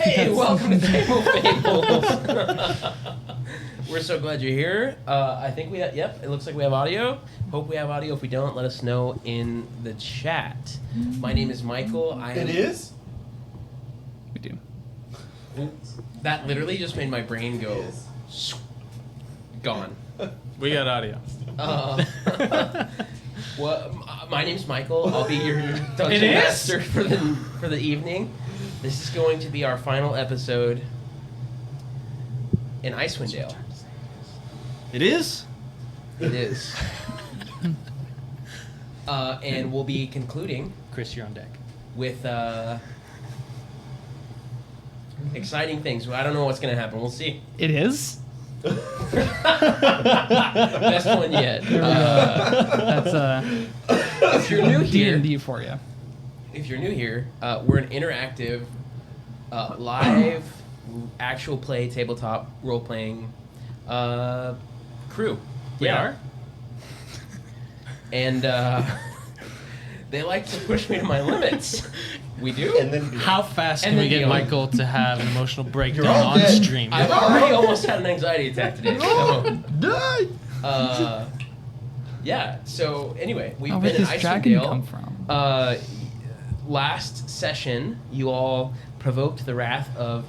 Hey, welcome to Table Fables. We're so glad you're here. I think we have, it looks like we have audio. Hope we have audio. If we don't, let us know in the chat. My name is Michael. It is? We do. That literally just made my brain go gone. We got audio. Well, my name's Michael. I'll be your dungeon master for the evening. This is going to be our final episode in Icewind Dale. It is? It is. And we'll be concluding Chris, you're on deck. with exciting things. I don't know what's going to happen. We'll see. It is? Best one yet. That's If you're new here, D&D for you. if you're new here, we're an interactive, live, actual play, tabletop, role-playing crew. We are? And they like to push me to my limits. We do? And then How fast And can we then get you- Michael to have an emotional breakdown all on dead. stream? I've already almost had an anxiety attack today. So, die! yeah, so anyway, we've Oh, been where'd in this Icewind dragon Dale. come from? Last session, you all provoked the wrath of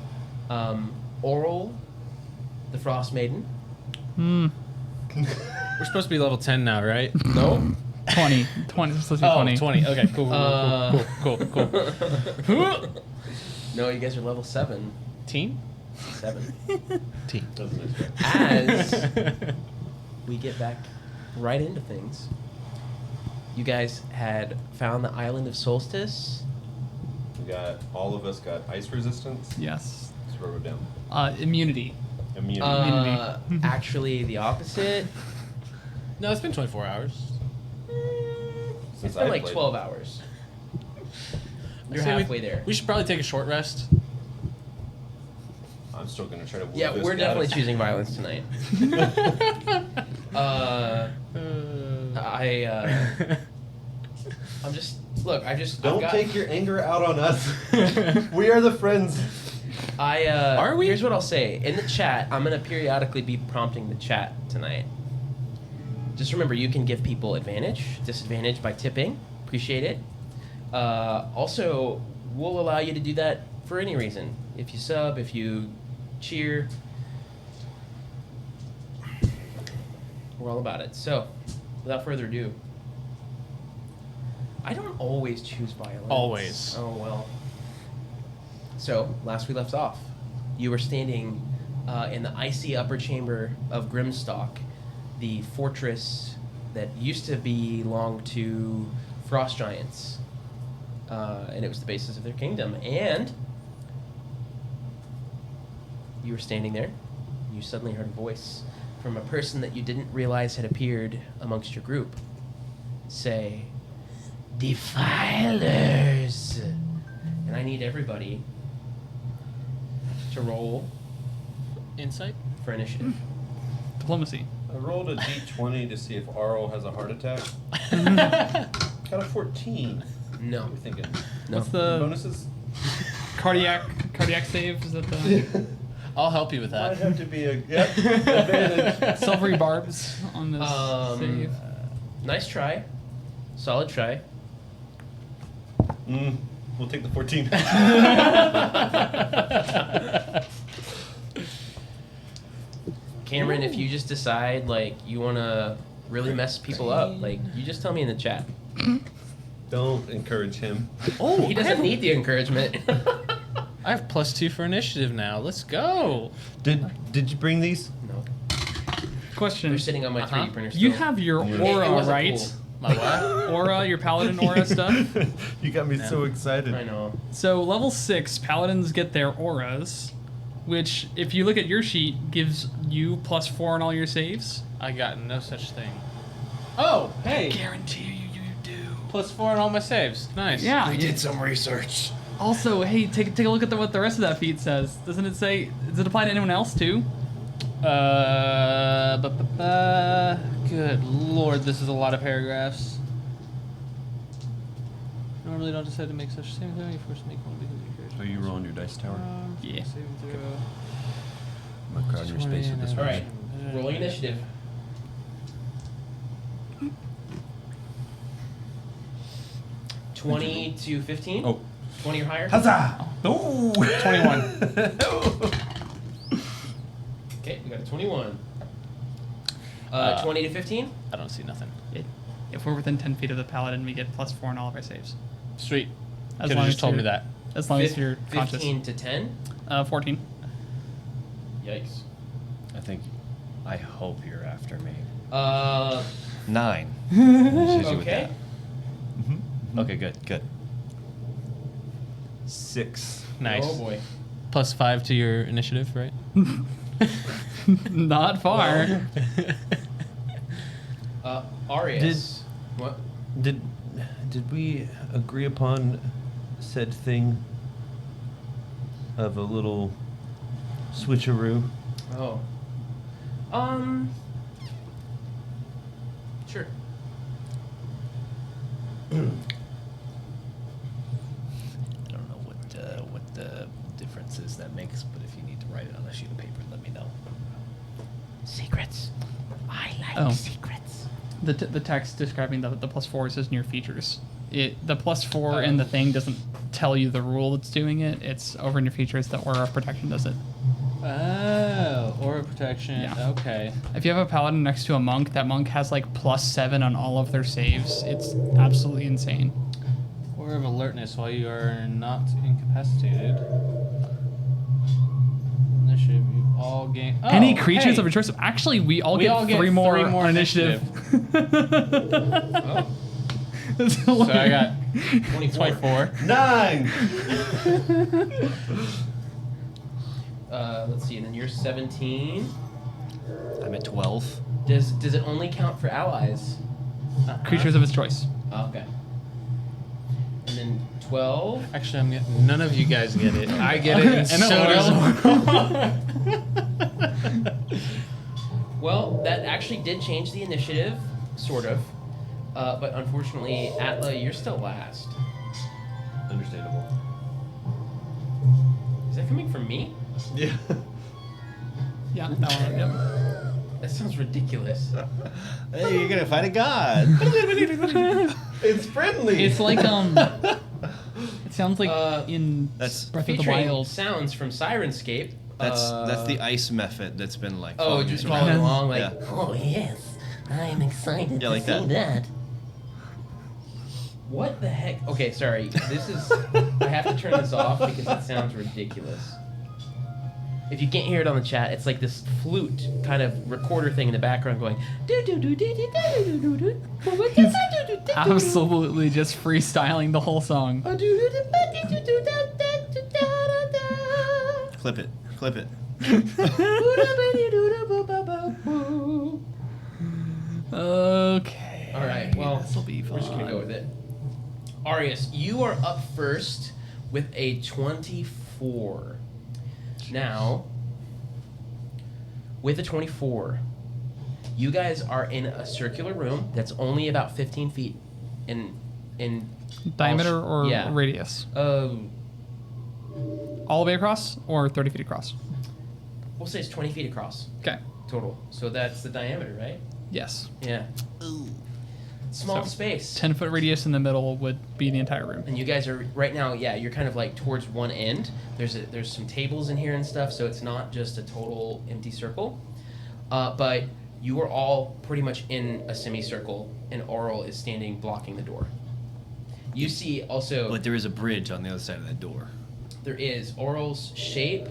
Auril, the Frost Maiden. Hmm. We're supposed to be level 10 now, right? No? 20. 20. It's supposed to be 20. 20. Okay, cool. No, you guys are level 7. Team? 7. Team. As we get back right into things, you guys had found the island of Solstice. All of us got ice resistance. Yes. Just wrote it down. Immunity. Immunity. Actually, the opposite. No, it's been 24 hours. It's Since been I like played. 12 hours. You're Say halfway there. We should probably take a short rest. I'm still gonna try to. Yeah, woo this we're definitely goddess. choosing violence tonight. I'm just I've Don't got- take your anger out on us. We are the friends. Are we? Here's what I'll say. In the chat, I'm gonna periodically be prompting the chat tonight. Just remember, you can give people advantage, disadvantage by tipping. Appreciate it. Also, we'll allow you to do that for any reason. If you sub, if you cheer, we're all about it. So, without further ado, I don't always choose violence. Always. Oh, well. So, last we left off, you were standing in the icy upper chamber of Grimstock, the fortress that used to belong to frost giants. And it was the basis of their kingdom. And you were standing there. You suddenly heard a voice from a person that you didn't realize had appeared amongst your group say, "Defilers!" And I need everybody to roll Insight? for initiative. Diplomacy. I rolled a d20 to see if Auril has a heart attack. Got a 14. No. What are we thinking? No. What's the Bonuses? cardiac save? Is that the I'll help you with Might that. have to be a advantage. silvery barbs on this save? Nice try. Solid try. We'll take the 14. Cameron, if you just decide, like, you want to really mess people up, like, you just tell me in the chat. Don't encourage him. Oh, He doesn't need the encouragement. I have +2 for initiative now. Let's go. Did you bring these? No. Question. They're sitting on my Uh-huh. 3D printer still. You have your It aura, wasn't right? cool. My what? Aura, your paladin aura stuff. You got me so excited. I know. So level 6, paladins get their auras, which, if you look at your sheet, gives you +4 on all your saves. I got no such thing. Oh, hey. Guarantee you do. +4 on all my saves. Nice. Yeah. some research. Also, hey, take a look at what the rest of that feat says. Doesn't it say? Does it apply to anyone else too? Good lord, this is a lot of paragraphs. normally don't decide to make such saving throw. You force to make one because of your Are you rolling your dice tower? Yeah. Saving throw. I'm gonna crowd your space with this All one. right, rolling initiative. $20 to 15. Oh. 20 or higher. Huzzah! Oh! 21. Okay, we got a 21. 20 to 15. I don't see nothing. If we're within 10 feet of the paladin, we get +4 in all of our saves. Sweet. As Could long have as just told me you're- that. As long as you're conscious. 15 to 10. 14. Yikes. I hope you're after me. 9. Let's use you with Okay. that. Okay, good. 6. Nice. Oh boy. +5 to your initiative, right? Not far. Arius. What? Did we agree upon said thing of a little switcheroo? Oh. Sure. I don't know what the difference is that makes, but if you need to write it on a sheet of paper, let me know. Secrets. I like Oh. secrets. The text describing the +4 says near features. The +4 in the thing doesn't tell you the rule that's doing it. It's over in your features. The aura of protection does it. Oh, aura protection. Yeah. Okay. If you have a paladin next to a monk, that monk has like +7 on all of their saves. It's absolutely insane. Aura of alertness while you are not incapacitated. Initiative, you all gain. Oh, Any creatures hey. of your choice. Actually, we all We get all get 3 more, three more on initiative. Oh. So I got 24. 9! Let's see, and then you're 17. I'm at 12. Does it only count for allies? Creatures of his choice. Oh, okay. And then 12. Actually, I'm getting. None of you guys get it. I get it, and And so does. Well, that actually did change the initiative, sort of. But unfortunately, Atla, you're still last. Understandable. Is that coming from me? Yeah. Yeah, that one. Yep. That sounds ridiculous. Hey, you're gonna fight a god. It's friendly! It's like it sounds like in That's Breath of the Featuring Wild. sounds from Sirenscape. That's the ice method that's been like. Oh, following just me following around. along, like, Yeah. Oh yes, I'm excited Yeah, to like see that. that. what the heck? Okay, sorry. This is. I have to turn this off because it sounds ridiculous. If you can't hear it on the chat, it's like this flute kind of recorder thing in the background going. Absolutely just freestyling the whole song. Clip it. Okay. All right. Well, This will be fun. we're just gonna go with it. Arius, you are up first with a 24. Now, with a 24, you guys are in a circular room that's only about 15 feet in Diameter or yeah. radius? All All the way across or 30 feet across? we'll say it's 20 feet across Okay. total. So that's the diameter, right? Yes. Yeah. Small So, space. 10-foot radius in the middle would be the entire room. And you guys are right now, yeah, you're kind of like towards one end. There's some tables in here and stuff, so it's not just a total empty circle. But you are all pretty much in a semicircle, and Auril is standing blocking the door. You see also But there is a bridge on the other side of that door. there is Auril's shape.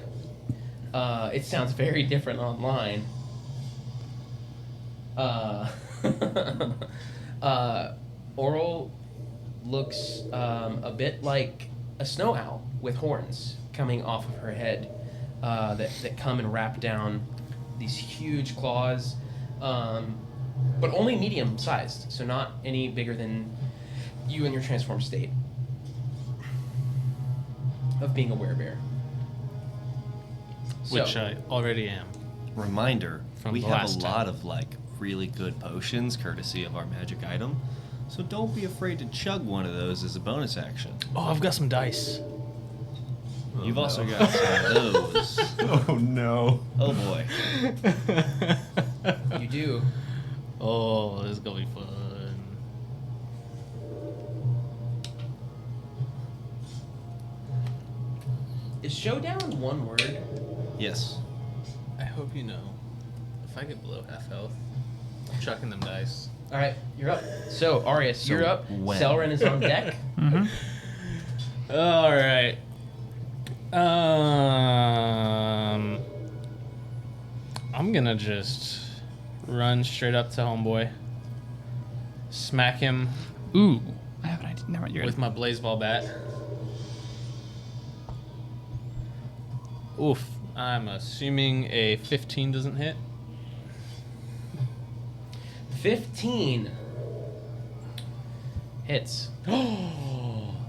It sounds very different online. Auril looks a bit like a snow owl with horns coming off of her head that come and wrap down these huge claws, but only medium sized, so not any bigger than you in your transformed state of being a werebear. Which So- I already am. Reminder, From we the have last a time. lot of like really good potions courtesy of our magic item. So don't be afraid to chug one of those as a bonus action. Oh, I've got some dice. You've also got some of those. Oh no. Oh boy. You do. Oh, this is gonna be fun. Is showdown one word? Yes. I hope you know. If I get below half health, I'm chucking them dice. All right, you're up. So Arius, So you're up. when? Selrin is on deck. Mm-hmm. All right. I'm gonna just run straight up to homeboy, smack him Ooh, I have an idea. Never mind, you're with my blaseball bat. Oof. I'm assuming a 15 doesn't hit. 15 hits.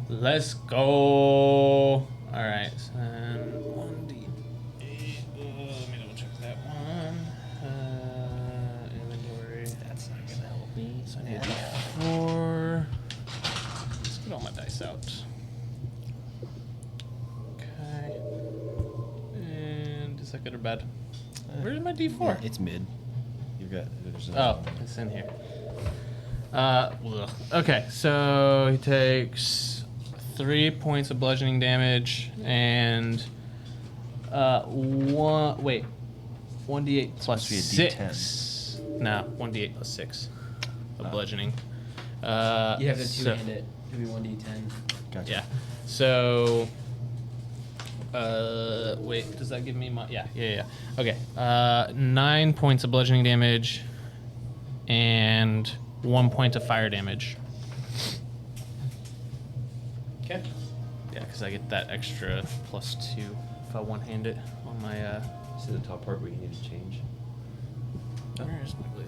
Let's go. All right. So then 1d8. Let me double check that one. Inventory. That's not gonna help me. So I need a d4. Let's get all my dice out. Okay. And is that good or bad? Where's my d4? Yeah, it's mid. You've got. There's Oh, it's in here. Okay, so he takes 3 points of bludgeoning damage and 1d8 plus supposed to be a 6. No, 1d8 plus 6 of bludgeoning. You have to so- two-hand it. It'll be 1d10. Gotcha. Yeah. So, wait, does that give me my? Yeah. Okay. 9 points of bludgeoning damage and 1 point of fire damage. Okay. Yeah, because I get that extra +2 if I one-hand it on my. See the top part where you need to change? Where's my blade?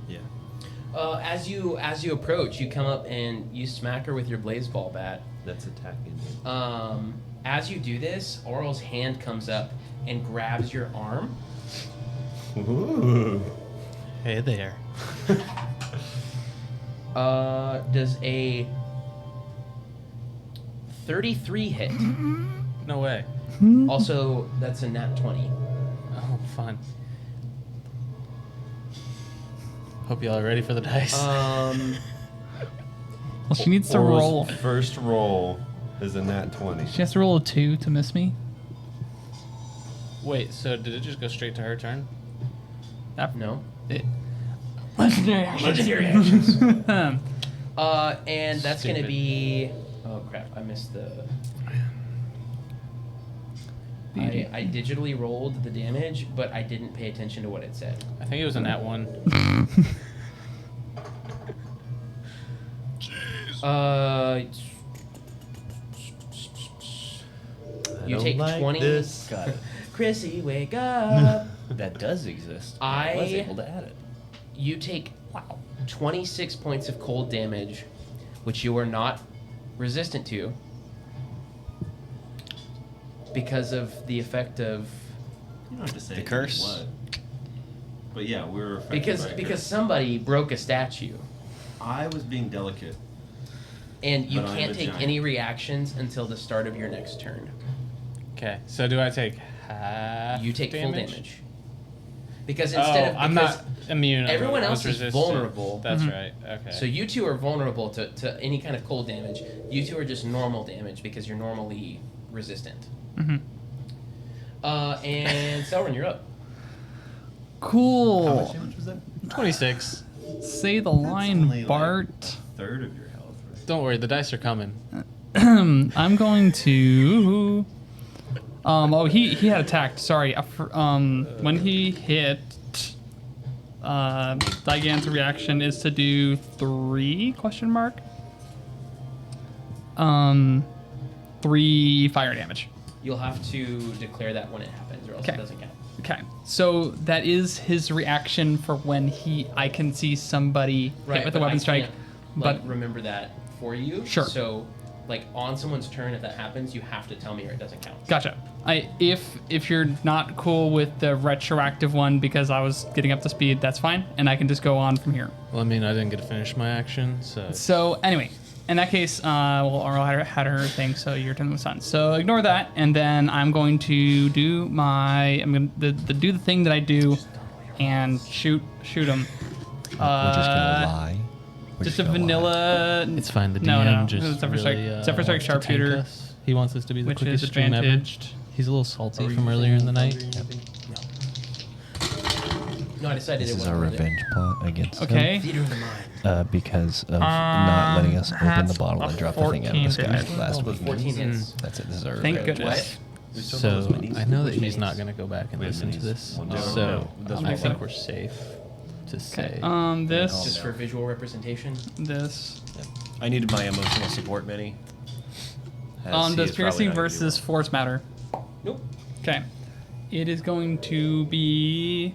Yeah. As you approach, you come up and you smack her with your blaseball bat. That's attacking. As you do this, Auril's hand comes up and grabs your arm. Ooh. Hey there. Does a 33 hit? No way. Also, that's a nat 20. Oh, fun. Hope y'all are ready for the dice. Well, she needs to roll. First roll is a nat 20. She has to roll a 2 to miss me. Wait, so did it just go straight to her turn? No. Legendary action. Legendary actions. Um, And that's going to Stupid. be... Oh, crap. I missed the... I digitally rolled the damage, but I didn't pay attention to what it said. I think it was a nat 1. You don't take like 20. this. Got it. Chrissy, wake up. That does exist. I was able to add it. You take 26 points of cold damage, which you are not resistant to because of the effect of You don't have to say The anything curse? what. But yeah, we were affected because by a because curse. somebody broke a statue, I was being delicate. and you But I'm can't a take giant. any reactions until the start of your next turn. Okay, so do I take half You take damage? full damage because instead of I'm because not immune. everyone I was else is resistant. vulnerable. That's Mhm. right. Okay. So you two are vulnerable to any kind of cold damage. You two are just normal damage because you're normally resistant. mhm. And Selrin, you're up. Cool. How much damage was that? 26. Say the That's line, only, like, Bart. a third of your health, right? Don't worry, the dice are coming. I'm going to. Oh, he had attacked. Sorry. When he hit, Digan's reaction is to do 3 question mark. 3 fire damage. You'll have to declare that when it happens, or else Okay. it doesn't count. Okay, so that is his reaction for when I can see somebody hit with a but weapon I strike. can't, But like, remember that for you. Sure. So, like on someone's turn, if that happens, you have to tell me, or it doesn't count. gotcha. If you're not cool with the retroactive one because I was getting up to speed, that's fine, and I can just go on from here. Well, I mean, I didn't get to finish my action, so. So anyway, in that case, Auril had her thing, so your turn was done. So ignore that, and then I'm going to do do the thing that I do, and shoot him. We're just gonna lie. We're Just a gonna lie. vanilla. It's fine. The DM No. just Zephyr really, Strike wants to tank sharpshooter, us. He wants us to be the which quickest is stream ever. advantaged. He's a little salty from earlier in the night. No, I decided This it is wasn't our worth revenge plot against Okay. Theater of the mind. them because of not letting us open the that's bottle a and drop the thing out of the 14 sky damage. last week. 14 hits. That's it. This is our Thank revenge. goodness. So I know that he's not going to go back and listen to this. We'll do it. So Doesn't I make think sense. we're safe to say. This, Just for visual representation. this. I needed my emotional support mini. As he Does is probably piercing not gonna do versus force matter? Nope. Okay. It is going to be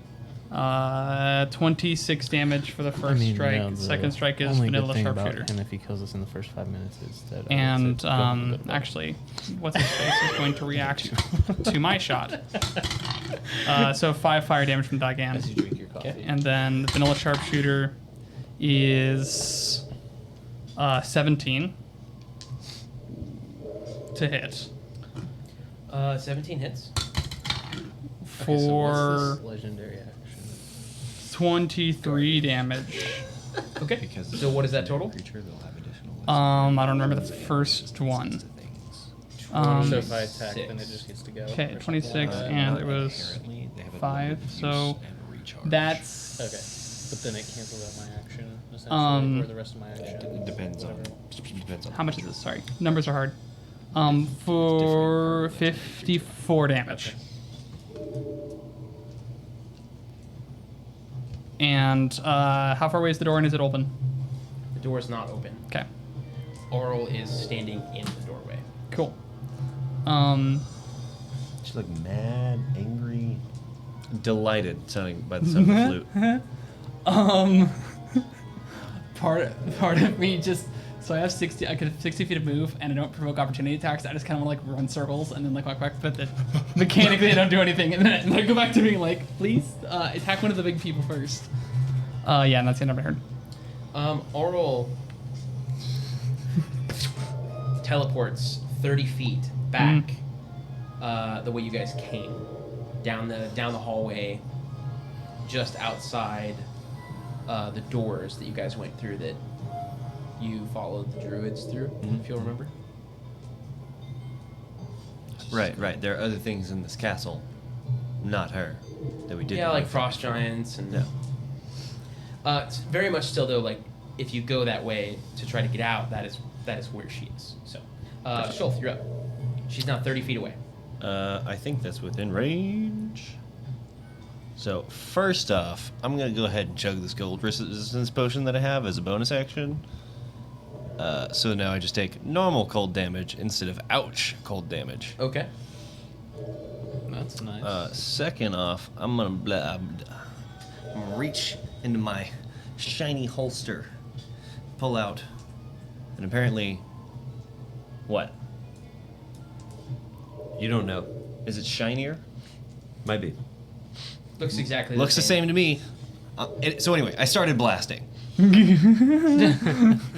26 damage for the first strike. no, the Second strike is only good vanilla thing about sharpshooter. him if he kills us in the first 5 minutes is that. And it's a good luck. actually, what's his face is going to react to my shot. So 5 fire damage from Dagan. As you drink your coffee. And then the vanilla sharpshooter is 17 to hit 17 hits. Okay, so for what's this legendary action? 23 damage. Okay. Because So what is that total? Creature, they'll have additional I don't remember the first one. things. So if I attack, then it 6. just gets to go. Okay, or 26, something like that? and Not it was inherently, they have a 5, limited so use and recharge. that's Okay, but then it cancels out my action essentially Um, for the rest of my action. It depends on. Depends on how much is this? Sorry, numbers are hard. For 54 damage. And how far away is the door, and is it open? The door is not open. Okay, Auril is standing in the doorway. cool. She looked mad, angry, delighted sounding by the sound of the flute. Part of me just, so I have 60. I could have 60 feet of move, and I don't provoke opportunity attacks. I just kind of want to like run circles and then like whack, but then mechanically I don't do anything, and then I go back to being like, please attack one of the big people first. Yeah, and that's the end of my turn. Auril teleports 30 feet back the way you guys came, down the hallway, just outside the doors that you guys went through that you followed the druids through, if you'll remember. Right. There are other things in this castle, not her, that we didn't. Yeah, know like from. frost giants and. No. It's very much still though. Like if you go that way to try to get out, that is where she is. So, Schultz, you're up. She's now 30 feet away. I think that's within range. So first off, I'm gonna go ahead and chug this gold resistance potion that I have as a bonus action. So now I just take normal cold damage instead of ouch cold damage. Okay. That's nice. Second off, I'm gonna reach into my shiny holster, pull out, and apparently, what? You don't know. Is it shinier? Might be. Looks exactly. Looks the same to me. So anyway, I started blasting.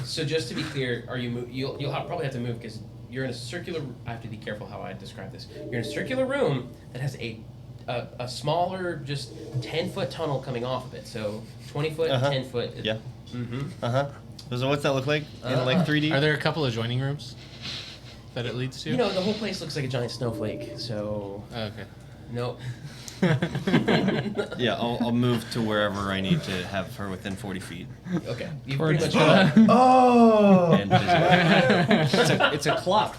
So just to be clear, are you you'll probably have to move because you're in a circular. I have to be careful how I describe this. You're in a circular room that has a smaller, just 10-foot tunnel coming off of it. So 20 foot, 10 foot. Yeah. Mm-hmm. So what's that look like in like 3D? Are there a couple of joining rooms that it leads to? You know, the whole place looks like a giant snowflake. So Oh, okay. no. Yeah, I'll move to wherever I need to have her within 40 feet. Okay. You Towards- pretty much. Oh! And it's a clock.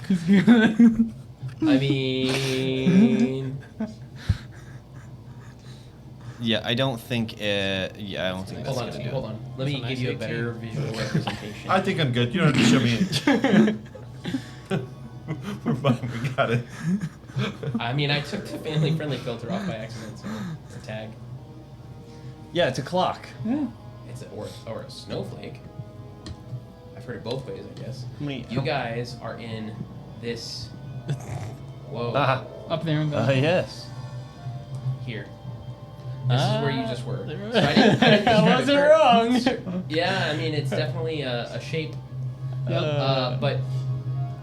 I mean. Yeah, I don't think. I don't think that's Hold gonna do hold it. on. Let me That's a give nice you a 18. better visual representation. I think I'm good. You don't have to show me it. We're fine. We got it. I mean, I took the family-friendly filter off by accident, so or tag. Yeah, it's a clock. It's or a snowflake. I've heard it both ways, I guess. How many- You guys are in this Whoa. Ah, Up there in the. yes. Here. This is where you just were. So I I wasn't wrong. Yeah, I mean, it's definitely a shape. Yep. But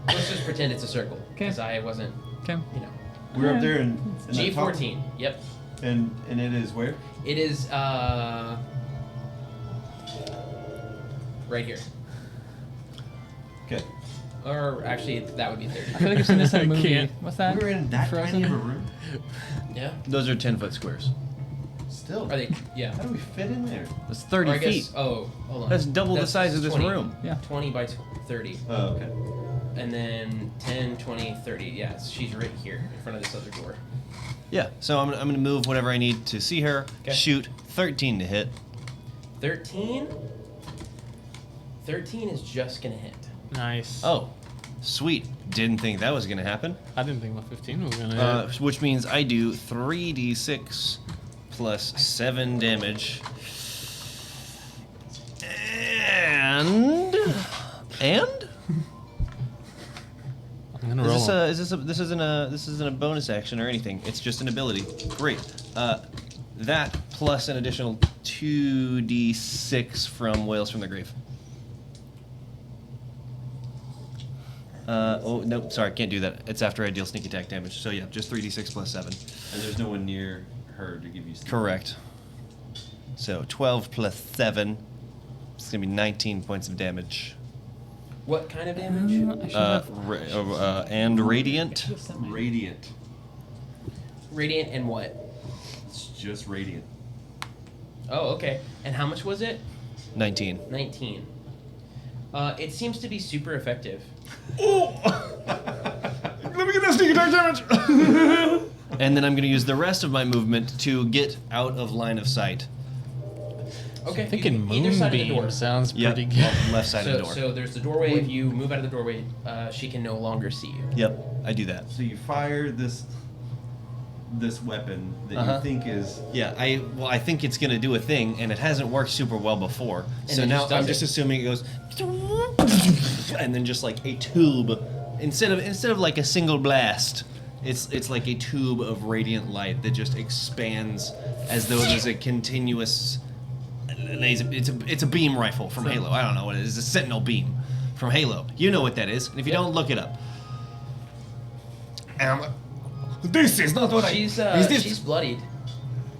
let's just pretend it's a circle. 'Kay. Because I wasn't, Okay. you know. We're up there in that top- G14. Yep. And it is where? It is right here. Okay. Or actually, that would be I feel 30. like I've seen this in a movie. can't. What's that? We're in that Frozen? tiny of a room? Yeah. Those are 10-foot squares. Still. Are they? Yeah. How do we fit in there? That's Or 30 I guess, feet. oh, hold on. That's double the size of this 20. room. Yeah. 20 by 30. Oh, okay. And then 10, 20, 30. Yeah, she's right here in front of this other door. Yeah, so I'm going to move whatever I need to see her. 'Kay. Shoot 13 to hit. 13? 13 is just going to hit. Nice. Oh, sweet. Didn't think that was going to happen. I didn't think my 15 was gonna hit. Which means I do 3d6 plus 7 damage. And I'm gonna roll. this isn't a bonus action or anything. It's just an ability. Great. That plus an additional 2d6 from Whales from the Grave. Oh no, sorry, can't do that. It's after I deal sneak attack damage. So yeah, just 3d6 plus 7. And there's no one near her to give you stuff. Correct. So 12 plus 7. It's gonna be 19 points of damage. What kind of damage? I should have. And radiant. Radiant. Radiant and what? It's just radiant. Oh, okay. And how much was it? 19. 19. It seems to be super effective. Let me get that sneak attack damage. And then I'm gonna use the rest of my movement to get out of line of sight. Okay. Thinking either side of the door. moonbeam sounds Yep, pretty good. left side of the So, door. so there's the doorway. If you move out of the doorway, she can no longer see you. Yep, I do that. So you fire this weapon that Uh-huh. you think is Yeah, I think it's gonna do a thing, and it hasn't worked super well before. So it now just I'm does just it. assuming it goes, and then just like a tube, instead of like a single blast, it's like a tube of radiant light that just expands as though there's a continuous laser. It's a beam rifle from Halo. I don't know what it is. It's a Sentinel beam from Halo. You know what that is, and if you don't, look it up. And I'm like, this is not what She's she's bloodied.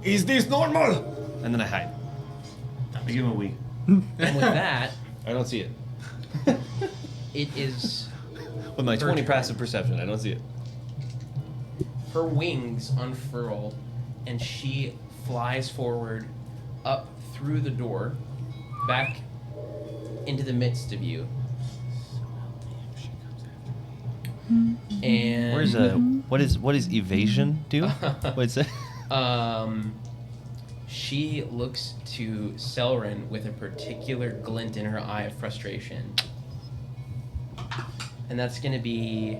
Is this normal? And then I hide. I give him a wink. And with that, I don't see it. it is With my 20 turn. passive perception, I don't see it. her wings unfurl, and she flies forward, up through the door, back into the midst of you. And Where's what is evasion do? What's that? she looks to Selrin with a particular glint in her eye of frustration. And that's going to be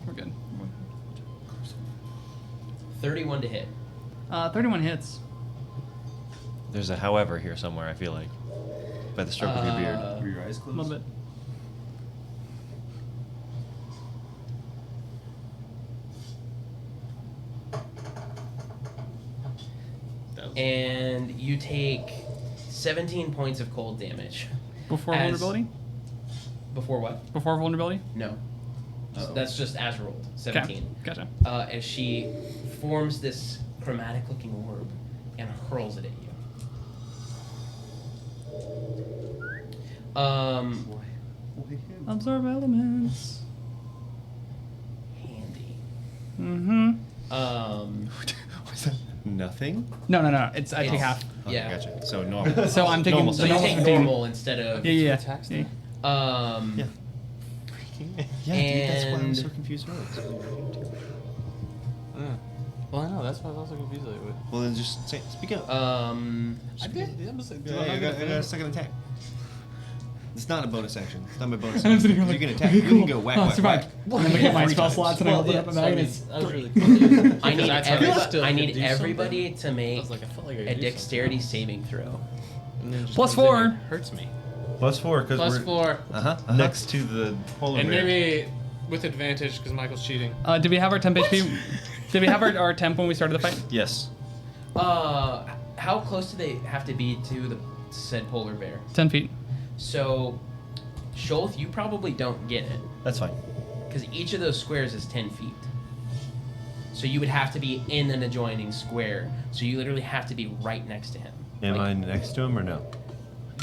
We're good. 31 to hit. 31 hits. There's a however here somewhere, I feel like. By the stroke of your beard. Were your eyes A closed? little bit. And you take 17 points of cold damage. Before As- vulnerability? Before what? Before vulnerability? No. Uh-oh. That's just as rolled. 17. Okay. Gotcha. As she forms this chromatic looking orb and hurls it at you. Absorb elements. Handy. Mm-hmm. What's that? Nothing? No. It's I take half. Okay, Yeah. gotcha. So normal. So I'm taking Normal the So you size. take normal instead of. Yeah. Attacks Yeah. Yeah. Yeah, dude, that's why I was so And- confused earlier. Well, I know. That's why I was also confused. Well, then just speak up. I did. I was like, I got a second attack. It's not a bonus action. It's not my bonus I'm action. sitting here You like, can attack. okay, You can cool. go whack, Oh, whack, survived. whack. And then I get my Three spell times. slots and I open up a bag and it's I was really confused. I need, That's how I need do everybody to I make was like, I felt like I a could do dexterity saving throw. something. And then it just Plus comes in 4. and hurts me. +4 because Plus we're 4. Uh-huh. next to the polar And bear. maybe With advantage because Michael's cheating. Did we have our temp HP? Did we have our temp when we started the fight? Yes. How close do they have to be to the said polar bear? 10 feet. So, Shulth, you probably don't get it. That's fine. Because each of those squares is 10 feet. So you would have to be in an adjoining square. So you literally have to be right next to him. Am I Like, next to him or no?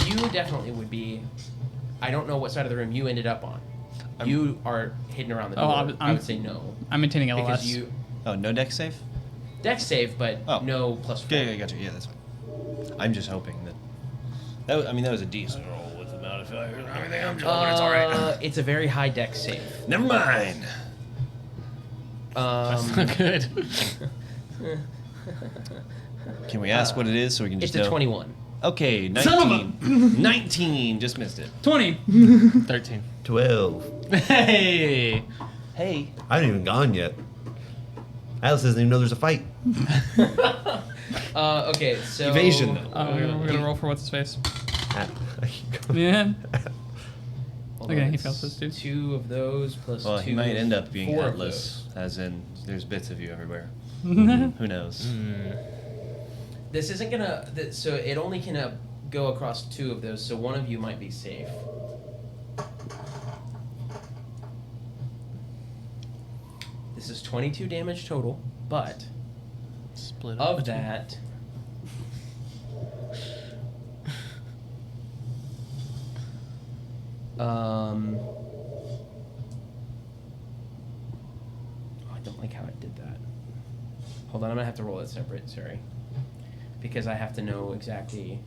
You definitely would be. I don't know what side of the room you ended up on. You are hidden around the door. I would say no. I'm maintaining LLS. Because you. Oh, no deck save? Dex save, but Oh. no plus 4. Yeah, gotcha. Yeah, that's fine. I'm just hoping that was, that was a decent roll with the modifiers and everything. I'm just hoping it's all right. It's a very high dex save. Never mind. That's not good. Can we ask what it is so we can just It's a know? 21. Okay, Son of 19. 19. Just missed it. 20. 13. 12. Hey! Hey. I haven't even gone yet. Alice doesn't even know there's a fight. Okay, so. Evasion, though. We're gonna roll for what's his face. Yeah. Yeah. Hold Okay, on, he it's fails those two. 2 of those plus Well, 2. he might end up being 4 of Atlas, as in there's bits of you everywhere. Mm-hmm. Who knows? This isn't gonna. So it only can go across 2 of those. So one of you might be safe. This is 22 damage total, but Split up of between- that, oh, I don't like how I did that. Hold on, I'm gonna have to roll it separate. Sorry, because I have to know exactly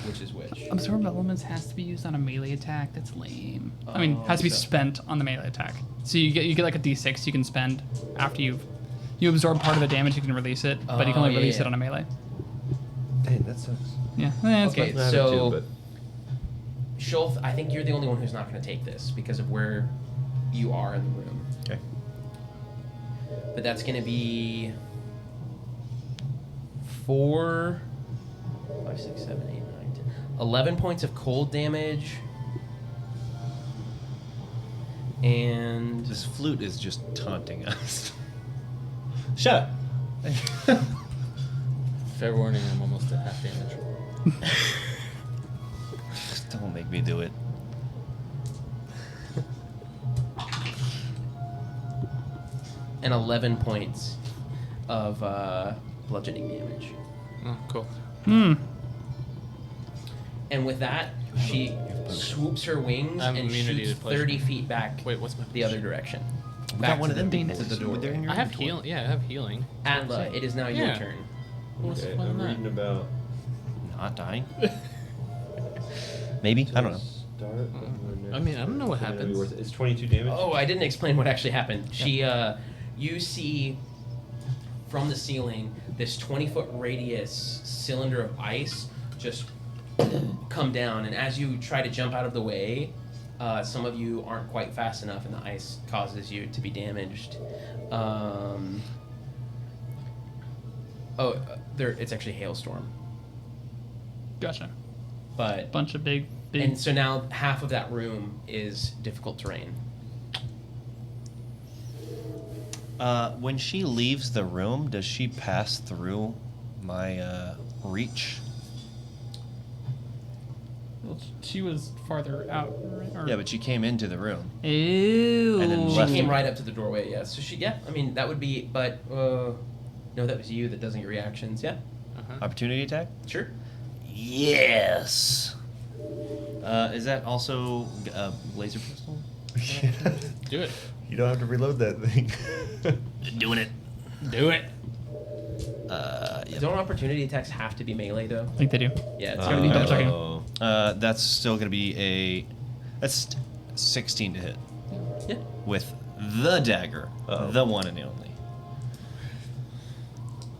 which is which. Absorb elements has to be used on a melee attack. That's lame. I mean, has to be so- spent on the melee attack. So you get like a d6 you can spend after you absorb part of the damage. You can release it, but you can Oh, only yeah, release yeah. it on a melee. Dang, that sucks. Yeah. It's Okay, fine. I have it so too, Shulth, I think you're the only one who's not going to take this because of where you are in the room. Okay. But that's going to be 4, 5, 6, 7, 8, 9, 10, 11 points of cold damage. And This flute is just taunting us. Shut up. Fair warning, I'm almost at half damage. Just don't make me do it. and 11 points of bludgeoning damage. Oh, cool. Hmm. And with that, she swoops her wings I have and immunity shoots to pleasure. 30 feet back Wait, what's my the other direction. We Back got one to of them the, being to the door. I have healing. Yeah, I have healing. Atla, it is now your Yeah. turn. What's the Okay, point I'm of that? reading about. Not dying? Maybe? I don't know. I mean, I don't know what happens. It's 22 damage. Oh, I didn't explain what actually happened. She, you see from the ceiling this 20-foot radius cylinder of ice just come down, and as you try to jump out of the way, some of you aren't quite fast enough, and the ice causes you to be damaged. It's actually a hailstorm, Gotcha. but Bunch of big. and so now half of that room is difficult terrain. When she leaves the room, does she pass through my reach? Well, she was farther out. Right? Or... Yeah, but she came into the room. Ew. And then She left. came right up to the doorway, yeah. So I mean, that would be, but, no, that was you that doesn't get reactions, yeah. Opportunity attack? Sure. Yes! Is that also a laser pistol? Do it. You don't have to reload that thing. Doing it. Do it. Yep. Don't opportunity attacks have to be melee, though? I think they do. Yeah, it's gonna gotta be be double checking. melee. That's still going to be that's 16 to hit. Yeah. With the dagger. Uh-oh. The one and only.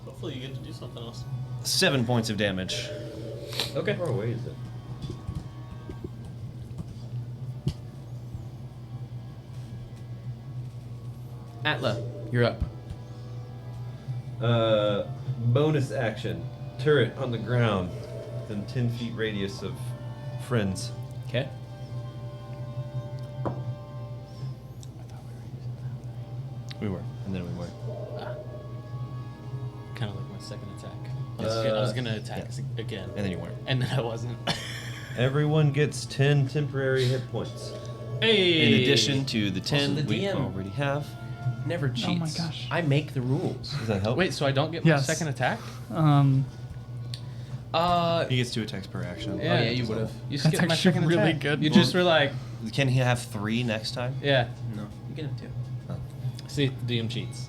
Hopefully you get to do something else. 7 points of damage. Okay. How far away is it? Atla, you're up. Bonus action. Turret on the ground. Within 10 feet radius of friends. Okay. We were, and then we weren't. Kind of like my second attack. I was gonna attack again, And then you weren't. and then I wasn't. Everyone gets 10 temporary hit points. Hey! In addition to the 10 the we DM. already have. Never cheats. Oh my gosh. I make the rules. Does that help? Wait, so I don't get my Yes. second attack? He gets 2 attacks per action. Yeah, you would've. You That's skipped my actually second really attack. good. You just were like, Can he have 3 next time? yeah. No, you get him too. See, the DM cheats.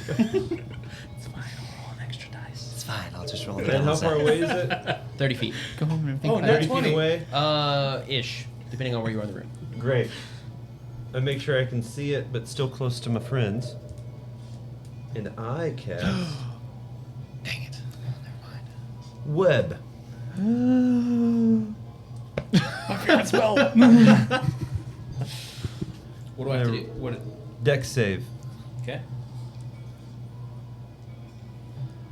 It's fine. I'll roll an extra dice. It's fine. I'll just roll it. And how far away is it? 30 feet. Go home and think Oh, about 30 it. feet away? Ish, depending on where you are in the room. Great. I make sure I can see it, but still close to my friends. And I cast Dang it. Never mind. Web. My favorite spell. What do I have to do? What? Dex save. Okay.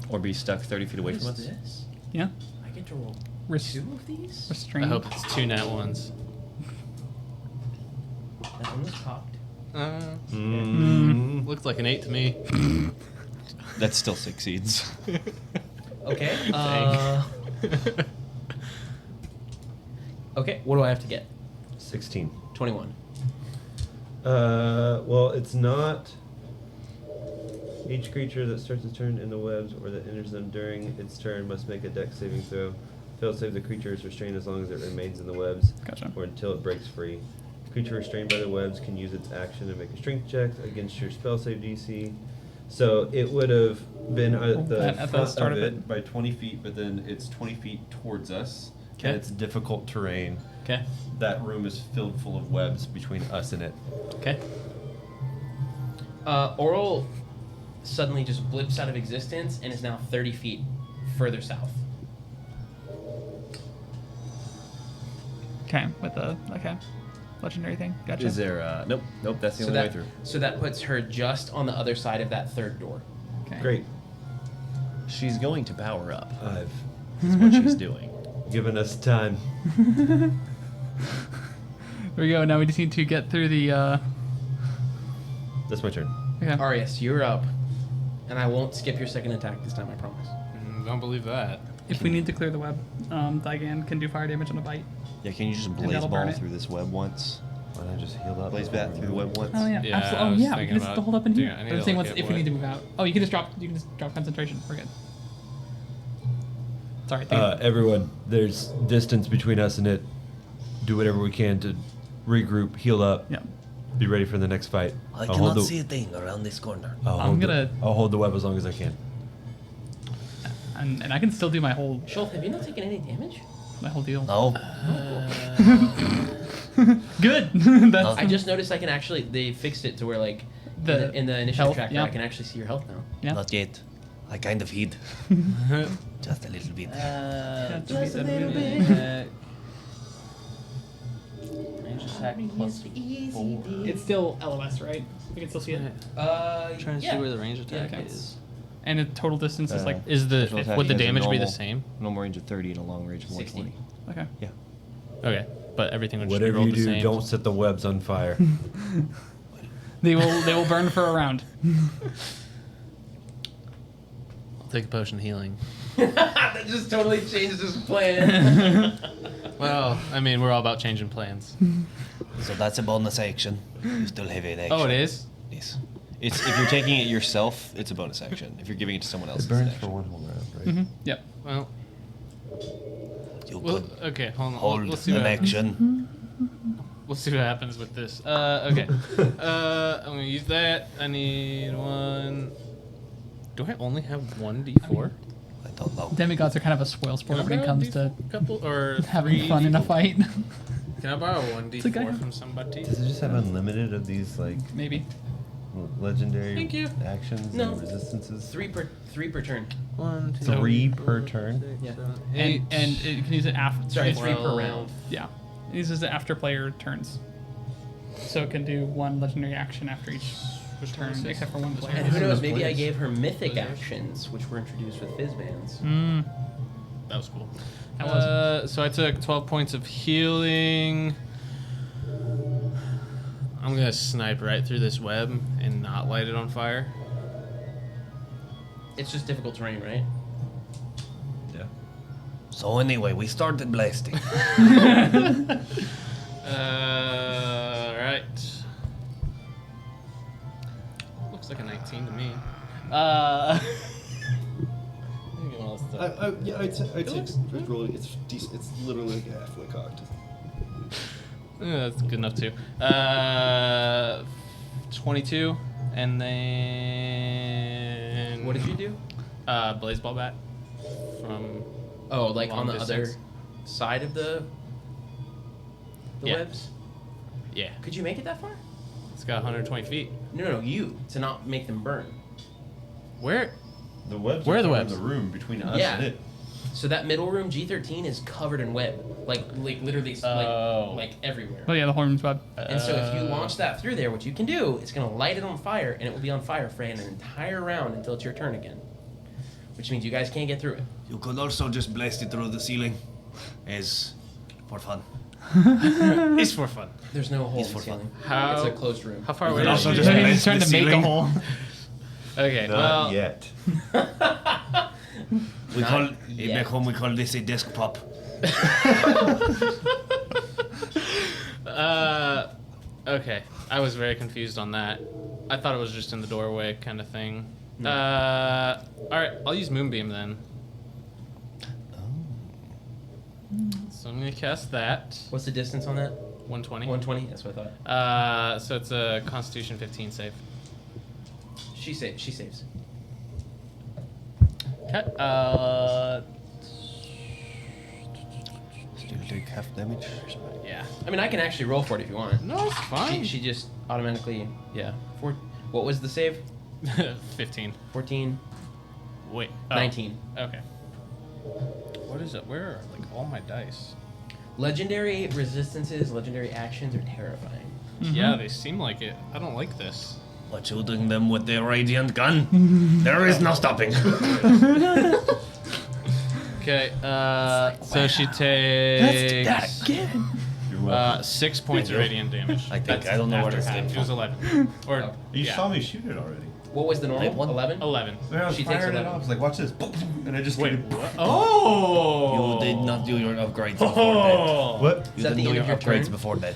Or be stuck 30 feet away What from is us. this? Yeah. I get to roll Res- 2 of these? I Restrain. hope it's 2 nat ones. That one was cocked. Looks like an 8 to me. That still succeeds. Okay. Okay, what do I have to get? 16. 21. Well, it's not. Each creature that starts its turn in the webs or that enters them during its turn must make a dex saving throw. Fail save, the creature is restrained as long as it remains in the webs. Gotcha. Or until it breaks free. Creature restrained by the webs can use its action to make a strength check against your spell save DC. So it would have been at the At the front start of of it it. by 20 feet, but then it's 20 feet towards us. Okay. And it's difficult terrain. Okay. That room is filled full of webs between us and it. Okay. Auril suddenly just blips out of existence and is now 30 feet further south. Okay, with the legendary thing. Gotcha. Is there, nope, that's the only way through. So that puts her just on the other side of that third door. Okay. Great. She's going to power up. I've That's what she's doing. given us time. There we go. Now we just need to get through the. That's my turn. Okay. Arias, you're up. And I won't skip your second attack this time, I promise. Don't believe that. If we need to clear the web, Digan can do fire damage on a bite. Yeah, can you just that'll blaze burn ball it. through this web once? Why not just heal up? Blaze bat through the web once? Oh yeah. Yeah, I Absolutely. Oh was yeah. We thinking can just about hold up in doing here. it. I need But I'm to saying look once at if we need to what- move out. Oh, you can just drop concentration. We're good. Sorry. Everyone, there's distance between us and it. Do whatever we can to regroup, heal up, Yeah. be ready for the next fight. I cannot see a thing around this corner. I'll hold the web as long as I can. And I can still do my whole Schultz, have you not taken any damage? deal. No. Good. That's I just noticed I can actually, they fixed it to where like, in the initiative health, tracker, yeah. I can actually see your health now. yeah. Not yet. I kind of hid. Just a little bit. Just a little bit. Range attack plus 4. It's still LOS, right? We can still see it. Trying to see where the range attack okay. is. And the total distance is like Is Special the attack would the has a damage be the normal- same? Normal range of 30 and a long range of 60. 120. okay. Yeah. Okay, but everything would just Whatever be rolled you the do, same. don't set the webs on fire. They will burn for a round. I'll take a potion of healing. That just totally changes his plan. Well, I mean, we're all about changing plans. So that's a bonus action. You still have an action. Oh, it is? Yes. It's if you're taking it yourself, it's a bonus action. If you're giving it to someone else, It it's an burns for action. one whole round, right? Mm-hmm. Yep. Well, You well could okay, hold on. hold We'll see an what happens. action. We'll see what happens with this. Okay. I'm gonna use that. I need one. Do I only have one D4? I don't know. Demigods are kind of a spoil sport Can I when it borrow comes a to couple or having three fun in a D4? fight. Can I borrow one It's a guy- D4 from somebody? Does it just have unlimited of these like Maybe. legendary Thank you. actions No. and resistances? three per turn. 1, 2, 3 per turn? Yeah. And it can use it after. Sorry, it's- 3 per round. Yeah. It uses it after player turns. So it can do one legendary action after each turn, except for one player. And who knows, those maybe I points? gave her mythic actions, which were introduced with Fizzbands. Mm. That was cool. That was. So I took 12 points of healing. I'm gonna snipe right through this web and not light it on fire. It's just difficult terrain, right? Yeah. So anyway, we started blasting. Right. Looks like a 19 to me. Yeah, I'd say it's really it's decent. It's literally like halfway cocked. That's good enough too. 22, and then What did you do? Blaze ball bat from. Oh, like on Long the distance. other side of the Yeah. webs? Yeah, Could you make it that far? it's got 120 feet. No, you to not make them burn. Where? The webs. Where are the in webs? the room between us Yeah. and it. So that middle room, G13, is covered in web, like literally, Oh. like everywhere. Oh yeah, the whole room's web. And so if you launch that through there, what you can do, it's going to light it on fire, and it will be on fire for an entire round until it's your turn again. Which means you guys can't get through it. You could also just blast it through the ceiling, as for fun. It's for fun. There's no hole in It's the for fun. ceiling. How- It's a closed room. How far You away can is also she? just He's blast trying the to make a ceiling. hole. Okay, Not well, yet. We Not call yet. back home. We call this a desk prop. okay. I was very confused on that. I thought it was just in the doorway kind of thing. No. Alright, I'll use Moonbeam then. So I'm gonna cast that. What's the distance on that? 120. 120? That's what I thought. So it's a Constitution 15 save. She saves. Okay. Still take half damage. Yeah. I mean, I can actually roll for it if you want. No, it's fine. She just automatically, yeah. What was the save? 15. 14, Wait. 19. Okay. What is it? Where are like all my dice? Legendary resistances, legendary actions are terrifying. Yeah, they seem like it. I don't like this. But shooting them with the radiant gun, there is no stopping. Okay. So she takes You're welcome. 6 points of radiant damage. I think- That's I don't know where after this half. came It was from. 11. Or Oh. You yeah. saw me shoot it already. What was the Like normal? one? 11? 11. Man, I was She takes firing it 11. off. I was like, watch this. Boom, boom, and I just Wait. get it. What? Oh. You did not do your upgrades before that. Oh. What? Is You that didn't the do end your of your upgrades turn? before that.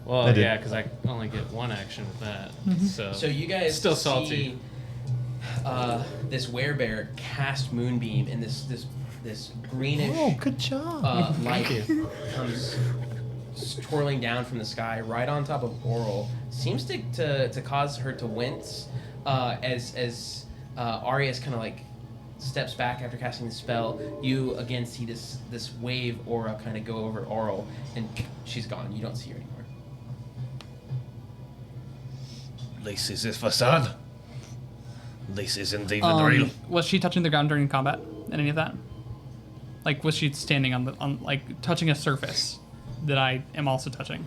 Well, I did. yeah, because I only get one action with that. So. So you guys Still salty. see this werebear cast Moonbeam, and this greenish good job. light comes twirling down from the sky right on top of Auril. Seems to cause her to wince as Arias kind of like steps back after casting the spell. You again see this wave aura kind of go over Auril, and she's gone. You don't see her anymore. This is his facade. This is indeed the drill. Was she touching the ground during combat? And any of that? Like, was she standing on like touching a surface that I am also touching?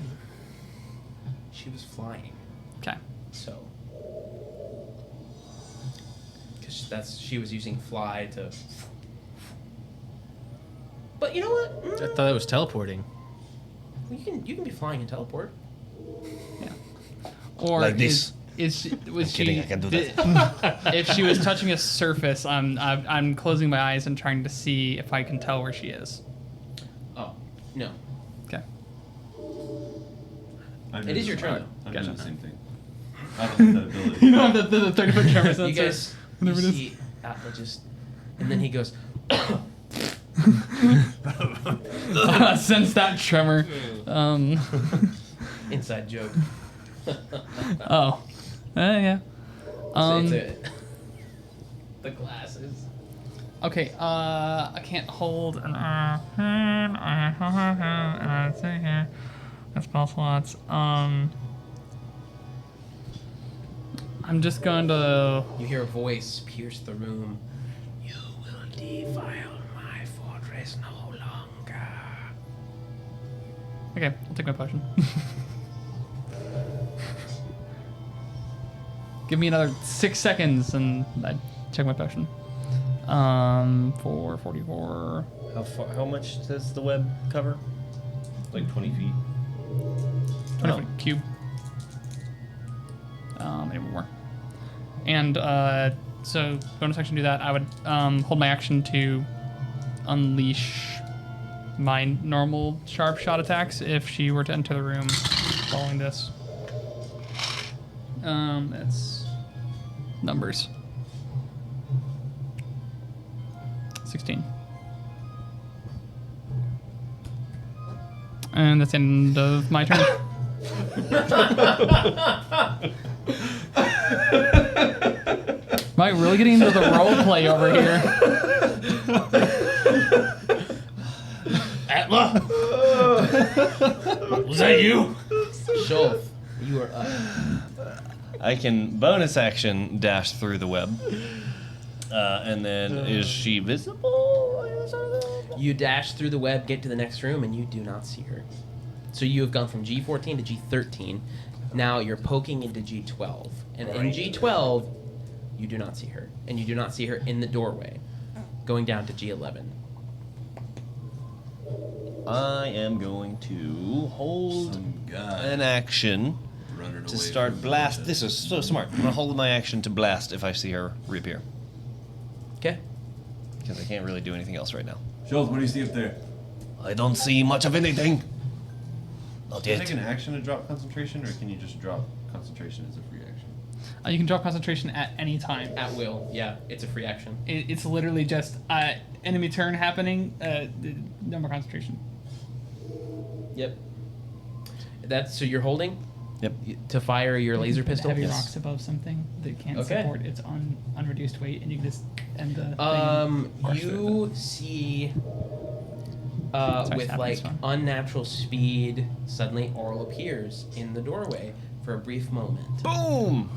She was flying, Okay. so because she was using fly to. But you know what? I thought it was teleporting. Well, you can be flying and teleport. Yeah. Or Like this. Was kidding, she? I can do that. If she was touching a surface, I'm closing my eyes and trying to see if I can tell where she is. Oh no. Okay. It is your turn, I'm Gotcha. doing the same thing. I don't have that ability. You don't have the 30-foot tremor sensor. You guys, you Whatever it is. see Atla just, and then he goes, Sense that tremor. inside joke. Oh. Yeah. The glasses. Okay, I can't hold an spell slots. I'm just going to. You hear a voice pierce the room. You will defile my fortress no longer. Okay, I'll take my potion. Give me another 6 seconds and I check my potion. 444. How much does the web cover? Like 20 feet. 20 foot cube. anymore. And so bonus action to do that, I would hold my action to unleash my normal sharp shot attacks if she were to enter the room following this. That's numbers. 16. And that's the end of my turn. Am I really getting into the role play over here? Atla? Was that you? Shulf, you are up. I can bonus action dash through the web. And then is she visible? You dash through the web, get to the next room, and you do not see her. So you have gone from G14 to G13. Now you're poking into G12. And in G12, you do not see her. And you do not see her in the doorway, going down to G11. I am going to hold Some guy an action running to away start from blast. the- This is so smart. I'm going to hold my action to blast if I see her reappear. Okay. Because I can't really do anything else right now. Schultz, what do you see up there? I don't see much of anything. Not Can you yet. take an action to drop concentration, or can you just drop concentration as a free action? You can drop concentration at any time. At will, yeah. It's a free action. It's literally just enemy turn happening, no more concentration. Yep. That's so you're holding Yep. to fire your laser Put pistol. Heavy Yes. rocks above something that can't Okay. support its unreduced weight, and you can just end the thing. Rush through You see, Sorry, with snap like this one. unnatural speed, suddenly Auril appears in the doorway for a brief moment. Boom!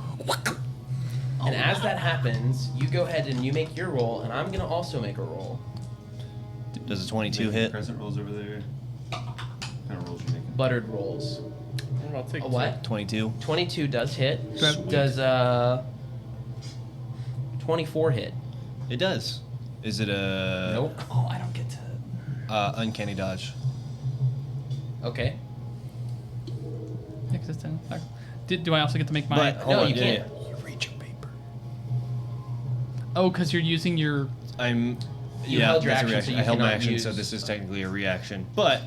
And as that happens, you go ahead and you make your roll, and I'm gonna also make a roll. Does a 22 Making hit? Crescent rolls over there. What kind of rolls you making? Buttered rolls. I'll take A what? 22. 22 does hit. Do I have- Does 24 hit? It does. Is it a Nope. Oh, I don't get to. uncanny dodge? Okay. Existent. Do I also get to make my? But hold No, on, you yeah, can't. yeah. You read your paper. Oh, because you're using your. I'm. You yeah, held your that's a action, reaction. so you I held my cannot action, use- so this is technically a reaction. But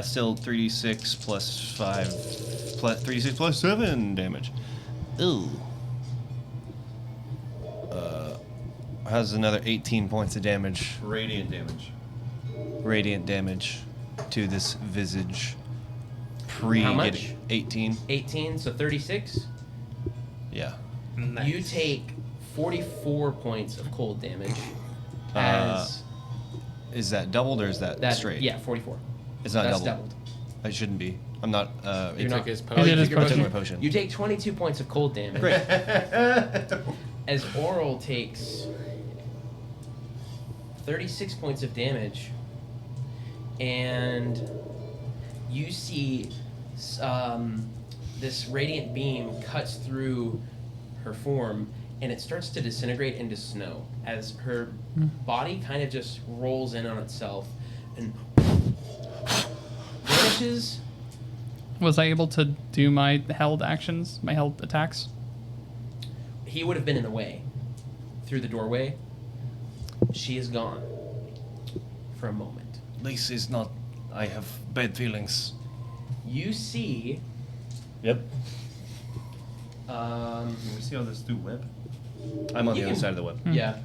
still 3d6 plus 5, 3d6 plus 7 damage. Ooh. Has another 18 points of damage, Radiant damage. radiant damage, to this visage. Pre How much? 18. 18, so 36. Yeah. You take 44 points of cold damage. Uh, As Is that doubled or is that, that, straight? yeah, 44. It's not That's doubled. It shouldn't be. I'm not. He it's took his Oh, He potion. did his you took your potion. my potion. You take 22 points of cold damage. Great. As Auril takes 36 points of damage, and you see this radiant beam cuts through her form, and it starts to disintegrate into snow as her body kind of just rolls in on itself and vanishes. Was I able to do my held actions, my held attacks? He would have been in the way through the doorway. She is gone for a moment. This is not. I have bad feelings. You see, Yep. Can we see all this through web? I'm on You the other can- side of the web. yeah,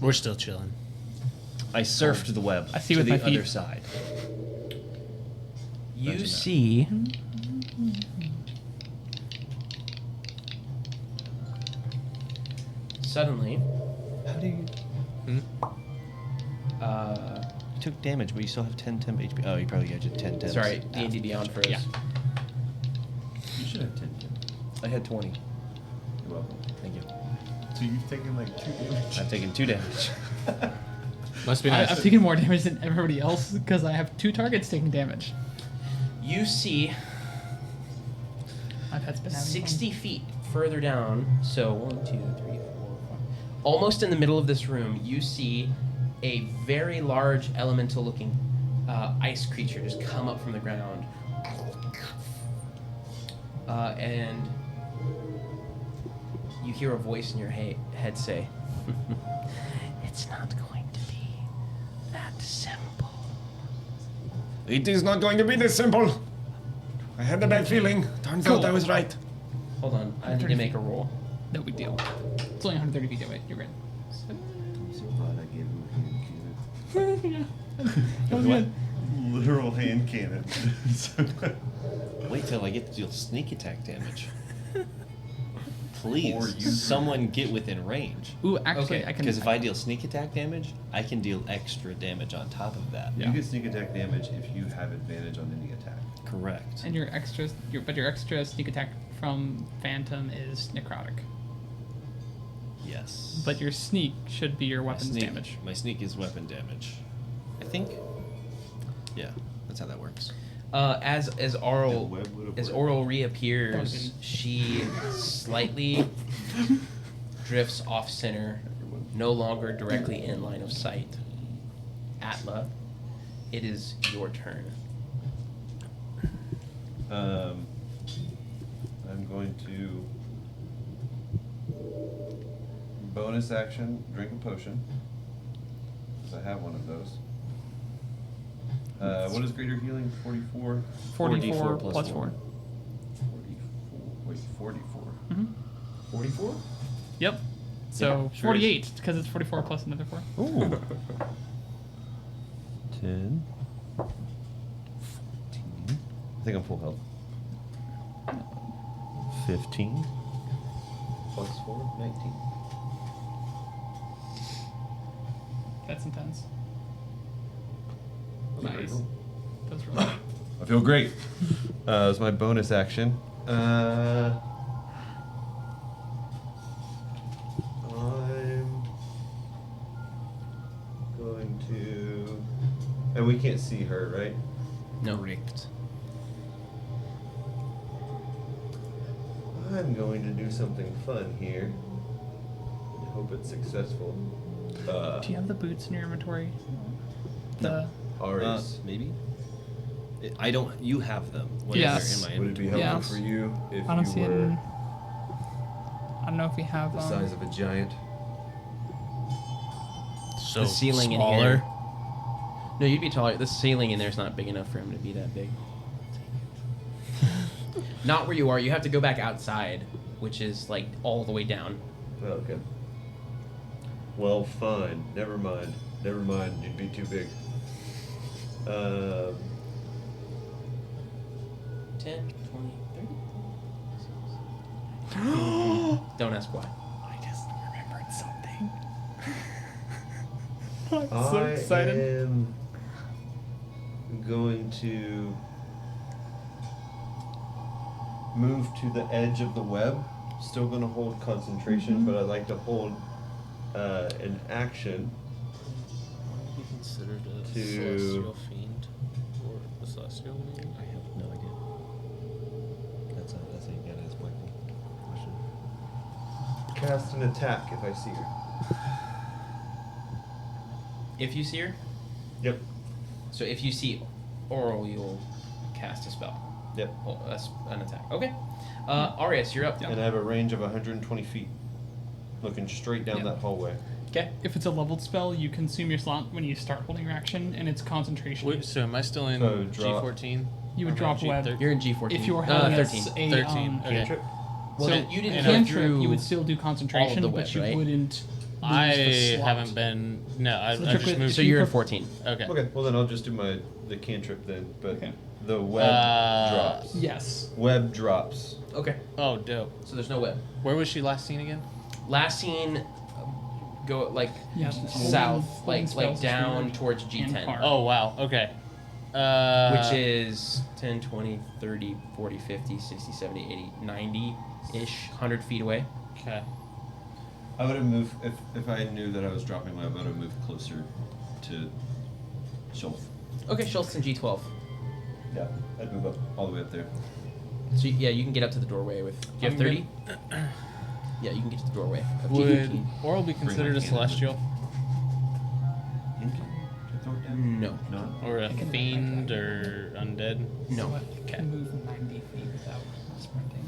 We're still chilling. I surfed the web I see to with the my feet. other side. you Imagine that. see. Suddenly, How do you? You took damage, but you still have 10 temp HP. Oh, you probably got 10 temps. sorry, D&D Beyond froze. Yeah. You should have 10. I had 20. You're welcome. Thank you. So you've taken like 2 damage. I've taken 2 damage. Must be nice. I've taken more damage than everybody else because I have 2 targets taking damage. You see I've had been having 60 feet further down, so 1, 2, 3, 4, 5. Almost in the middle of this room, you see a very large elemental looking ice creature just come up from the ground. And you hear a voice in your head say, "It's not going to be that simple." It is not going to be this simple. I had a bad feeling. Turns out I was right. Hold on, I need to make a roll. No big deal. It's only 130 feet away. You're good. I'm so glad I gave him a hand cannon. That was good. Literal hand cannon. Wait till I get to deal sneak attack damage. Please, someone get within range. Ooh, actually, Okay, I can. Because if I deal sneak attack damage, I can deal extra damage on top of that. Yeah. You get sneak attack damage if you have advantage on any attack. Correct. And your extra sneak attack from Phantom is necrotic. Yes. But your sneak should be your My weapons sneak- damage. My sneak is weapon damage. I think. Yeah, that's how that works. As The Auril web would've as worked. Auril That reappears, would've she slightly drifts off center, no longer directly in line of sight. Atla, it is your turn. I'm going to bonus action, drink a potion, because I have one of those. What is greater healing? 44? 44 plus plus 4. 4. 44. Wait, 44. Mm-hmm. 44? Yep. So Yeah, sure 48, because it's 44 plus another 4. Ooh. 10. 14. I think I'm full health. 15. Plus 4, 19. That's intense. That was a great Nice. roll. That's really I feel great. It's my bonus action. I'm going to. And we can't see her, right? No. Correct. I'm going to do something fun here. I hope it's successful. Do you have the boots in your inventory? The Aris. Maybe. I don't. You have them. When Yes. they're in my Would it be inventory. helpful Yes. for you if I don't you see it. were I don't know if we have the size of a giant? So The ceiling in smaller. here. No, you'd be taller. The ceiling in there's not big enough for him to be that big. Not where you are. You have to go back outside, which is like all the way down. Oh, okay. Well, fine. Never mind. Never mind. You'd be too big. 10, 20, 30. Don't ask why. I just remembered something. I'm I so excited. am going to move to the edge of the web. Still going to hold concentration, but I'd like to hold an action. Would be considered a To- celestial fiend or a celestial being? I have no idea. That's a you gotta ask Michael. Question. Cast an attack if I see her. If you see her, Yep. so if you see Auril, you'll cast a spell. Yep. Oh, that's an attack. Okay. Arius, you're up. And I have a range of 120 feet. Looking straight down Yeah. that hallway. Okay. If it's a leveled spell, you consume your slot when you start holding your action, and it's concentration. Wait, so am I still in So drop- G14? You would Or am I drop in web. G13? You're in G14. If you were holding 13. a 13, okay. Cantrip? Well, so then you didn't and go cantrip, through you would still do concentration, all of the but web, you right? wouldn't. Lose I the slot. haven't been. No, I So just trick moved. So you're at 14. Okay. Okay, well then I'll just do the cantrip then. But Okay. the web drops. Yes. Web drops. Okay. Oh, dope. So there's no web. Where was she last seen again? Last scene, go like Yeah, south, holding like spells down forward towards and G10. far. Oh, wow. Okay. Which is 10, 20, 30, 40, 50, 60, 70, 80, 90-ish, 100 feet away. Okay. I would have moved if I knew that I was dropping web. I would have moved closer to Schultz. Okay, Schultz in G12. Yeah, I'd move up all the way up there. So yeah, you can get up to the doorway with. Do you have I'm 30? Yeah, you can get to the doorway. Of Would G15. Oral be considered a cannon. celestial? Mm, No. No. Or a fiend or undead? No. Okay. Move 90 feet without sprinting.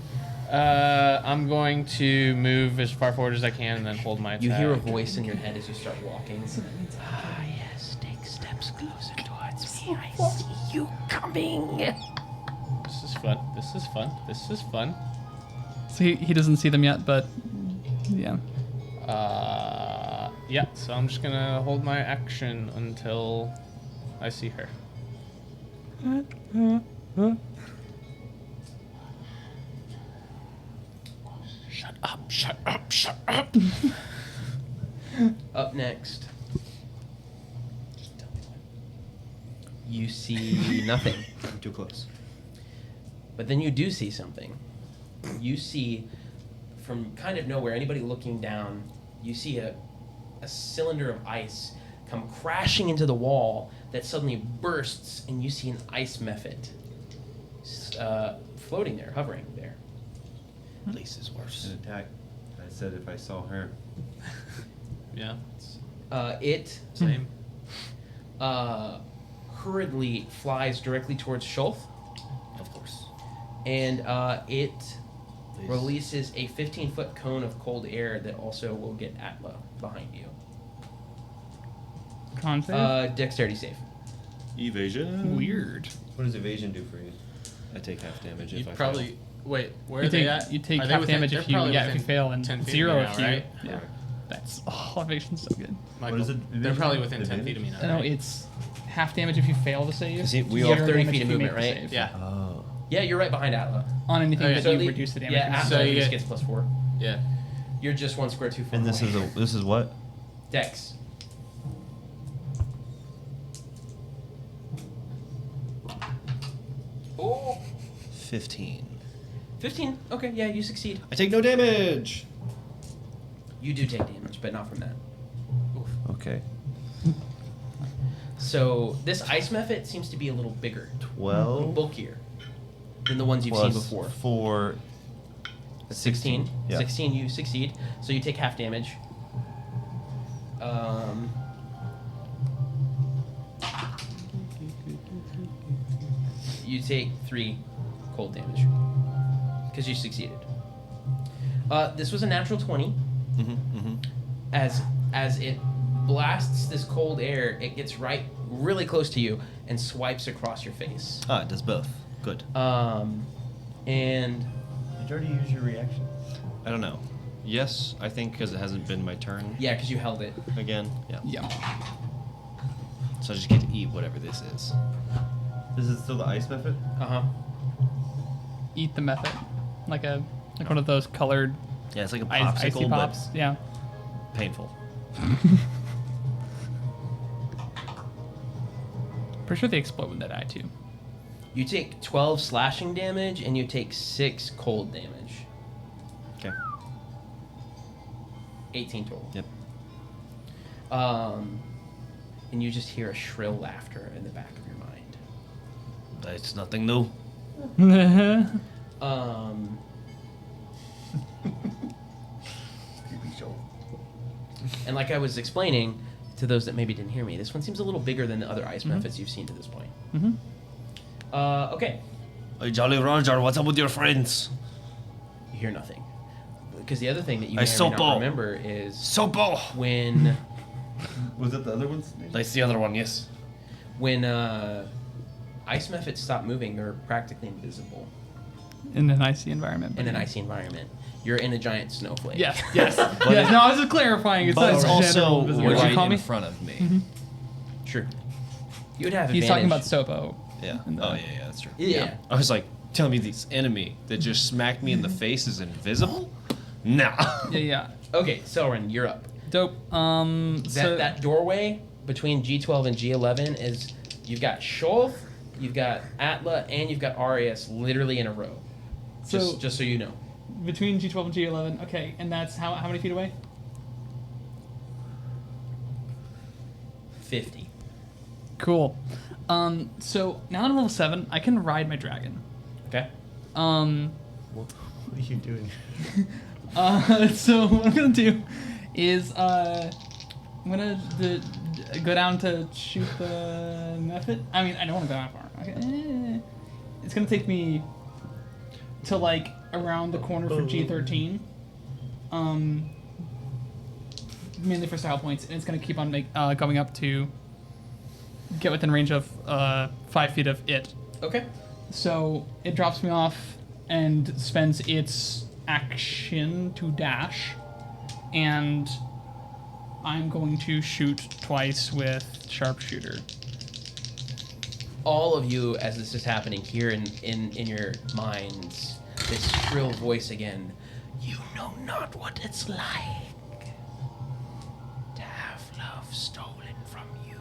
I'm going to move as far forward as I can and then hold my attack. You hear a voice in your head as you start walking. Yes, take steps closer towards me. I see you coming. This is fun. This is fun. This is fun. So he doesn't see them yet, but yeah. Yeah, so I'm just gonna hold my action until I see her. Shut up, shut up, shut up! Up next, you see nothing. I'm too close. But then you do see something. You see, from kind of nowhere, anybody looking down, you see a cylinder of ice come crashing into the wall that suddenly bursts, and you see an ice mephit floating there, hovering there. Place is worse. An attack. I said if I saw her. Yeah, It same. hurriedly flies directly towards Shulth, Of course. and it Please. releases a 15-foot cone of cold air that also will get Atla behind you. Con save? Dexterity save. Evasion. Weird. What does evasion do for you? I take half damage You'd if I probably fail. wait. Where You are they take, at? you take Are they half within- damage they're if you probably if you within fail, and 10 feet of 0 me if now, you right? yeah. Right. That's evasion's so good. Michael, What is it? They're Evasion? probably within 10 Advantage? feet of me now. No, right? it's half damage if you fail to save. See, we zero all- 30 damage feet if of you make movement, the right? save. Yeah. Oh. Yeah, you're right behind Atla. On anything Okay. that So you the- reduce the damage. Yeah, from. Atla So at you least get- gets +4. Yeah. You're just one square too far And this away. is what? Dex. Oh, 15. 15. Okay, yeah, you succeed. I take no damage. You do take damage, but not from that. Okay. So this ice mephit seems to be a little bigger, a little 12 bulkier than the ones you've seen plus before. 4. 16. Yeah. 16, you succeed. So you take half damage. You take 3 cold damage because you succeeded. This was a natural 20. As it blasts this cold air, it gets really close to you and swipes across your face. Ah, it does both. Good. And Did you already use your reaction? I don't know. Yes, I think because it hasn't been my turn yeah, because you held it. again. Yeah. Yeah. So I just get to eat whatever this is. This is still the ice method? Uh-huh. Eat the method, like one of those colored Yeah, it's like a icy popsicle, pops. Yeah. but painful. Pretty sure they explode when they die too. You take 12 slashing damage and you take 6 cold damage. Okay. 18 total. Yep. And you just hear a shrill laughter in the back of your mind. That's nothing new. And like I was explaining to those that maybe didn't hear me, this one seems a little bigger than the other ice Mhm. methods you've seen to this point. Mm-hmm. Okay, Hey, Jolly Roger, what's up with your friends? you hear nothing. Because the other thing that you Hey, may or may not Sopo. remember is Sopo! when Was it the other one's name? That's the other one, yes. when ice methods stop moving, they're practically invisible In an icy environment. in an icy environment. You're in a giant snowflake. Yes. Yes. yes. No, I was just clarifying. It's But not it's general also visibility. What did you right call in me? front of me. Sure. You would have He's advantage. talking about Sopo. Yeah. And the- Oh, yeah, yeah, that's true. Yeah. I was like, tell me this enemy that just smacked me in the face is invisible? Nah. Yeah. Yeah. Okay, Selrin, you're up. Dope. That doorway between G12 and G11 is you've got Shulth, you've got Atla, and you've got Arius literally in a row. Just so you know. between G12 and G11. Okay, and that's how many feet away? 50. Cool. So now I'm level 7. I can ride my dragon. Okay. What are you doing? So what I'm gonna do is I'm gonna go down to shoot the method. I mean, I don't want to go that far. Okay. It's gonna take me to like around the corner for G13. Mainly for style points, and it's gonna keep on going up to get within range of 5 feet of it. Okay. So it drops me off and spends its action to dash, and I'm going to shoot twice with sharpshooter. All of you, as this is happening, hear in your minds this shrill voice again. You know not what it's like to have love stolen from you,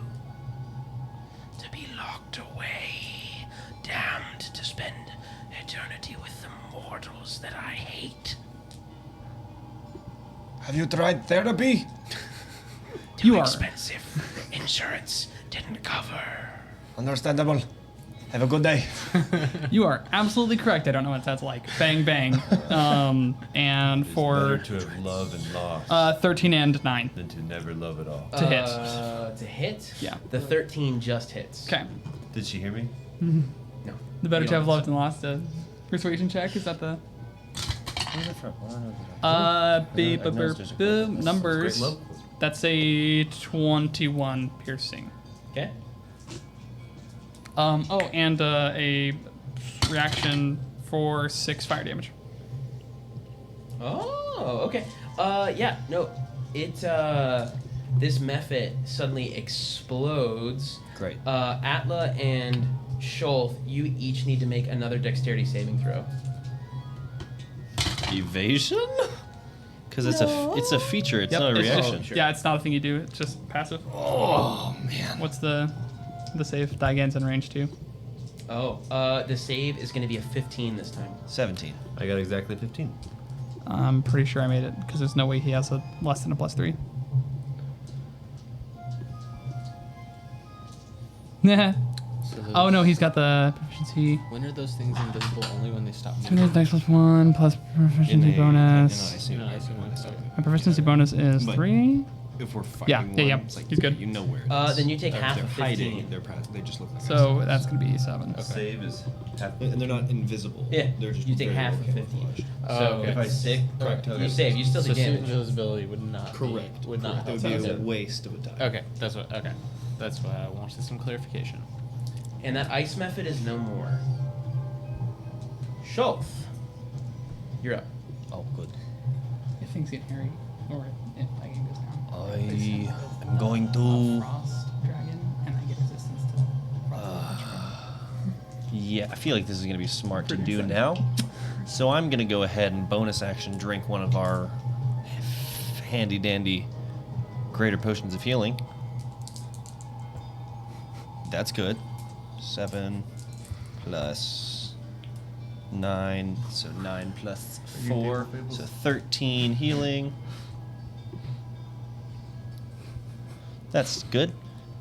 to be locked away, damned to spend eternity with the mortals that I hate. Have you tried therapy? Too You are. expensive. Insurance didn't cover. Understandable. Have a good day. You are absolutely correct. I don't know what that's like. Bang bang. And Better for to have loved and lost 13 and 9 than to never love at all. to hit. To hit? Yeah. The 13 just hits. Okay. Did she hear me? No. The better You to have don't. loved and lost. Persuasion check. Is that the Where's it from? numbers? Great love. That's a 21 piercing. Okay. And a reaction for 6 fire damage. Oh, okay. Yeah, no. It, this method suddenly explodes. Great. Atla and Shulth, you each need to make another dexterity saving throw. Evasion? Because it's a feature. It's Yep, not a it's just- reaction. Sure. Yeah, it's not a thing you do. It's just passive. Oh man. What's the save? Diagon's in range too. Oh, the save is going to be a 15 this time. 17. I got exactly 15. I'm pretty sure I made it because there's no way he has a less than a +3. Nah. So those- Oh no, he's got the proficiency. When are those things invisible? Only when they stop So moving. there's dice +1 plus proficiency bonus. You know, I see one. So My proficiency bonus is But- 3. If we're fighting Yeah, yeah, yeah. one, it's like, He's good. You know where it is. Then you take If half they're of hiding. 15. They just look like So that's gonna be 7. Save is and they're not invisible. Yeah, They're just you take very half well of 15. camouflaged. So okay. if I sick, Correct. you save. You still so take suit damage. invisibility would not Correct. would not Correct. help. That would be a Okay. waste of a die. Okay, that's what. Okay, that's why I wanted some clarification. And that ice method is no more. Shulth, you're up. Oh, good. If things get hairy, or if Diagon goes down. I'm going to. Frost dragon, and I get resistance to frost. Yeah, I feel like this is going to be smart to Pretty do exciting. now. So I'm going to go ahead and bonus action drink one of our handy dandy greater potions of healing. That's good. 7 plus 9, so 9 plus 4, so 13 healing. That's good.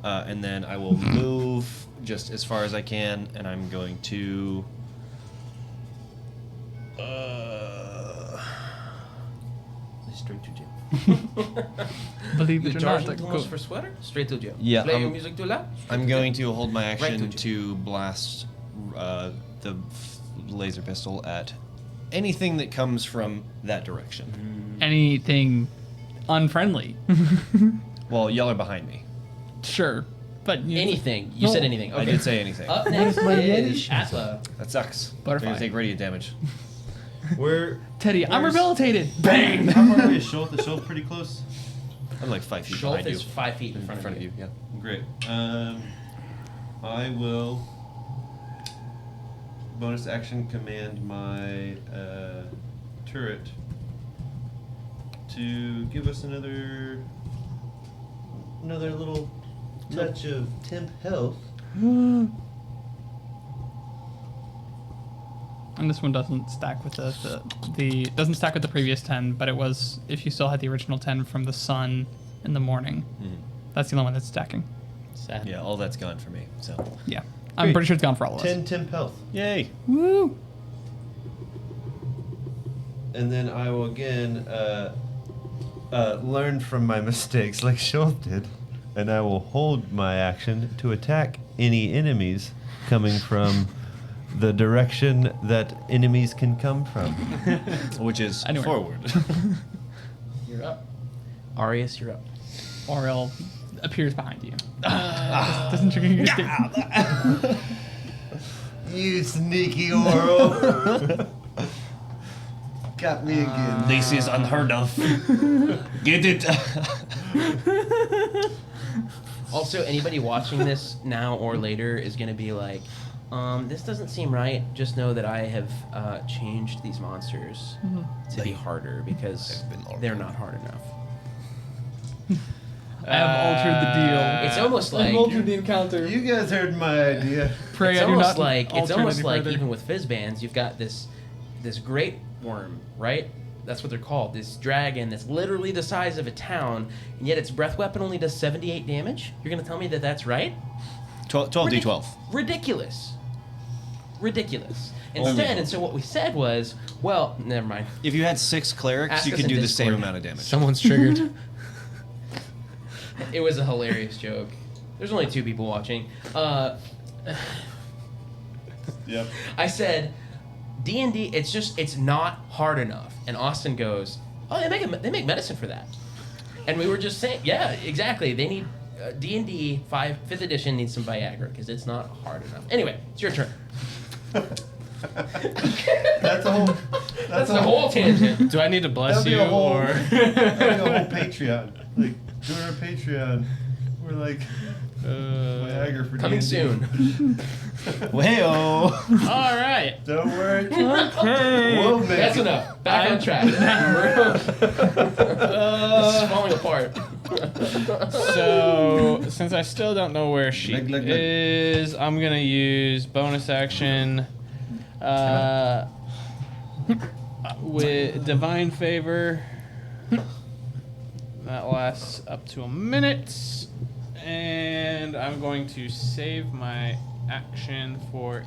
And then I will move just as far as I can, and I'm going to. Straight to gym. Believe The it or not, charging tools for sweater, straight to jail. Yeah, Play your I'm- music too loud. I'm going to hold my Right action to to blast the laser pistol at anything that comes from that direction. anything unfriendly. Well, y'all are behind me. Sure, but you, Anything. You No. said anything. Okay. I did say anything. Up next is Atla. That sucks. Butterfly. You're gonna take radiant damage. Where? Teddy, I'm Where's- rehabilitated. Bang. How far away is Schultz? Is Schultz pretty close? I'm like 5 feet Shulth behind is you. 5 feet in front of you. Yeah. Great. I will bonus action command my turret to give us another little touch of temp health. And this one doesn't stack with the doesn't stack with the previous 10, but it was if you still had the original 10 from the sun in the morning. That's the only one that's stacking. Sad. Yeah, all that's gone for me. So, Yeah, I'm Great. pretty sure it's gone for all of us. 10 temp health. yay! Woo! And then I will again learn from my mistakes like Schultz did. and I will hold my action to attack any enemies coming from the direction that enemies can come from. Which is Anywhere. forward. You're up. Arius, you're up. Auril appears behind you. Doesn't trigger your stick. You sneaky Auril. Got me again. This is unheard of. Get it? Also, anybody watching this now or later is going to be like, this doesn't seem right. Just know that I have changed these monsters to be harder because they're not hard enough. I have altered the deal. It's almost I've like altered the encounter. You guys heard my idea. Pray it's I do almost not like it's alter it almost any like further. even with fizz bands, you've got this great worm, right? That's what they're called. This dragon that's literally the size of a town, and yet its breath weapon only does 78 damage. You're gonna tell me that that's right? 12 d12. Ridiculous. Instead, and so what we said was, well, never mind. If you had 6 clerics, Ask you us could in do the same Discord. amount of damage. Someone's triggered. It was a hilarious joke. There's only 2 people watching. Yep. I said, D&D, it's not hard enough. And Austin goes, oh, they make medicine for that. And we were just saying, yeah, exactly. They need D&D 5th edition needs some Viagra because it's not hard enough. Anyway, it's your turn. That's a whole. That's a whole tangent. Do I need to bless That'd be you a whole- or? That'd be a whole Patreon. Like doing our Patreon. We're like Viagra for Coming D&D. soon. Wayo! All right. Don't worry. We'll make That's it. enough. Back on track. This is falling apart. So since I still don't know where she Look. is, I'm gonna use bonus action with divine favor. That lasts up to a minute, and I'm going to save my action for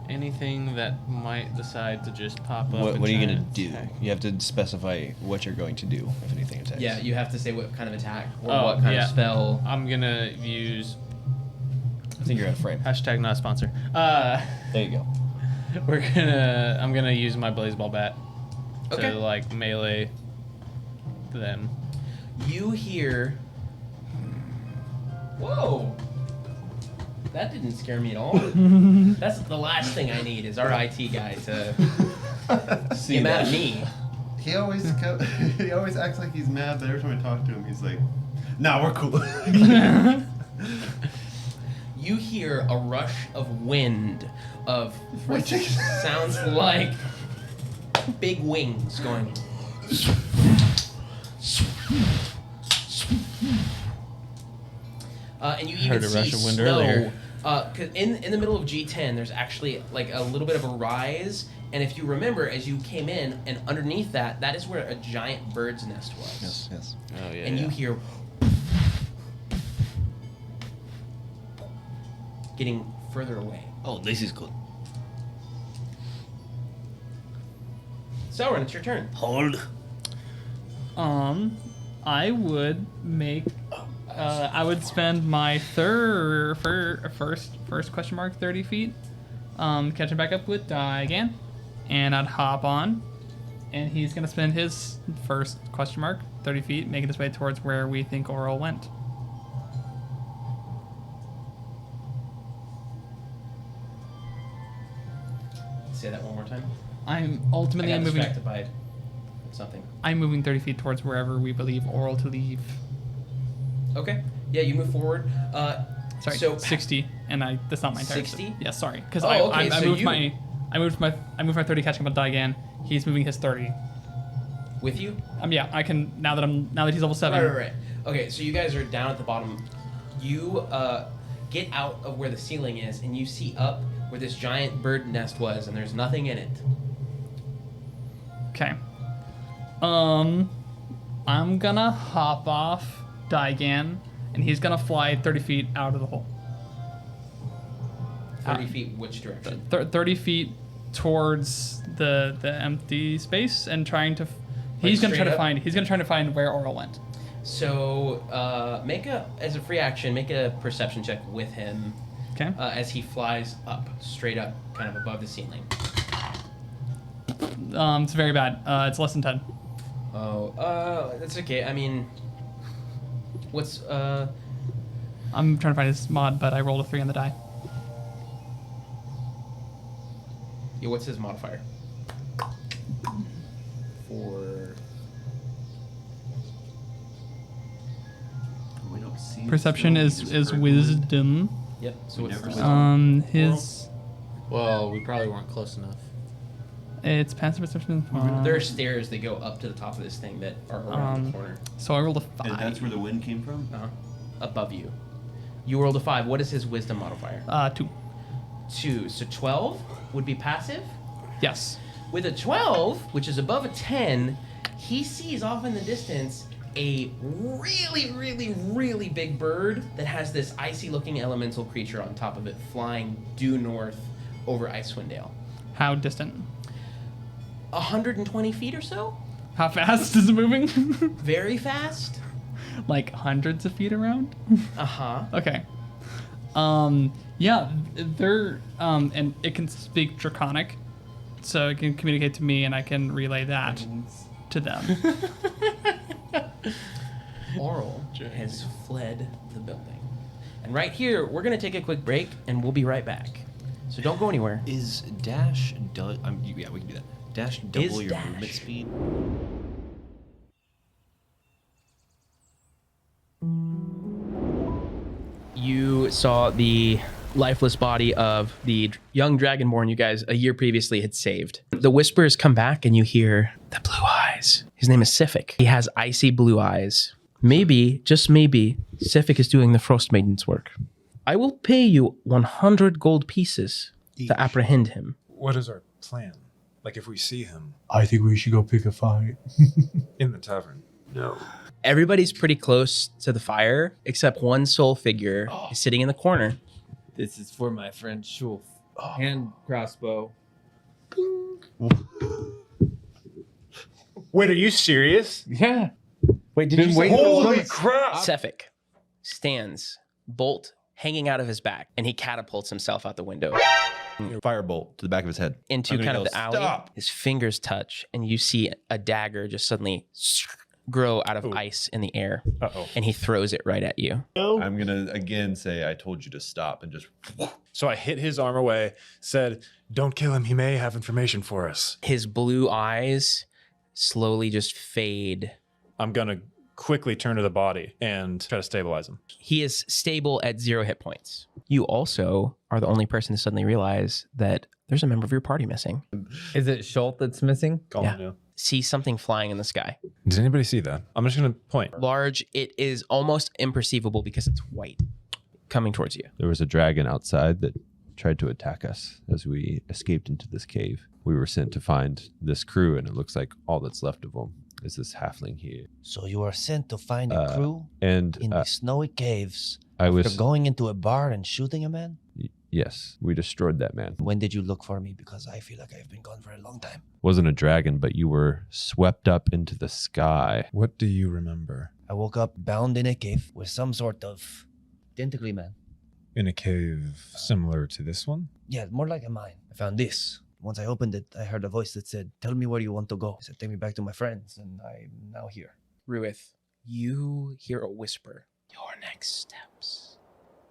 anything that might decide to just pop up. What and are you try going and to do? attack. You have to specify what you're going to do if anything attacks. Yeah, you have to say what kind of attack or Oh, what kind yeah. of spell. I'm gonna use I think you're out of frame. hashtag not sponsor. There you go. I'm gonna use my blaze ball bat Okay. to like melee them. You hear. Whoa! That didn't scare me at all. That's the last thing I need is our IT guy to get mad at me. He always he always acts like he's mad, but every time I talk to him, he's like, "Nah, we're cool." You hear a rush of wind of what sounds like big wings going. And you even Heard a see rush of wind snow. earlier. 'Cause in the middle of G10, there's actually like a little bit of a rise, and if you remember, as you came in, and underneath that is where a giant bird's nest was. Yes. Oh yeah. And you hear getting further away. Oh, this is good. Sauron, it's your turn. Hold. I would make. I would spend my first question mark 30 feet, catching back up with Diagan, and I'd hop on, and he's gonna spend his first question mark 30 feet, making his way towards where we think Auril went. Say that one more time. I'm I ultimately got moving. distracted by something. I'm moving 30 feet towards wherever we believe Auril to leave. Okay. Yeah, you move forward. Sorry, So 60, and that's not my entire. 60? Yeah, sorry, because Oh, okay, I so moved you- my 30 catching up with Diagan. He's moving his 30. with you. Yeah, I can now that he's level 7. Right. Okay, so you guys are down at the bottom. You get out of where the ceiling is, and you see up where this giant bird nest was, and there's nothing in it. Okay. I'm gonna hop off Diagan, and he's gonna fly 30 feet out of the hole. 30 feet, which direction? 30 feet towards the empty space, and trying to. He's gonna straight try to up? find. He's gonna try to find where Auril went. So as a free action, make a perception check with him. Okay. As he flies up, straight up, kind of above the ceiling. It's very bad. It's less than 10. Oh, that's okay. I mean, what's I'm trying to find his mod, but I rolled a 3 on the die. yeah, what's his modifier? For We don't see it, Perception so is we just heard wisdom. yep. So We what's never the saw His Well, we probably weren't close enough. it's passive perception. There are stairs that go up to the top of this thing that are around the corner. So I rolled a 5. And that's where the wind came from? Above you. You rolled a 5. What is his wisdom modifier? 2. 2. So 12 would be passive. Yes. With a 12, which is above a 10, he sees off in the distance a really, really, really big bird that has this icy-looking elemental creature on top of it flying due north over Icewind Dale. How distant? 120 feet or so? How fast is it moving? Very fast. Like hundreds of feet around? Uh-huh. Okay. Yeah, they're and it can speak Draconic, so it can communicate to me, and I can relay that to them. Auril has fled the building. And right here, we're going to take a quick break, and we'll be right back. So don't go anywhere. Is dash... yeah, we can do that. Dash double your dash. movement speed? You saw the lifeless body of the young dragonborn you guys a year previously had saved. The whispers come back and you hear the blue eyes. His name is Sifik. He has icy blue eyes. Maybe, just maybe, Sifik is doing the Frost Maiden's work. I will pay you 100 gold pieces to apprehend him. What is our plan? Like if we see him I think we should go pick a fight. in the tavern? No. Everybody's pretty close to the fire, except one sole figure is sitting in the corner. This is for my friend Schulf. Hand crossbow. Wait, are you serious? Yeah. Wait, did Been you say? waiting for Holy months. crap! Sefik stands, bolt hanging out of his back, and he catapults himself out the window Firebolt to the back of his head. into I'm gonna kind of go, the alley. "Stop!" His fingers touch, and you see a dagger just suddenly grow out of ice in the air, Uh-oh. and he throws it right at you. I'm going to again say, I told you to stop, and just... So I hit his arm away, said, "Don't kill him. He may have information for us." His blue eyes slowly just fade. I'm going to quickly turn to the body and try to stabilize him. He is stable at 0 hit points. You also are the only person to suddenly realize that there's a member of your party missing. Is it Schultz that's missing? Call Yeah. him now. See something flying in the sky. Does anybody see that? I'm just going to point. Large, it is almost imperceivable because it's white, coming towards you. There was a dragon outside that tried to attack us as we escaped into this cave. We were sent to find this crew, and it looks like all that's left of them is this halfling here. So you are sent to find a crew And in the snowy caves I after was... going into a bar and shooting a man? Yes, we destroyed that man. When did you look for me? Because I feel like I've been gone for a long time. Wasn't a dragon, but you were swept up into the sky. What do you remember? I woke up bound in a cave with some sort of tentacly man. In a cave similar to this one? Yeah, more like a mine. I found this. Once I opened it, I heard a voice that said, "Tell me where you want to go." I said, "Take me back to my friends," and I'm now here. Ruith, you hear a whisper. Your next steps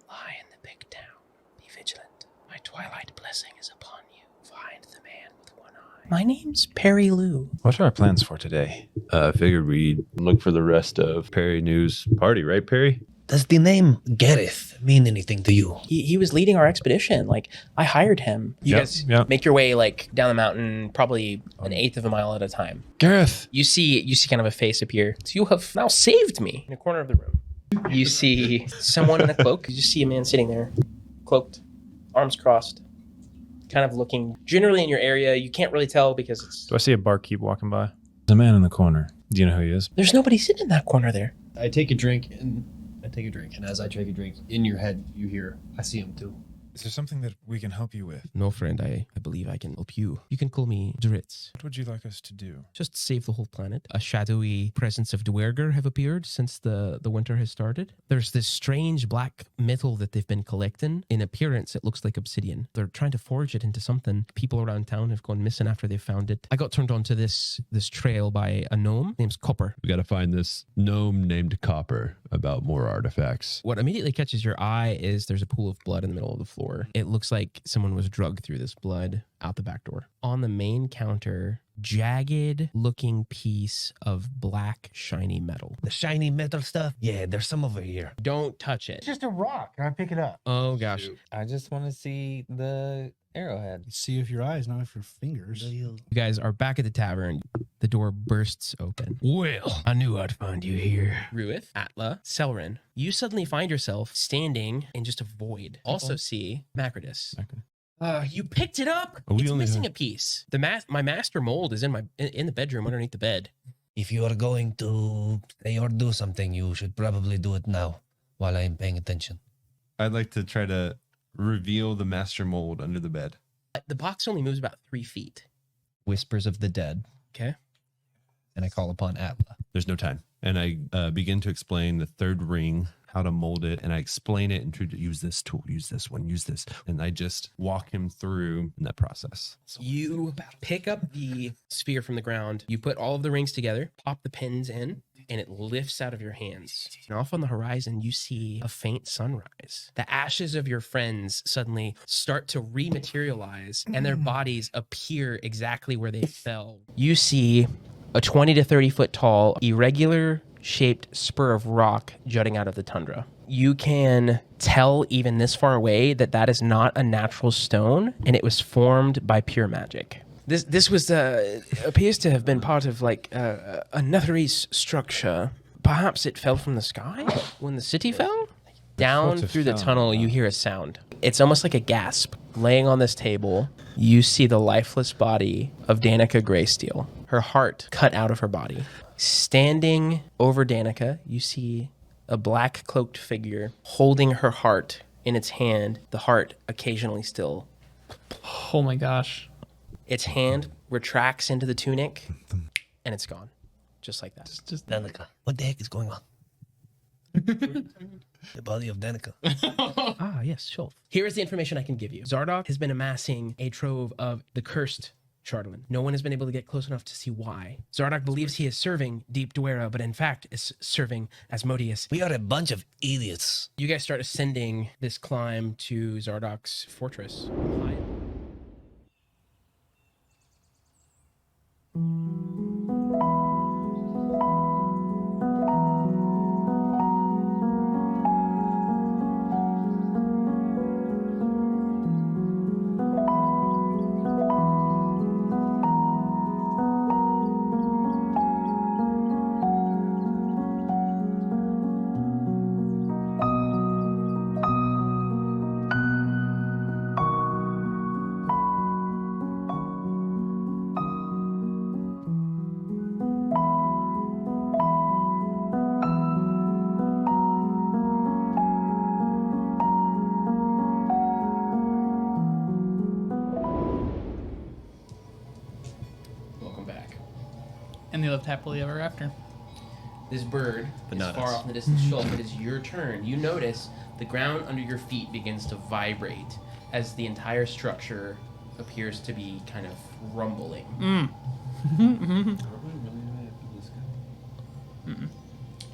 lie in the big town. Be vigilant. My twilight blessing is upon you. Find the man with one eye. My name's Perry Lou. What are our plans for today? Figured we'd look for the rest of Perry New's party, right, Perry? Does the name Gareth mean anything to you? He was leading our expedition. Like, I hired him. You Yep, guys yep. make your way like down the mountain, probably an eighth of a mile at a time. Gareth! You see kind of a face appear. So you have now saved me. In a corner of the room, you see someone in a cloak. You just see a man sitting there, cloaked, arms crossed, kind of looking generally in your area. You can't really tell because it's... Do I see a barkeep walking by? There's a man in the corner. Do you know who he is? There's nobody sitting in that corner there. I take a drink, and as I take a drink, in your head, you hear, "I see him too." Is there something that we can help you with? No, friend, I believe I can help you. You can call me Dritz. What would you like us to do? Just save the whole planet. A shadowy presence of Dwerger have appeared since the winter has started. There's this strange black metal that they've been collecting. In appearance, it looks like obsidian. They're trying to forge it into something. People around town have gone missing after they've found it. I got turned onto this trail by a gnome named Copper. We got to find this gnome named Copper about more artifacts. What immediately catches your eye is there's a pool of blood in the middle of the floor. It looks like someone was drugged through this blood out the back door. On the main counter, jagged looking piece of black shiny metal. The shiny metal stuff? Yeah, there's some over here. Don't touch it. It's just a rock. Can I pick it up? Oh gosh. I just want to see the arrowhead. See with your eyes, not with your fingers. You guys are back at the tavern. The door bursts open. Well, I knew I'd find you here. Ruith, Atla, Selrin, you suddenly find yourself standing in just a void. Also see Macrodus. You picked it up. It's missing a piece. My master mold is in the bedroom underneath the bed. If you are going to say or do something, you should probably do it now while I am paying attention. I'd like to try to reveal the master mold under the bed. The box only moves about 3 feet. Whispers of the dead. Okay. And I call upon Atla. There's no time. And I begin to explain the third ring, how to mold it. And I explain it and try to use this tool, use this one, use this. And I just walk him through in that process. You pick up the sphere from the ground. You put all of the rings together, pop the pins in, and it lifts out of your hands. And off on the horizon, you see a faint sunrise. The ashes of your friends suddenly start to rematerialize, and their bodies appear exactly where they fell. You see a 20 to 30 foot tall, irregular shaped spur of rock jutting out of the tundra. You can tell even this far away that is not a natural stone, and it was formed by pure magic. This was appears to have been part of like a netherese structure. Perhaps it fell from the sky when the city fell? Down through the tunnel, you hear a sound. It's almost like a gasp. Laying on this table, you see the lifeless body of Danica Greysteel. Her heart cut out of her body. Standing over Danica, you see a black cloaked figure holding her heart in its hand, the heart occasionally still. Oh my gosh. Its hand retracts into the tunic, and it's gone. Just like that. Just Danica. What the heck is going on? The body of Danica. Ah, yes, sure. Here is the information I can give you. Zardoc has been amassing a trove of the cursed Chardalin. No one has been able to get close enough to see why. Zardoc believes he is serving Deep Dwera, but in fact is serving Asmodeus. We are a bunch of idiots. You guys start ascending this climb to Zardoc's fortress. And they lived happily ever after. This bird Bananas. is far off in the distance. Schultz, it is your turn. You notice the ground under your feet begins to vibrate as the entire structure appears to be kind of rumbling.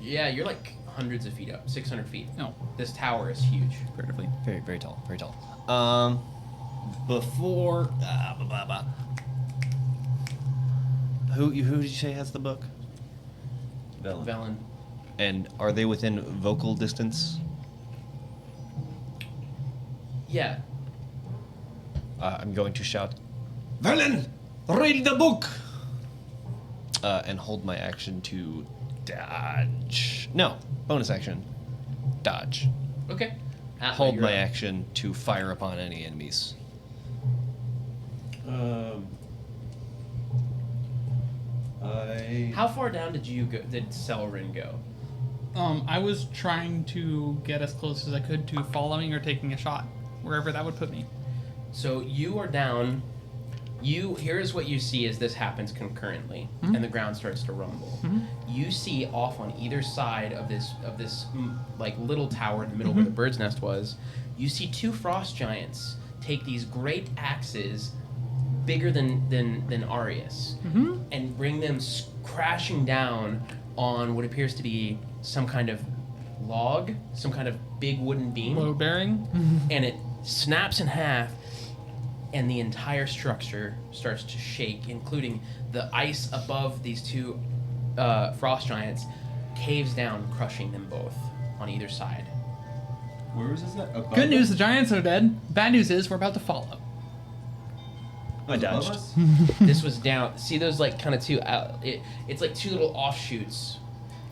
Yeah, you're like hundreds of feet up, 600 feet. No. This tower is huge. Comparatively. Very, very tall. Very tall. Before... Who did you say has the book? Velen. And are they within vocal distance? Yeah. I'm going to shout, Velen, read the book! and hold my action to dodge. No, bonus action. Dodge. Okay. Atla, Hold you're my up. action to fire upon any enemies. How far down did Selrin go? I was trying to get as close as I could to following or taking a shot. wherever that would put me. So you are down. Here's what you see as this happens concurrently, and the ground starts to rumble. You see off on either side of this like little tower in the middle where the bird's nest was. You see 2 frost giants take these great axes, bigger than Arius, and bring them crashing down on what appears to be some kind of log, some kind of big wooden beam. Load bearing. And it snaps in half, and the entire structure starts to shake, including the ice above these 2 frost giants caves down, crushing them both on either side. Where was this at? Above Good news, us? the giants are dead. Bad news is we're about to follow. I dodged. Above us? This was down. See those like kind of 2 it's like 2 little offshoots,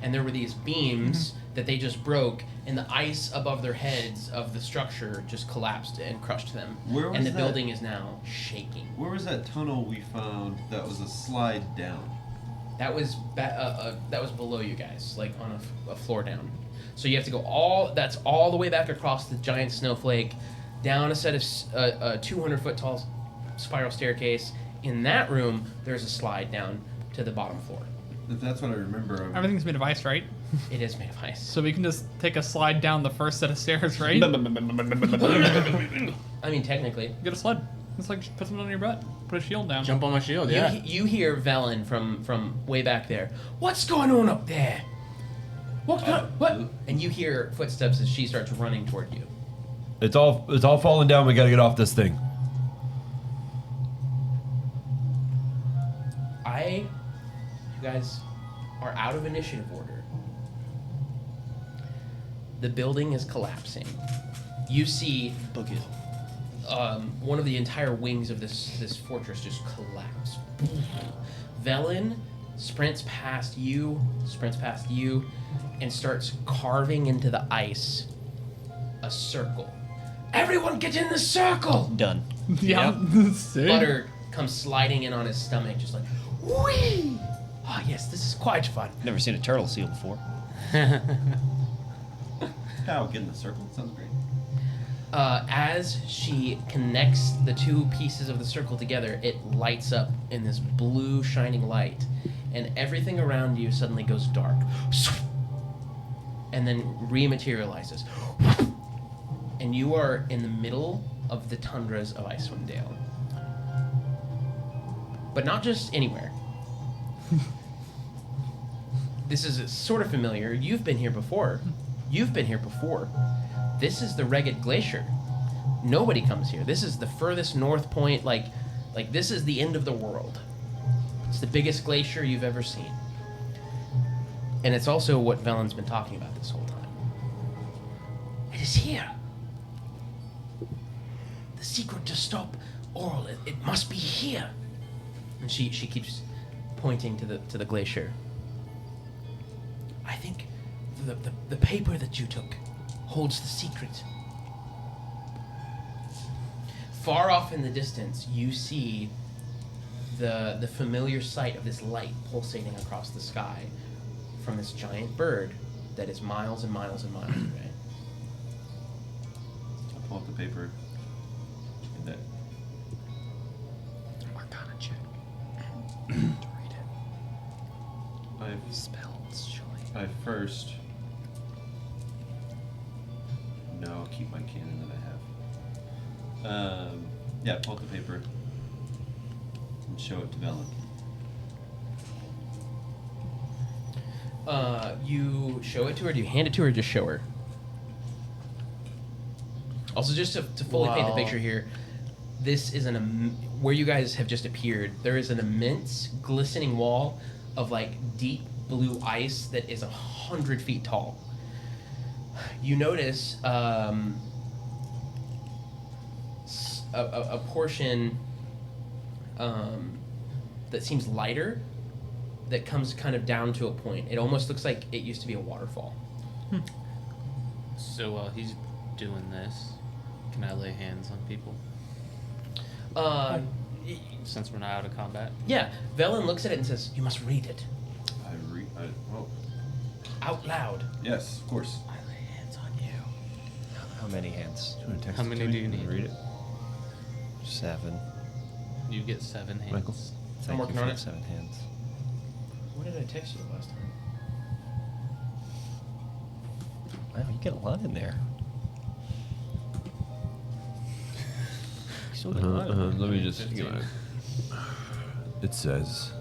and there were these beams that they just broke, and the ice above their heads of the structure just collapsed and crushed them. Where was and the that? building is now shaking. Where was that tunnel we found that was a slide down? That was that was below you guys, like on a floor down. So you have to go all the way back across the giant snowflake, down a set of a 200-foot tall spiral staircase. In that room, there's a slide down to the bottom floor. If that's what I remember. Everything's made of ice, right? It is made of ice. So we can just take a slide down the first set of stairs, right? I mean, technically. Get a sled. It's like just put something on your butt. Put a shield down. Jump on my shield, You, yeah. you hear Velen from way back there. What's going on up there? What? And you hear footsteps as she starts running toward you. It's all falling down. We gotta get off this thing. You guys are out of initiative order. The building is collapsing. You see one of the entire wings of this fortress just collapse. Velen sprints past you, and starts carving into the ice a circle. Everyone get in the circle! Done. Yeah. Sick. Butter comes sliding in on his stomach, just like, whee! Ah, yes, this is quite fun. Never seen a turtle seal before. Cow, get in the circle. Sounds great. As she connects the 2 pieces of the circle together, it lights up in this blue shining light, and everything around you suddenly goes dark, and then rematerializes, and you are in the middle of the tundras of Icewind Dale. But not just anywhere. This is sort of familiar. You've been here before. This is the Regged Glacier. Nobody comes here. This is the furthest north point, like this is the end of the world. It's the biggest glacier you've ever seen. And it's also what Velen's been talking about this whole time. It is here. The secret to stop Auril, it must be here. And she keeps pointing to the glacier. I think the paper that you took holds the secret. Far off in the distance, you see the familiar sight of this light pulsating across the sky from this giant bird that is miles and miles and miles away. I'll pull up the paper. And that. Arcana check. To read it. Spells, surely. I first. No, I'll keep my cannon that I have. Yeah, pull up the paper and show it to Velen. You show it to her? Do you hand it to her or just show her? Also, just to fully paint the picture here, this is where you guys have just appeared, there is an immense glistening wall of like deep blue ice that is 100 feet tall. You notice a portion that seems lighter that comes kind of down to a point. It almost looks like it used to be a waterfall. So while he's doing this, can I lay hands on people? Since we're not out of combat? Yeah. Velen looks at it and says, "You must read it." Well. Out loud. Yes, of course. I lay hands on you. How many hands? How many do you need? Read it. 7. You get 7 hands. Michael, I'm thank working you on for it. the 7 hands. What did I text you last time? Wow, you get a lot in there. You still get a lot in there. Let me just. 15. It says.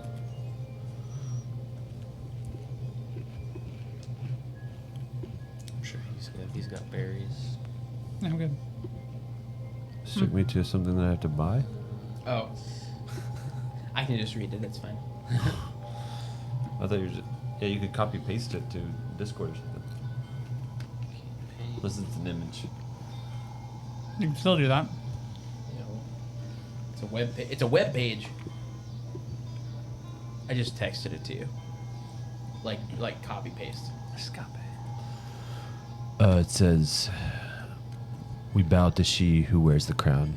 I'm sure he's good. He's got berries. I'm good. Took me to something that I have to buy. Oh. I can just read it, it's fine. I thought you were just... Yeah, you could copy paste it to Discord or something. Unless it's an image. You can still do that. It's a web page. I just texted it to you. Like copy paste. It says, "We bow to she who wears the crown.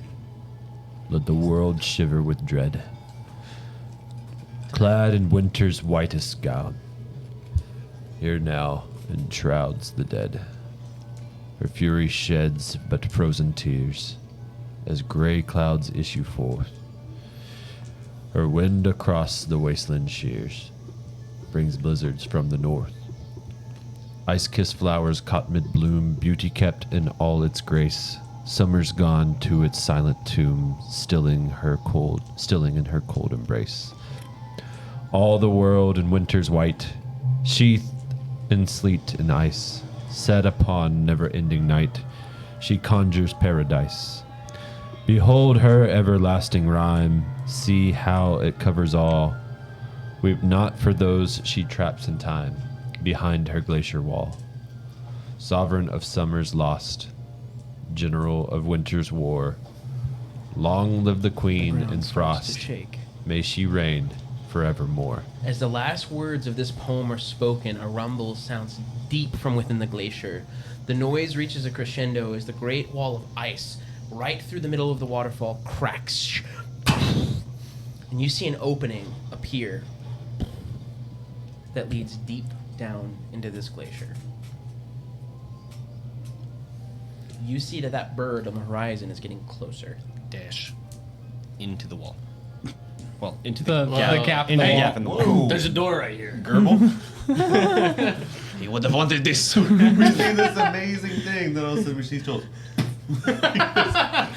Let the world shiver with dread. Clad in winter's whitest gown, here now enshrouds the dead. Her fury sheds but frozen tears, as gray clouds issue forth. Her wind across the wasteland shears, brings blizzards from the north. Ice-kissed flowers caught mid-bloom, beauty kept in all its grace. Summer's gone to its silent tomb, stilling in her cold embrace. All the world in winter's white, sheathed in sleet and ice, set upon never-ending night, she conjures paradise. Behold her everlasting rhyme, see how it covers all. Weep not for those she traps in time, behind her glacier wall. Sovereign of summer's lost, general of winter's war, long live the queen in frost, Shake. may she reign forevermore." As the last words of this poem are spoken, a rumble sounds deep from within the glacier. The noise reaches a crescendo as the great wall of ice right through the middle of the waterfall cracks. And you see an opening appear that leads deep down into this glacier. You see that bird on the horizon is getting closer. Dash into the wall. Well, into The gap in in the the wall. gap in the wall. There's a door right here. Gerbil. He would have wanted this. We see this amazing thing, then all of a sudden we see Joel.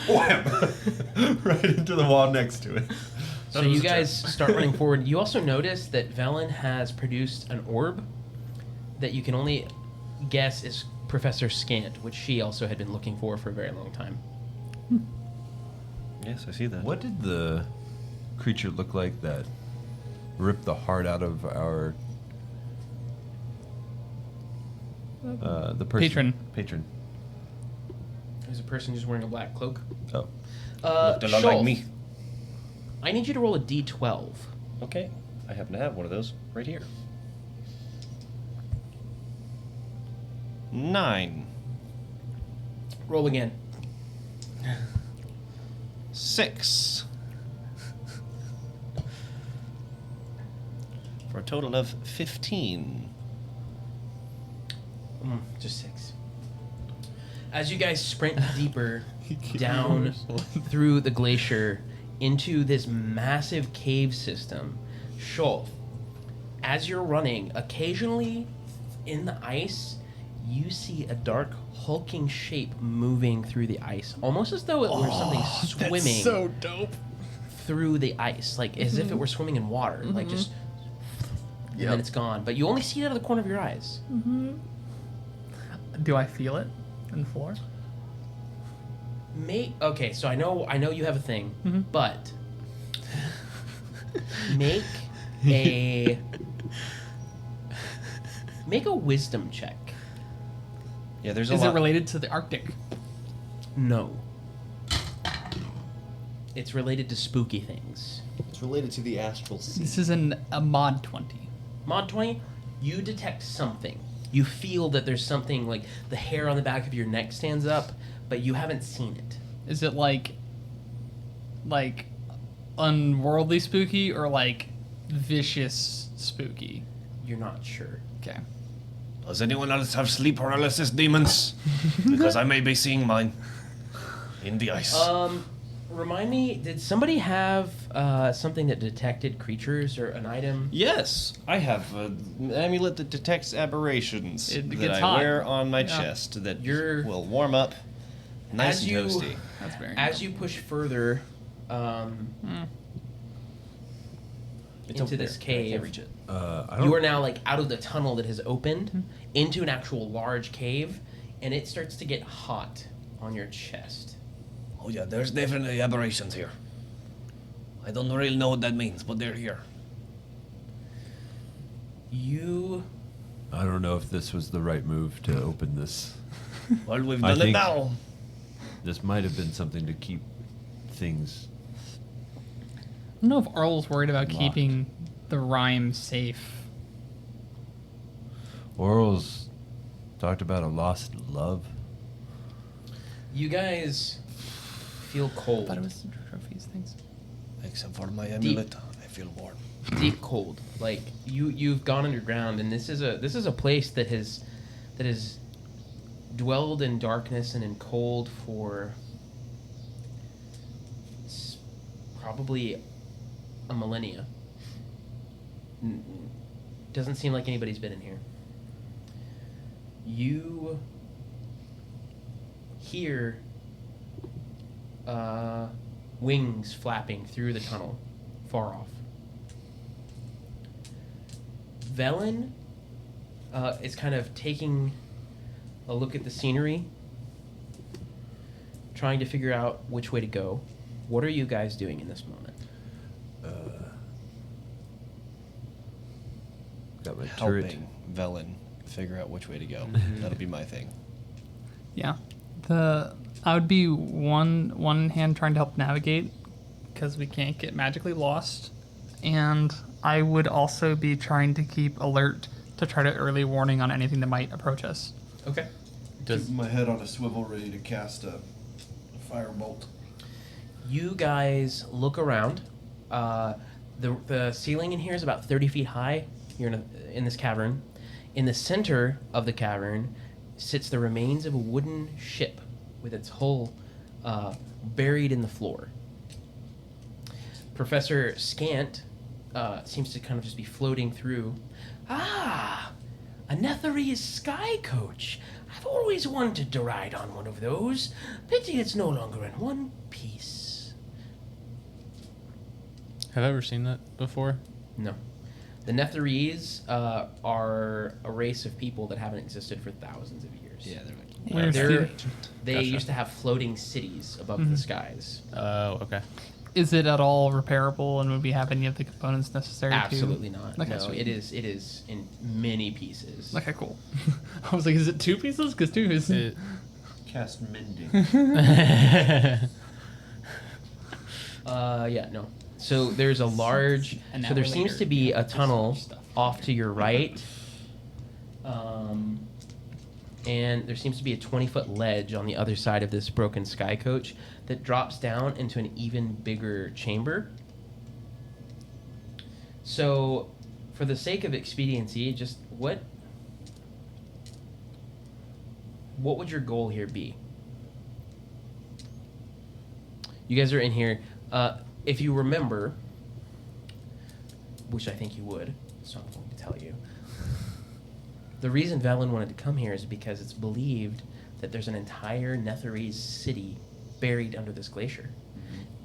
Wham! Right into the wall next to it. So you guys start running forward. You also notice that Velen has produced an orb that you can only guess is Professor Scant, which she also had been looking for a very long time. Yes, I see that. What did the creature look like that ripped the heart out of our the person? Patron. There's a person who's wearing a black cloak. Oh. Looked a lot like Shulf, me. I need you to roll a d12. Okay, I happen to have one of those right here. 9. Roll again. 6. For a total of 15. Just 6. As you guys sprint deeper down through the glacier into this massive cave system, Shulf, as you're running, occasionally in the ice, you see a dark, hulking shape moving through the ice, almost as though it were something swimming. That's so dope. Through the ice, like as if it were swimming in water, like just, and then it's gone. But you only see it out of the corner of your eyes. Do I feel it in the floor? Okay, so I know you have a thing, but make a wisdom check. Yeah, there's Is it related to the Arctic? No. It's related to spooky things. It's related to the astral sea. This is a mod 20. Mod 20, you detect something. You feel that there's something, like the hair on the back of your neck stands up, but you haven't seen it. Is it like unworldly spooky or like vicious spooky? You're not sure. Okay. Does anyone else have sleep paralysis demons? Because I may be seeing mine in the ice. Remind me, did somebody have something that detected creatures or an item? Yes, I have an amulet that detects aberrations It that gets I hot. wear on my Yeah. chest that will warm up nice and toasty. That's very As you push further It's into over this there. I cave, can't reach it. you are now like out of the tunnel that has opened into an actual large cave, and it starts to get hot on your chest. Oh yeah, there's definitely aberrations here. I don't really know what that means, but they're here. You... I don't know if this was the right move to open this. Well, we've I done it think now. This might have been something to keep things. I don't know if Auril's worried about keeping the rhyme safe. Auril's talked about a lost love. You guys feel cold. I thought it was trophies things. Except for my amulet, I feel warm. Deep cold. Like you've gone underground, and this is a place that has dwelled in darkness and in cold for probably a millennia. Doesn't seem like anybody's been in here. You hear wings flapping through the tunnel, far off. Velen is kind of taking a look at the scenery, trying to figure out which way to go. What are you guys doing in this moment? Got my turret. Helping Velen figure out which way to go. That'll be my thing. Yeah. I would be one hand trying to help navigate because we can't get magically lost, and I would also be trying to keep alert to try to early warning on anything that might approach us. Okay. Keep my head on a swivel, ready to cast a firebolt. You guys look around. The ceiling in here is about 30 feet high. You're in this cavern. In the center of the cavern sits the remains of a wooden ship with its hull buried in the floor. Professor Scant seems to kind of just be floating through. Ah, a Netherese sky coach. I've always wanted to ride on one of those. Pity it's no longer in one piece. Have I ever seen that before? No. The Netherese are a race of people that haven't existed for thousands of years. Yeah, they're They Gotcha. used to have floating cities above the skies. Oh, okay. Is it at all repairable, and would we have any of the components necessary? Absolutely not. Okay, No, sweet. it is in many pieces. Okay, cool. I was like, is it 2 pieces? Because 2 is. Cast mending. Yeah, no. So there's a large. An So there hour seems later, to be a there's tunnel stuff. off to your right. And there seems to be a 20-foot ledge on the other side of this broken sky coach that drops down into an even bigger chamber. So, for the sake of expediency, just what would your goal here be? You guys are in here. If you remember, which I think you would, so I'm going to tell you. The reason Velen wanted to come here is because it's believed that there's an entire Netherese city buried under this glacier.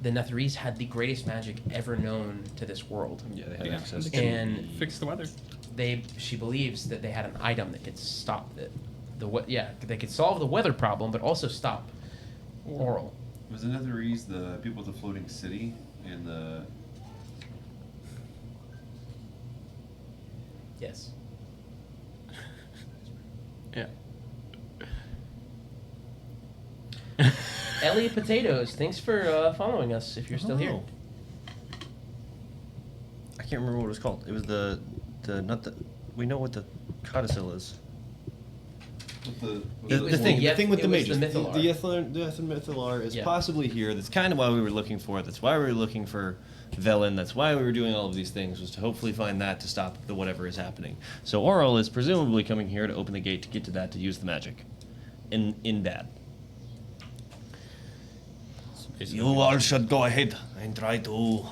The Netherese had the greatest magic ever known to this world. Yeah, they had access to And fix the weather. she believes that they had an item that could stop they could solve the weather problem, but also stop Auril. Was the Netherese the people with the floating city and the... Yes. Yeah. Elliot Potatoes, thanks for following us. If you're still here. I can't remember what it was called. It was the not the. We know what the codicil is. The thing with the mages, the Mythalar. Mythalar is Yeah. possibly here. That's kind of why we were looking for it. That's why we were looking for Velen. That's why we were doing all of these things, was to hopefully find that to stop the whatever is happening. So Auril is presumably coming here to open the gate to get to that, to use the magic. In bad. You all should go ahead and try to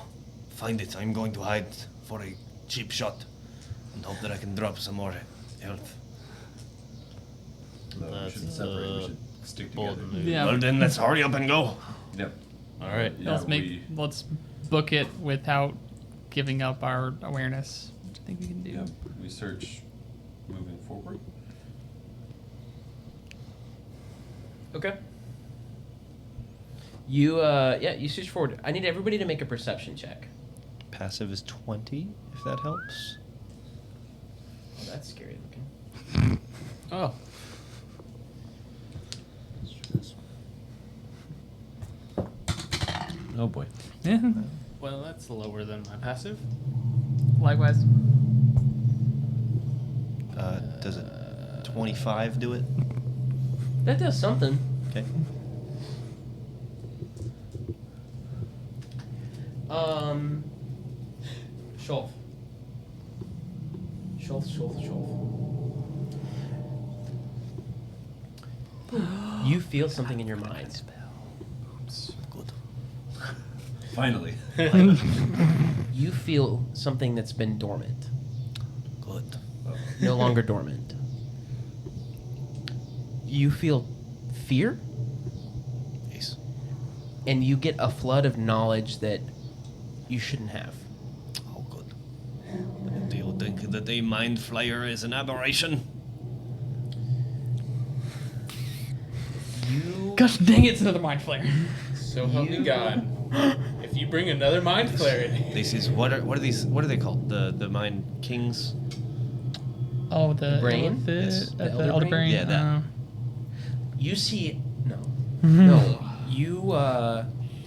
find it. I'm going to hide for a cheap shot and hope that I can drop some more health. No, we shouldn't separate. We should stick together. Yeah. Well, then let's hurry up and go. Yep. All right. Let's book it without giving up our awareness, which I think we can do. Yep. We search moving forward. Okay. You you switch forward. I need everybody to make a perception check. Passive is 20, if that helps. Oh, that's scary looking. Oh. Oh boy. Yeah. Well, that's lower than my passive. Likewise. Does it 25 do it? That does something. Okay. Shulf. You feel something in your mind. Good. Finally. You feel something that's been dormant. Good. No longer dormant. You feel fear? Yes. And you get a flood of knowledge that you shouldn't have. Oh, good. Do you think that a mind flyer is an aberration? Gosh dang, it's another mind flare. So help me God. If you bring another mind flare in. This is what are these? What are they called? The mind kings? Oh, the brain? Yes. The Elder elder brain. Yeah, that. You see, no. You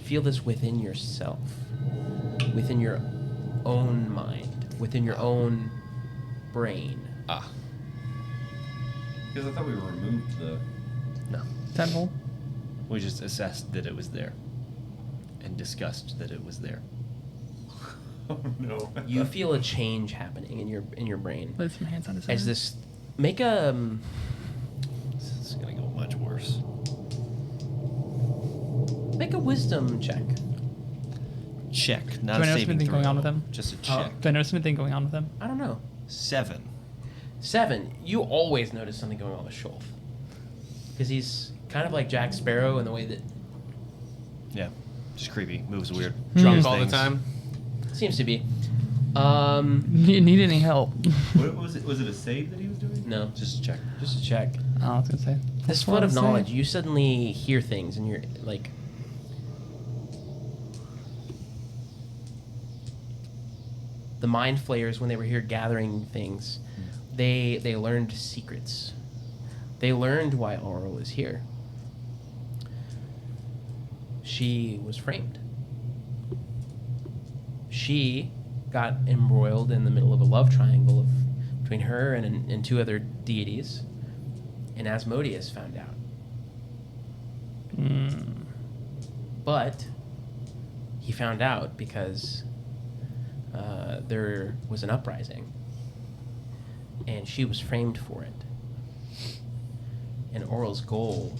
feel this within yourself, within your own mind, within your own brain. Ah. Because I thought we removed the. No. Tadpole. We just assessed that it was there, and discussed that it was there. Oh no. You feel a change happening in your brain. Put some hands on his As head. this, make a. This is gonna go much worse. Make a wisdom check. Check. Not Do I a notice saving anything throw. going on with him? Just a check. Do I notice anything going on with him? I don't know. 7. 7. You always notice something going on with Shulf. Because he's kind of like Jack Sparrow in the way that Yeah. Just creepy. Moves weird. Drunk Does all the things. time. seems to be. You need any help? What was it? Was it a save that he was doing? No, Just a check. just a check. Oh, I was gonna say. This flood of knowledge, you suddenly hear things, and you're like, the mind flayers when they were here gathering things, they learned secrets. They learned why Auril is here. She was framed. She got embroiled in the middle of a love triangle between her and two other deities, and Asmodeus found out. But he found out because there was an uprising, and she was framed for it. And Auril's goal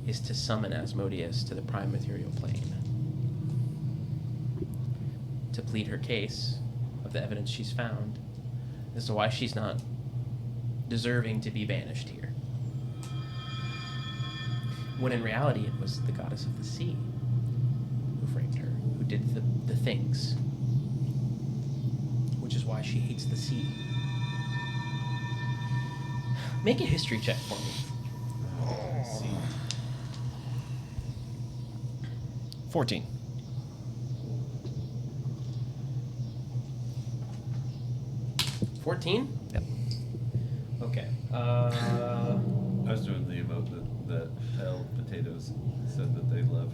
is to summon Asmodeus to the prime material plane to plead her case of the evidence she's found as to why she's not deserving to be banished here. When in reality it was the goddess of the sea who framed her, who did the things, which is why she hates the sea. Make a history check for me. 14. Yep. Okay. I was doing the emote that Hell Potatoes said that they love.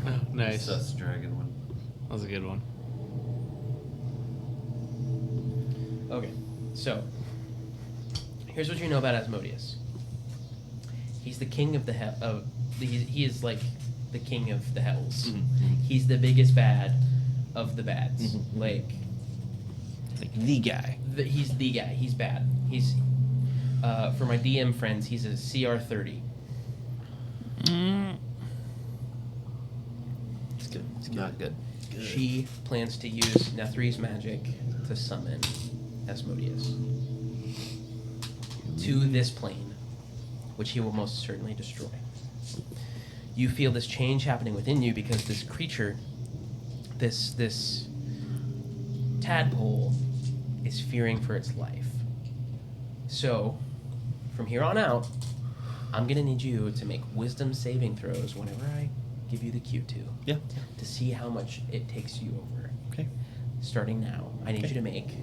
Oh, nice. Sus Dragon one. That was a good one. Okay. So, here's what you know about Asmodeus. He's the king of the hell. He is like the king of the hells. Mm-hmm. He's the biggest bad of the bads. Mhm. Like the guy. He's the guy. He's bad. He's for my DM friends. He's a CR 30. It's good. It's good. Not good. Good. She plans to use Nethri's magic to summon Asmodeus to this plane, which he will most certainly destroy. You feel this change happening within you because this creature, this tadpole, is fearing for its life. So, from here on out, I'm gonna need you to make wisdom saving throws whenever I give you the cue to. Yeah. To see how much it takes you over. Okay. Starting now, I need you to make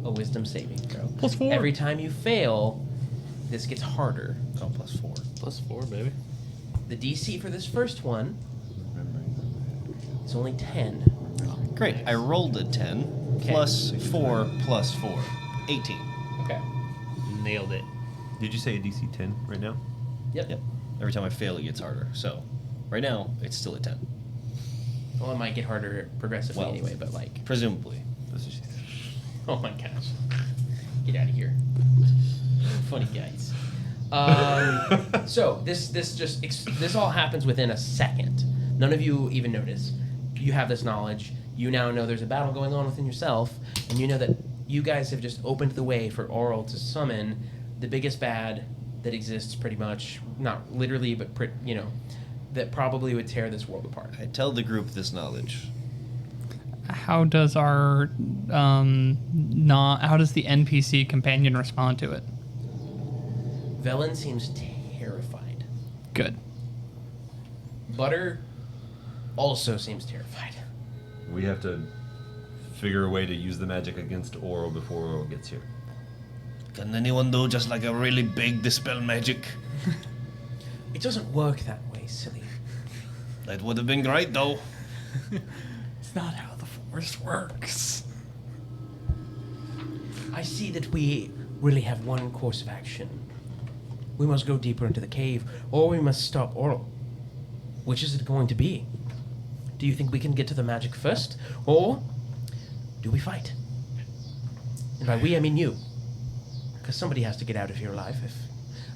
a wisdom saving throw. +4. Every time you fail, this gets harder. Oh, +4. +4, baby. The DC for this first one is only 10. Great. I rolled a 10 Okay. plus 4 plus 4. 18. Okay. Nailed it. Did you say a DC 10 right now? Yep. Every time I fail, it gets harder. So, right now, it's still a 10. Well, it might get harder progressively Well, anyway, but like. Presumably. Oh my gosh. Get out of here. Funny guys. So this all happens within a second. None of you even notice. You have this knowledge. You now know there's a battle going on within yourself, and you know that you guys have just opened the way for Auril to summon the biggest bad that exists, pretty much. Not literally, but that probably would tear this world apart. I tell the group this knowledge. How does our how does the NPC companion respond to it? Velen seems terrified. Good. Butter also seems terrified. We have to figure a way to use the magic against Auril before Auril gets here. Can anyone do just like a really big dispel magic? It doesn't work that way, silly. That would have been great, though. It's not how the force works. I see that we really have one course of action. We must go deeper into the cave, or we must stop Auril. Which is it going to be? Do you think we can get to the magic first, or do we fight? And by we, I mean you. Because somebody has to get out of here alive.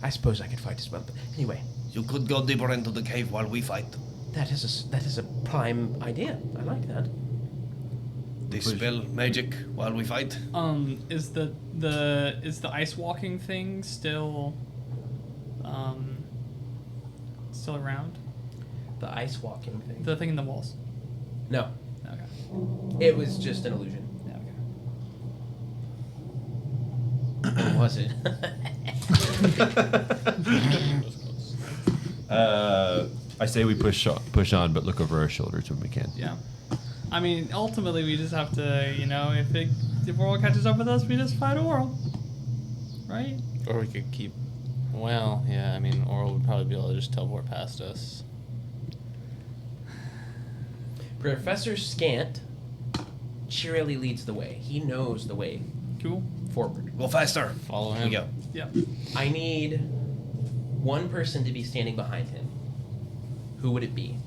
I suppose I could fight as well, but anyway. You could go deeper into the cave while we fight. That is a prime idea. I like that. Dispel magic while we fight. Is the ice walking thing still around? The ice walking thing. The thing in the walls. No. Okay. It was just an illusion. Yeah, Or was it? I say we push on, but look over our shoulders when we can. Yeah. I mean, ultimately, we just have to, if Auril catches up with us, we just fight Auril. Right? Or we could keep. Well, yeah, I mean, Auril would probably be able to just teleport past us. Professor Scant cheerily leads the way. He knows the way. Cool. Forward. Go faster. Follow him. We go. Yeah. I need one person to be standing behind him. Who would it be?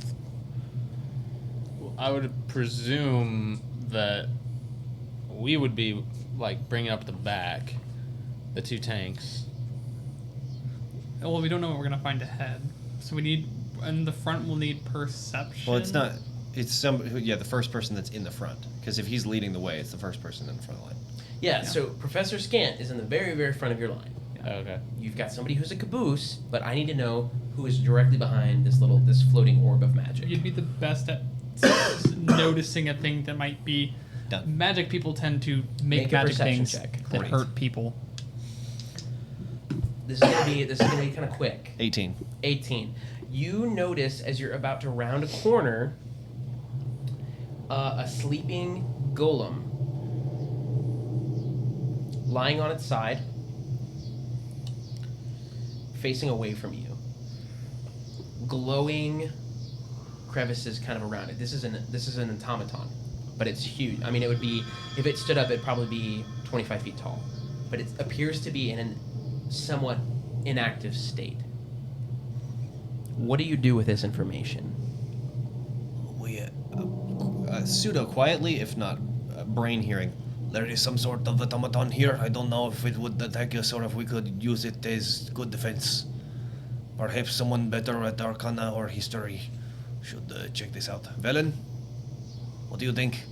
I would presume that we would be like bringing up the back, the two tanks. Well, we don't know what we're gonna find ahead, so we need. In the front, we'll need perception. Well, it's not. It's the first person that's in the front. Because if he's leading the way, it's the first person in the front line. Yeah, so Professor Scant is in the very, very front of your line. Okay. You've got somebody who's a caboose, but I need to know who is directly behind this floating orb of magic. You'd be the best at noticing a thing that might be. Done. Magic people tend to Make make a magic perception things check. that Great. hurt people. This is gonna be kind of quick. 18. 18. You notice as you're about to round a corner, a sleeping golem lying on its side, facing away from you. Glowing crevices kind of around it. This is an automaton, but it's huge. I mean, it would be, if it stood up, it'd probably be 25 feet tall. But it appears to be in a somewhat inactive state. What do you do with this information? We pseudo quietly, if not brain hearing. There is some sort of automaton here. I don't know if it would attack us or if we could use it as good defense. Perhaps someone better at Arcana or History should check this out. Velen, what do you think?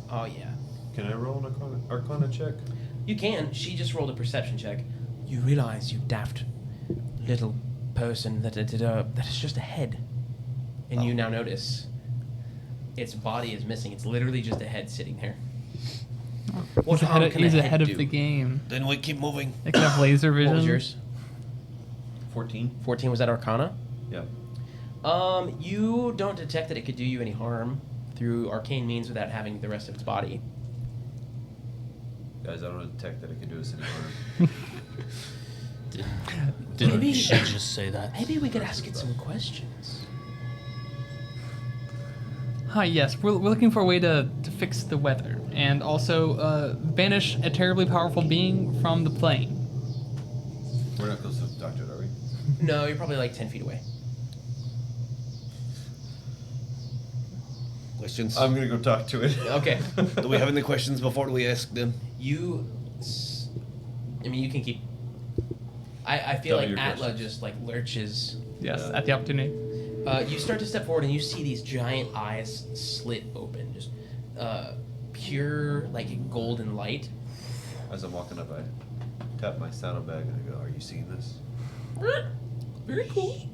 Oh, yeah. Can I roll an Arcana check? You can. She just rolled a perception check. You realize, you daft little person, that it's just a head. And you now notice its body is missing. It's literally just a head sitting there. What harm can He's a ahead head of do? the game. Then we keep moving. It can have laser vision. What was yours? 14. 14 was that Arcana? Yeah. You don't detect that it could do you any harm through arcane means without having the rest of its body. Guys, I don't detect that it can do us any harm. Didn't Maybe- she just say that? Maybe we could ask it some questions. Hi, yes, we're looking for a way to fix the weather and also banish a terribly powerful being from the plane. We're not close to the doctor, are we? No, you're probably like 10 feet away. Questions? I'm gonna go talk to it. Okay. Do we have any questions before we ask them? You can keep. I feel Tell me like your Atla just like lurches. Yes, at the opportunity. You start to step forward and you see these giant eyes slit open, just pure like golden light. As I'm walking up, I tap my saddlebag and I go, "Are you seeing this?" Very cool.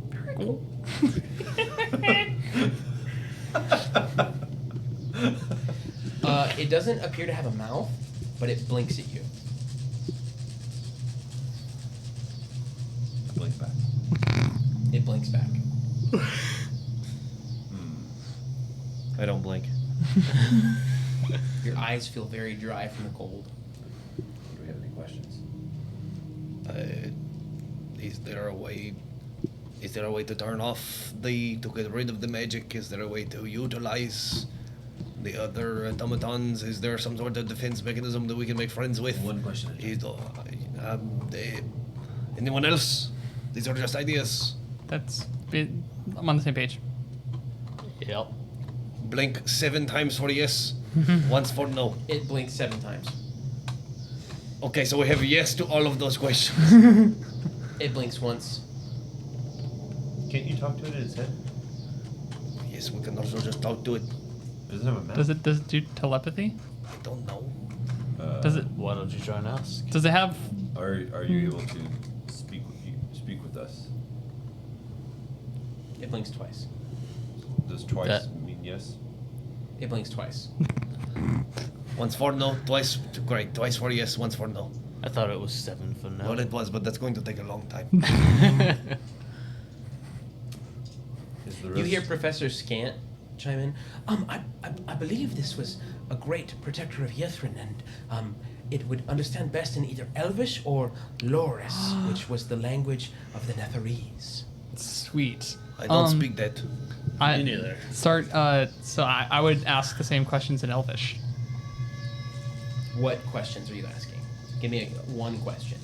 Very cool. It doesn't appear to have a mouth, but it blinks at you. I blink back. It blinks back. I don't blink. Your eyes feel very dry from the cold. Do we have any questions? Is there a way? Is there a way to turn off to get rid of the magic? Is there a way to utilize the other automatons? Is there some sort of defense mechanism that we can make friends with? One question. Anyone else? These are just ideas. I'm on the same page. Yep. Blink 7 times for yes, once for no. It blinks 7 times. Okay, so we have yes to all of those questions. It blinks once. Can't you talk to it in its head? Yes, we can also just talk to it. Does it have a mouth? Does it do telepathy? I don't know. Does it? Why don't you try and ask? Does it have? Are you able to speak with us? It blinks twice. Does twice That- mean yes? It blinks twice. Once for no, twice great, twice for yes, once for no. I thought it was 7 for now. Well, it was, but that's going to take a long time. You hear Professor Scant chime in. I believe this was a great protector of Yethrin, and it would understand best in either Elvish or Loris, which was the language of the Netherese. Sweet. I don't speak that. Me neither. So I would ask the same questions in Elvish. What questions are you asking? Give me one question.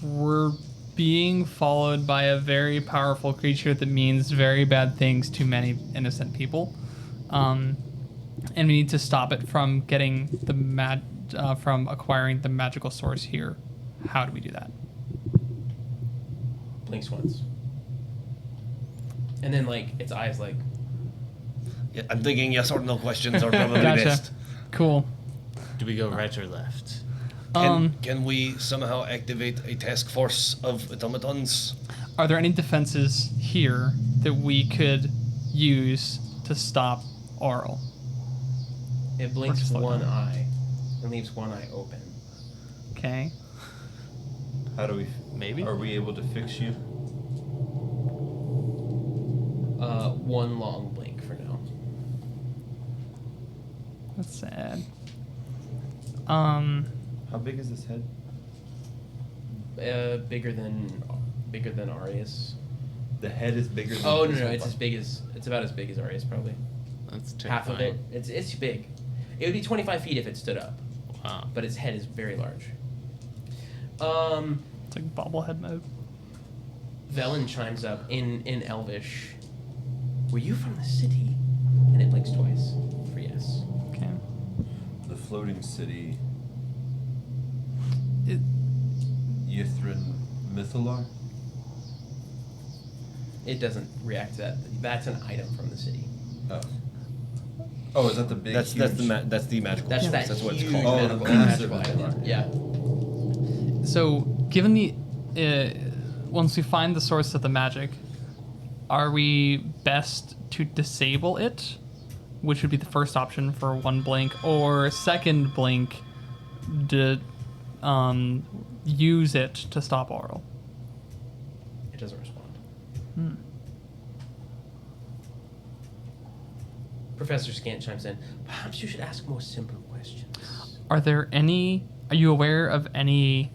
We're being followed by a very powerful creature that means very bad things to many innocent people. And we need to stop it from getting from acquiring the magical source here. How do we do that? Blinks once. And then, like, its eyes, like... Yeah, I'm thinking yes or no questions are probably Gotcha. best. Cool. Do we go right or left? Can we somehow activate a task force of automatons? Are there any defenses here that we could use to stop Auril? It blinks just one look. eye and leaves one eye open. Okay. How do we? Maybe. Are we able to fix you? One long blink for now. That's sad. How big is this head? Bigger than Arius. The head is bigger than Oh this no, whole it's body. about as big as Arius probably. That's half of it. terrifying. It's big. It would be 25 feet if it stood up. Wow. But its head is very large. It's like bobblehead mode. Velen chimes up in Elvish. Were you from the city? And it blinks twice for yes. Okay. The floating city. It, Yithrin Mythalar? It doesn't react to that. That's an item from the city. Oh. Oh, is that the big? That's huge... that's the magical. That's piece. that That's what it's huge called. Oh, magical, the magical massive item. Yeah. so, given the once we find the source of the magic, are we best to disable it, which would be the first option for one blink, or second blink, to use it to stop Auril? It doesn't respond. Professor Scant chimes in. Perhaps you should ask more simple questions. Are you aware of any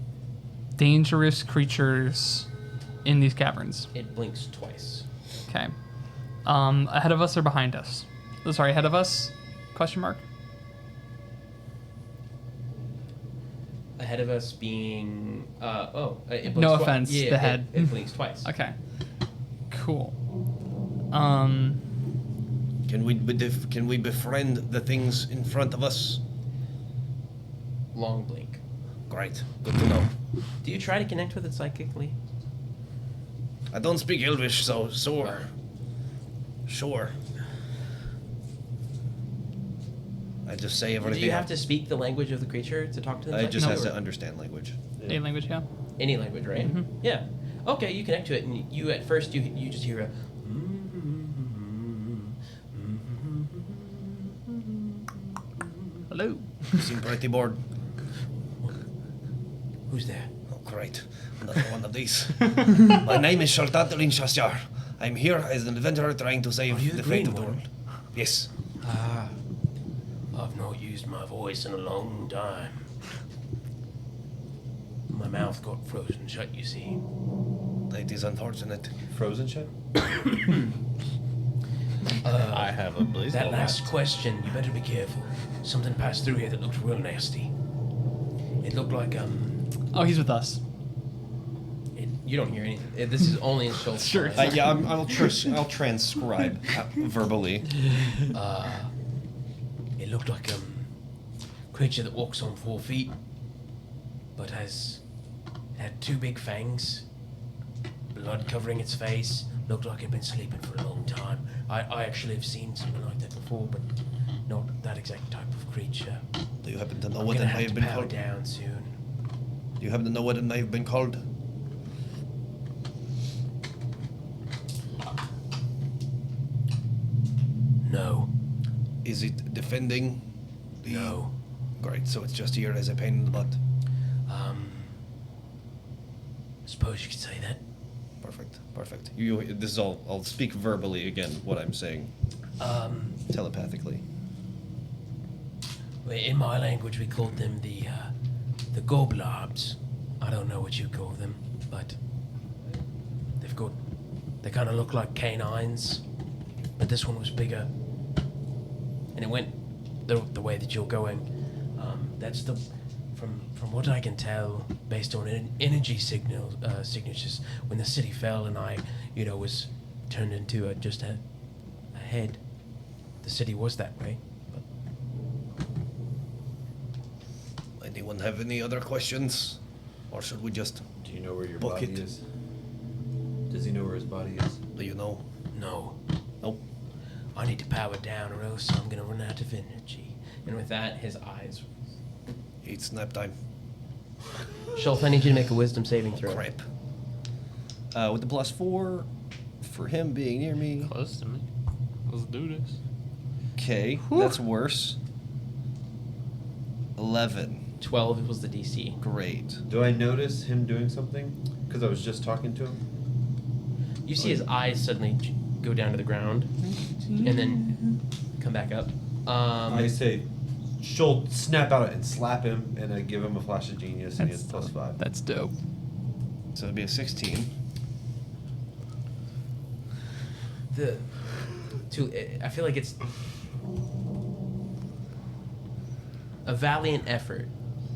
dangerous creatures in these caverns? It blinks twice. Okay. Ahead of us or behind us? Oh, sorry, ahead of us? Question mark. Ahead of us being it blinks No twi- offense, yeah, the head. It blinks twice. Okay. Cool. Can we befriend the things in front of us? Long blink. Great. Good to know. Do you try to connect with it psychically? I don't speak Elvish, so sure. I just say everything. Do you have to speak the language of the creature to talk to them? It just No. has to understand language. Any language, yeah. Any language, right? Mhm. Yeah. Okay, you connect to it, and you at first you just hear a. Hello. You seem pretty bored. Who's there? Oh, great. Another one of these. My name is Shaltat Rinshasjar. I'm here as an adventurer trying to save you the the fate green of the one? world. Yes. I've not used my voice in a long time. My mouth got frozen shut, you see. It is unfortunate. Frozen shut? I have a blaze. That last question, you better be careful. Something passed through here that looked real nasty. It looked like Oh, he's with us. You don't hear anything. This is only in Schultz's Sure. voice. Yeah, I'll transcribe verbally. It looked like a creature that walks on 4 feet, but had 2 big fangs, blood covering its face. Looked like it'd been sleeping for a long time. I actually have seen something like that before, but not that exact type of creature. Do you happen to know I'm what it gonna may have have to been power called? down soon. Do you happen to know what it may have been called? No. Is it defending? No. Great, so it's just here as a pain in the butt. I suppose you could say that. Perfect. This is all. I'll speak verbally again. What I'm saying. Telepathically. In my language, we called them the goblobs. I don't know what you call them, but they kind of look like canines, but this one was bigger, and it went the way that you're going. That's from what I can tell, based on energy signatures. When the city fell, and I, was turned into just a head. The city was that way. Anyone have any other questions? Or should we just Do you know where your book body it? is? Does he know where his body is? Do you know? No. Nope. I need to power down, or else I'm gonna run out of energy. And with that, his eyes. It's nap time. Schultz, I need you to make a wisdom saving throw. Crap. With the +4 for him being near me. Close to me. Let's do this. Okay, that's worse. 11. 12 was the DC. Great. Do I notice him doing something? Because I was just talking to him. You see his eyes suddenly go down to the ground, and then come back up. I say, she'll snap out and slap him, and I give him a flash of genius, and he has +5. That's dope. So it'd be a 16. I feel like it's A valiant effort.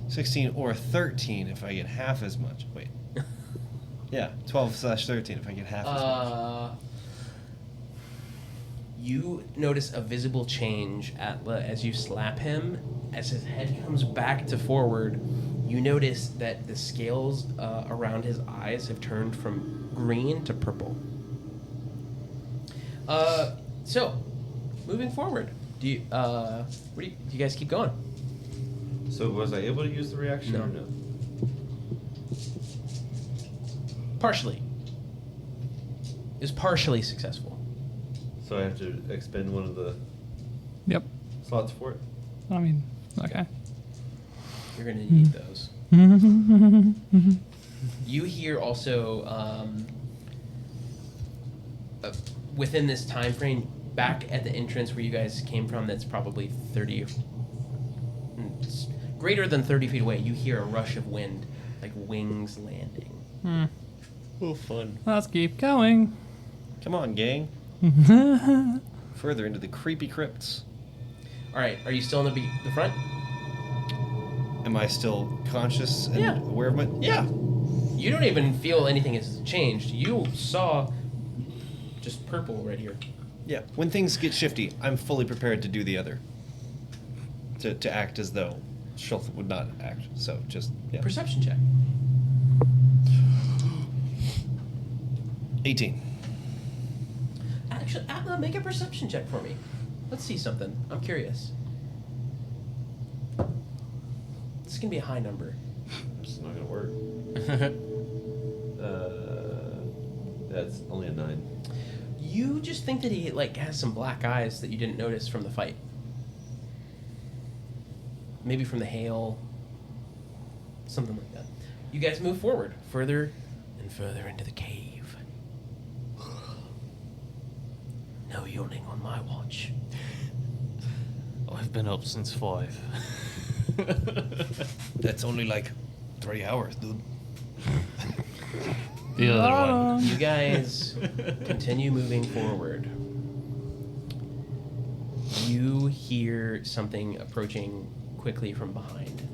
16 or 13 if I get half as much. Wait. Yeah, 12/13 if I get half as much. You notice a visible change as you slap him. As his head comes back to forward, you notice that the scales around his eyes have turned from green to purple. So, moving forward, do you guys keep going? So was I able to use the reaction or no? Partially. It was partially successful. So I have to expend one of the slots for it? I mean, okay. You're going to need those. You hear also, within this time frame, back at the entrance where you guys came from, that's probably 30, it's greater than 30 feet away, you hear a rush of wind, like wings landing. Oh, fun. Let's keep going. Come on, gang. Further into the creepy crypts. All right, are you still in the front? Am I still conscious and aware of my... Yeah. You don't even feel anything has changed. You saw just purple right here. Yeah. When things get shifty, I'm fully prepared to do the other. To act as though Schultz would not act. So just, yeah. Perception check. 18. Actually, Atla, make a perception check for me. Let's see something. I'm curious. This is going to be a high number. It's not going to work. That's only a 9. You just think that he has some black eyes that you didn't notice from the fight. Maybe from the hail. Something like that. You guys move forward, further and further into the cave. No yawning on my watch. I've been up since 5. That's only like 3 hours, dude. The other one. You guys continue moving forward. You hear something approaching quickly from behind.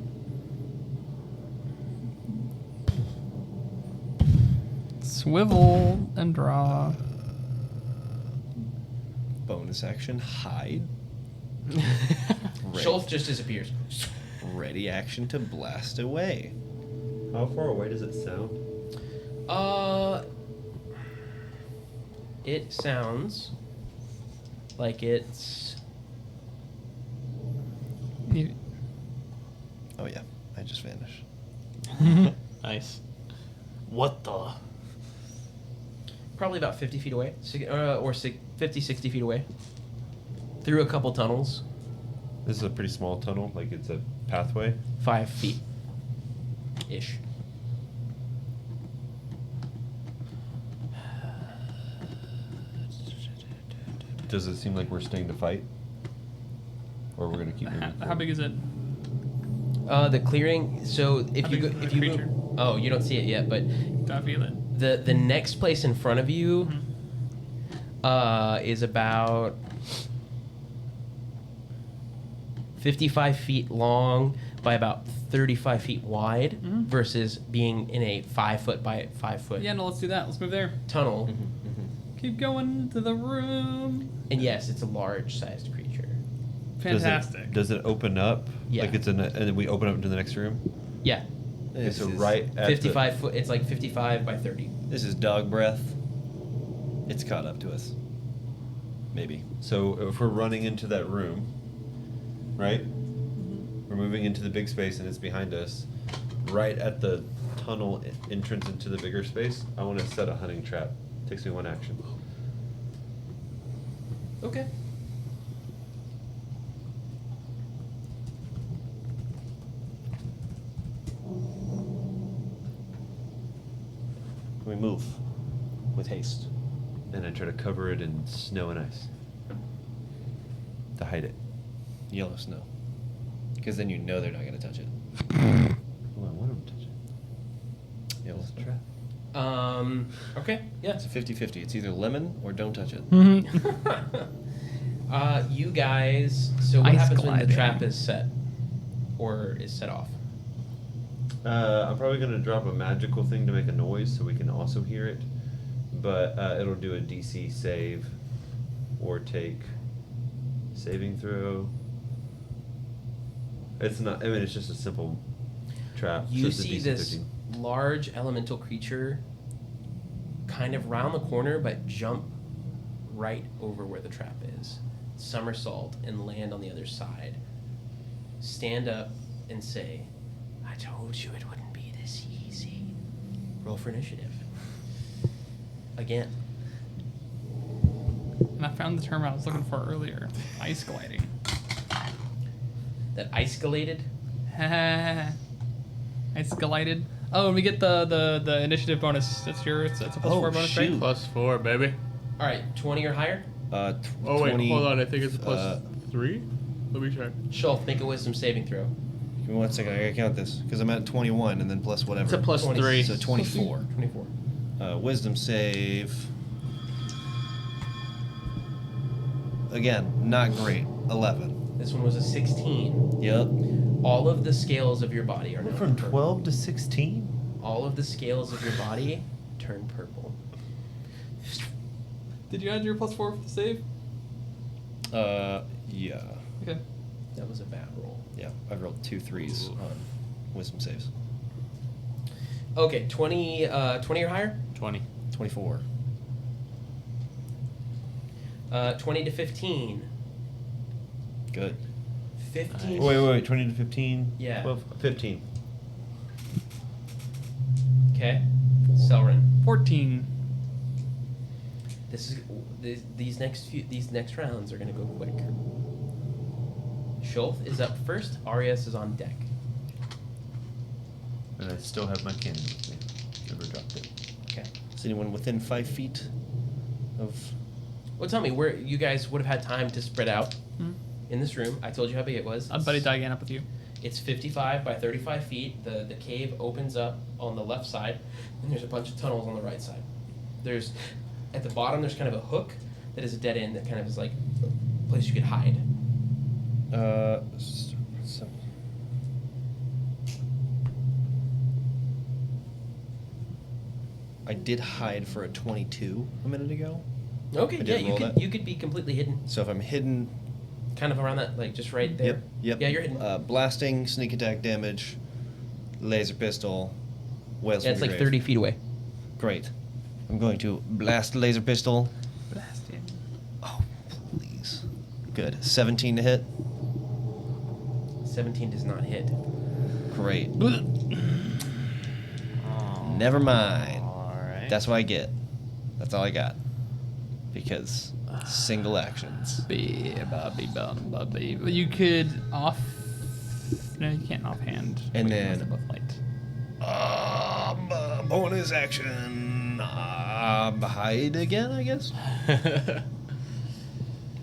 Swivel and draw. Bonus action, hide. Schultz just disappears. Ready action to blast away. How far away does it sound? It sounds like it's... Oh yeah, I just vanished. Nice. What the? Probably about 50 feet away, or 50, 60 feet away. Through a couple tunnels. This is a pretty small tunnel, like it's a pathway? 5 feet-ish. Does it seem like we're staying to fight? Or we're going to keep moving? How big is it? The clearing, so if you move, oh, you don't see it yet, but Do I feel it? the next place in front of you is about 55 feet long by about 35 feet wide versus being in a 5 foot by 5 foot Yeah, no, let's do that. Let's move there. tunnel. Keep going to the room. And yes, it's a large sized creature. Fantastic. Does it open up? Yeah. Like it's in and then we open up into the next room? Yeah. Okay, so right at 55 foot, it's like 55 by 30. This is dog breath. It's caught up to us. Maybe. So if we're running into that room, right? We're moving into the big space and it's behind us. Right at the tunnel entrance into the bigger space, I want to set a hunting trap. Takes me 1 action. Okay. We move with haste. And I try to cover it in snow and ice. To hide it. Yellow snow. Because then you know they're not going to touch it. Well, I want them to touch it. Yellow snow. Trap. Okay, yeah. It's a 50-50. It's either lemon or don't touch it. You guys. So what Ice happens when the gliding. trap is set, or is set off? I'm probably gonna drop a magical thing to make a noise so we can also hear it, but it'll do a DC save, or take saving throw. It's not. I mean, it's just a simple trap. so You it's a see DC this 13. large elemental creature kind of round the corner, but jump right over where the trap is, somersault, and land on the other side. Stand up and say, "I told you it wouldn't be this easy." Roll for initiative. Again. And I found the term I was looking for earlier. Ice gliding. That iscalated? Ice glided. Oh, and we get the initiative bonus. That's yours. It's a plus 4 bonus, right? +4, baby. All right, 20 or higher? Oh, wait, 20, hold on. I think it's a +3. Let me check. Schultz, make a wisdom saving throw. Give me 1 second. I gotta count this because I'm at 21 and then plus whatever. It's a +3. So 24. 24. Wisdom save. Again, not great. 11. This one was a 16. Yep. All of the scales of your body are now From purple. 12 to 16. All of the scales of your body turn purple. Did you add your +4 for the save? Yeah. Okay. That was a bad roll. Yeah, I rolled 2 3s on wisdom saves. Okay, 20 or higher? 20. 24. 20 to 15. Good. 15. Wait, 20 to 15? Yeah. 12, 15. Okay. Selrin. 14. These next rounds are gonna go quick. Schultz is up first. Arias is on deck. And I still have my cannon with me. Never dropped it. Okay. Is anyone within 5 feet of? Well, tell me where you guys would have had time to spread out Hmm. in this room. I told you how big it was. I'm buddy dying up with you. It's 55 by 35 feet. The cave opens up on the left side, and there's a bunch of tunnels on the right side. There's at the bottom. There's kind of a hook that is a dead end that kind of is like a place you could hide. So. I did hide for a 22 a minute ago. Okay, I did yeah, you roll could that. you could be completely hidden, So if I'm hidden, kind of around that, like just right there. Yep. Yeah, you're hidden. Blasting, sneak attack damage, laser pistol, whales. Yeah, from it's the like grave. 30 feet away. Great. I'm going to blast laser pistol. Blast him. Oh, please. Good. 17 to hit. 17 does not hit. Great. Never mind. Alright. That's what I get. That's all I got. Because single actions. You could off. No, you can't offhand. And Wait, then- what's it look like? Bonus action. Hide again, I guess.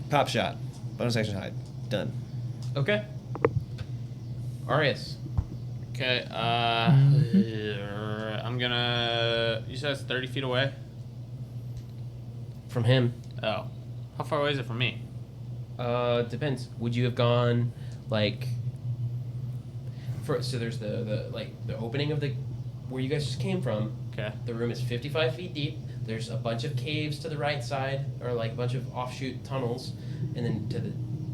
Pop shot. Bonus action hide. Done. Okay. Arias. Okay, I'm gonna. You said it's 30 feet away? From him. Oh. How far away is it from me? Depends. Would you have gone like? So there's the opening of the where you guys just came from. Okay. The room is 55 feet deep. There's a bunch of caves to the right side, or like a bunch of offshoot tunnels, and then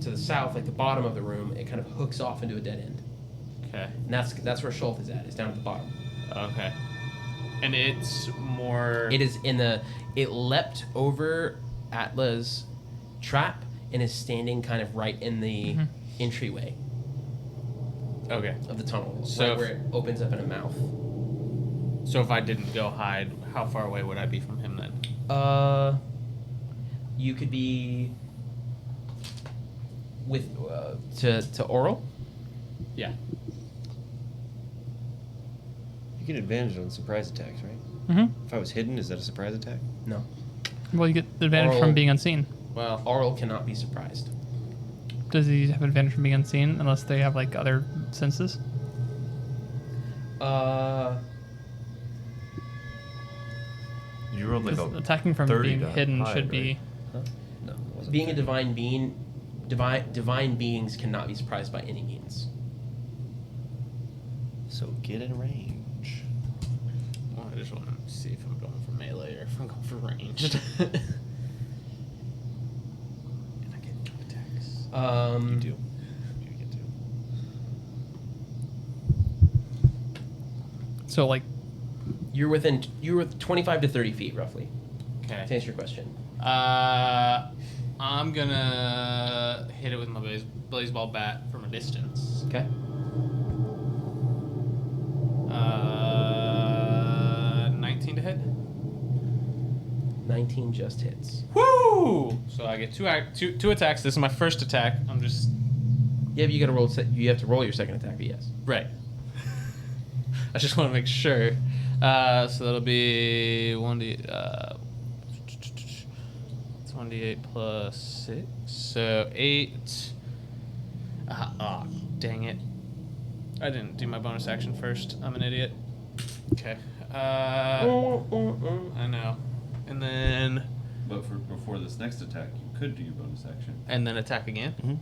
to the south, like the bottom of the room, it kind of hooks off into a dead end. Okay. And that's where Schultz is at. It's down at the bottom. Okay. And it's more. It is it leapt over Atla's trap and is standing kind of right in the entryway Okay. of the tunnel, So right where it opens up in a mouth. So if I didn't go hide, how far away would I be from him then? You could be with to Auril. Yeah. You get advantage on surprise attacks, right? Mm-hmm. If I was hidden, is that a surprise attack? No. Well, you get the advantage Auril- from being unseen. Well, Auril cannot be surprised. Does he have advantage from being unseen unless they have like other senses? You rolled like 'Cause a attacking from 30 being to hidden hide, should be. No, it wasn't. Being a divine being, divine beings cannot be surprised by any means. So get in range. Well, I just want to see if I'm going for melee or if I'm going for ranged. And I get 2 attacks. You do. You get to. So like, You're within 25 to 30 feet roughly. Okay. To answer your question. I'm gonna hit it with my baseball bat from a distance. Okay. 19 to hit. 19 just hits. Woo! So I get two attacks. This is my first attack. I'm just Yeah, but you gotta roll. You have to roll your second attack. But yes. right. I just want to make sure. So that'll be 1d8 plus 6. So 8. Dang it. I didn't do my bonus action first. I'm an idiot. Okay. I know. And then. But before this next attack, you could do your bonus action. And then attack again? Mm-hmm.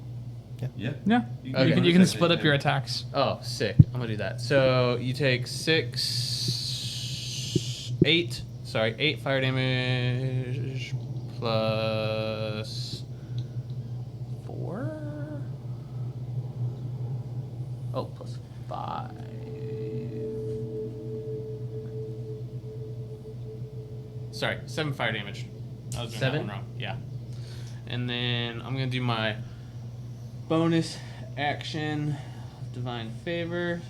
Yeah. yeah, You you do can bonus split action up your and- attacks. Oh, sick. I'm gonna do that. So you take 8 fire damage plus 4. Oh, plus 5. Sorry, 7 fire damage. I was doing 7? that one wrong. Yeah. And then I'm gonna do my bonus action, divine favor.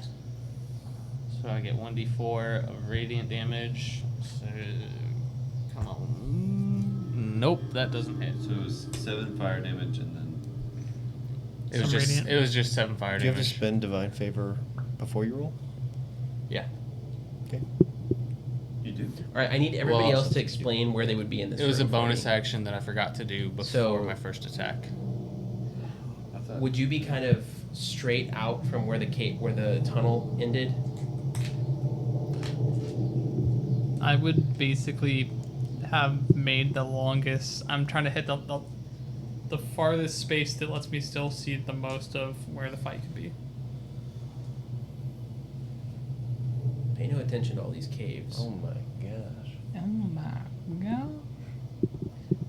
So I get 1d4 of radiant damage. So come on. Nope, that doesn't hit. So it was 7 fire damage and then. It was just 7 fire Do you have to damage. spend divine favor before you roll? Yeah. Okay. You do. All right. I need everybody Well, else to explain where they would be in this. It was a room for bonus me. action that I forgot to do before So- my first attack. Would you be kind of straight out from where the tunnel ended? I would basically have made the longest. I'm trying to hit the farthest space that lets me still see the most of where the fight could be. Pay no attention to all these caves. Oh my gosh. Oh my god.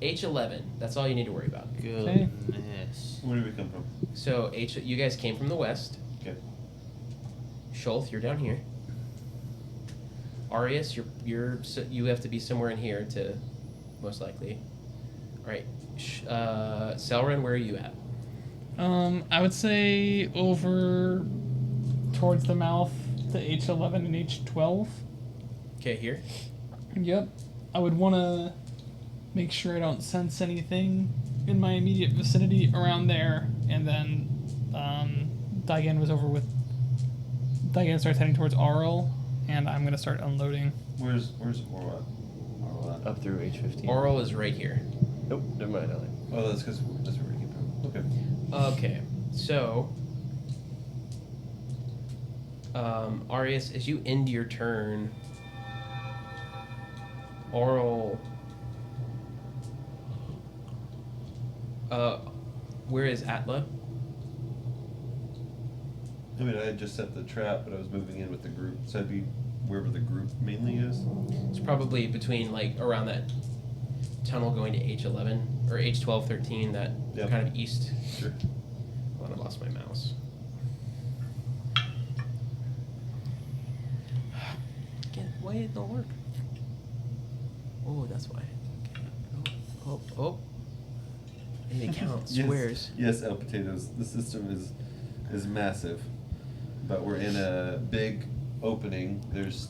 H11. That's all you need to worry about. Goodness. Where did we come from? So you guys came from the west. Okay. Schultz, you're down here. Arius, you have to be somewhere in here to, most likely. All right. Selrin, where are you at? I would say over towards the mouth to H11 and H12. Okay, here. Yep. I would want to make sure I don't sense anything in my immediate vicinity around there, and then Diane starts heading towards Auril, and I'm gonna start unloading. Where's Auril at? Up through H15. Auril is right here. Nope, never mind. Oh, that's because that's where we came from. Okay. Okay, so Arius, as you end your turn, Auril. Where is Atla? I mean, I had just set the trap, but I was moving in with the group, so I'd be wherever the group mainly is. It's probably between like around that tunnel going to H11 or H12, 13, that Yep. kind of east. Sure. Hold on, I lost my mouse. Why it don't work? Oh, that's why. Okay. Oh. I need to count squares. Yes, El Potatoes. The system is massive, but we're in a big opening. There's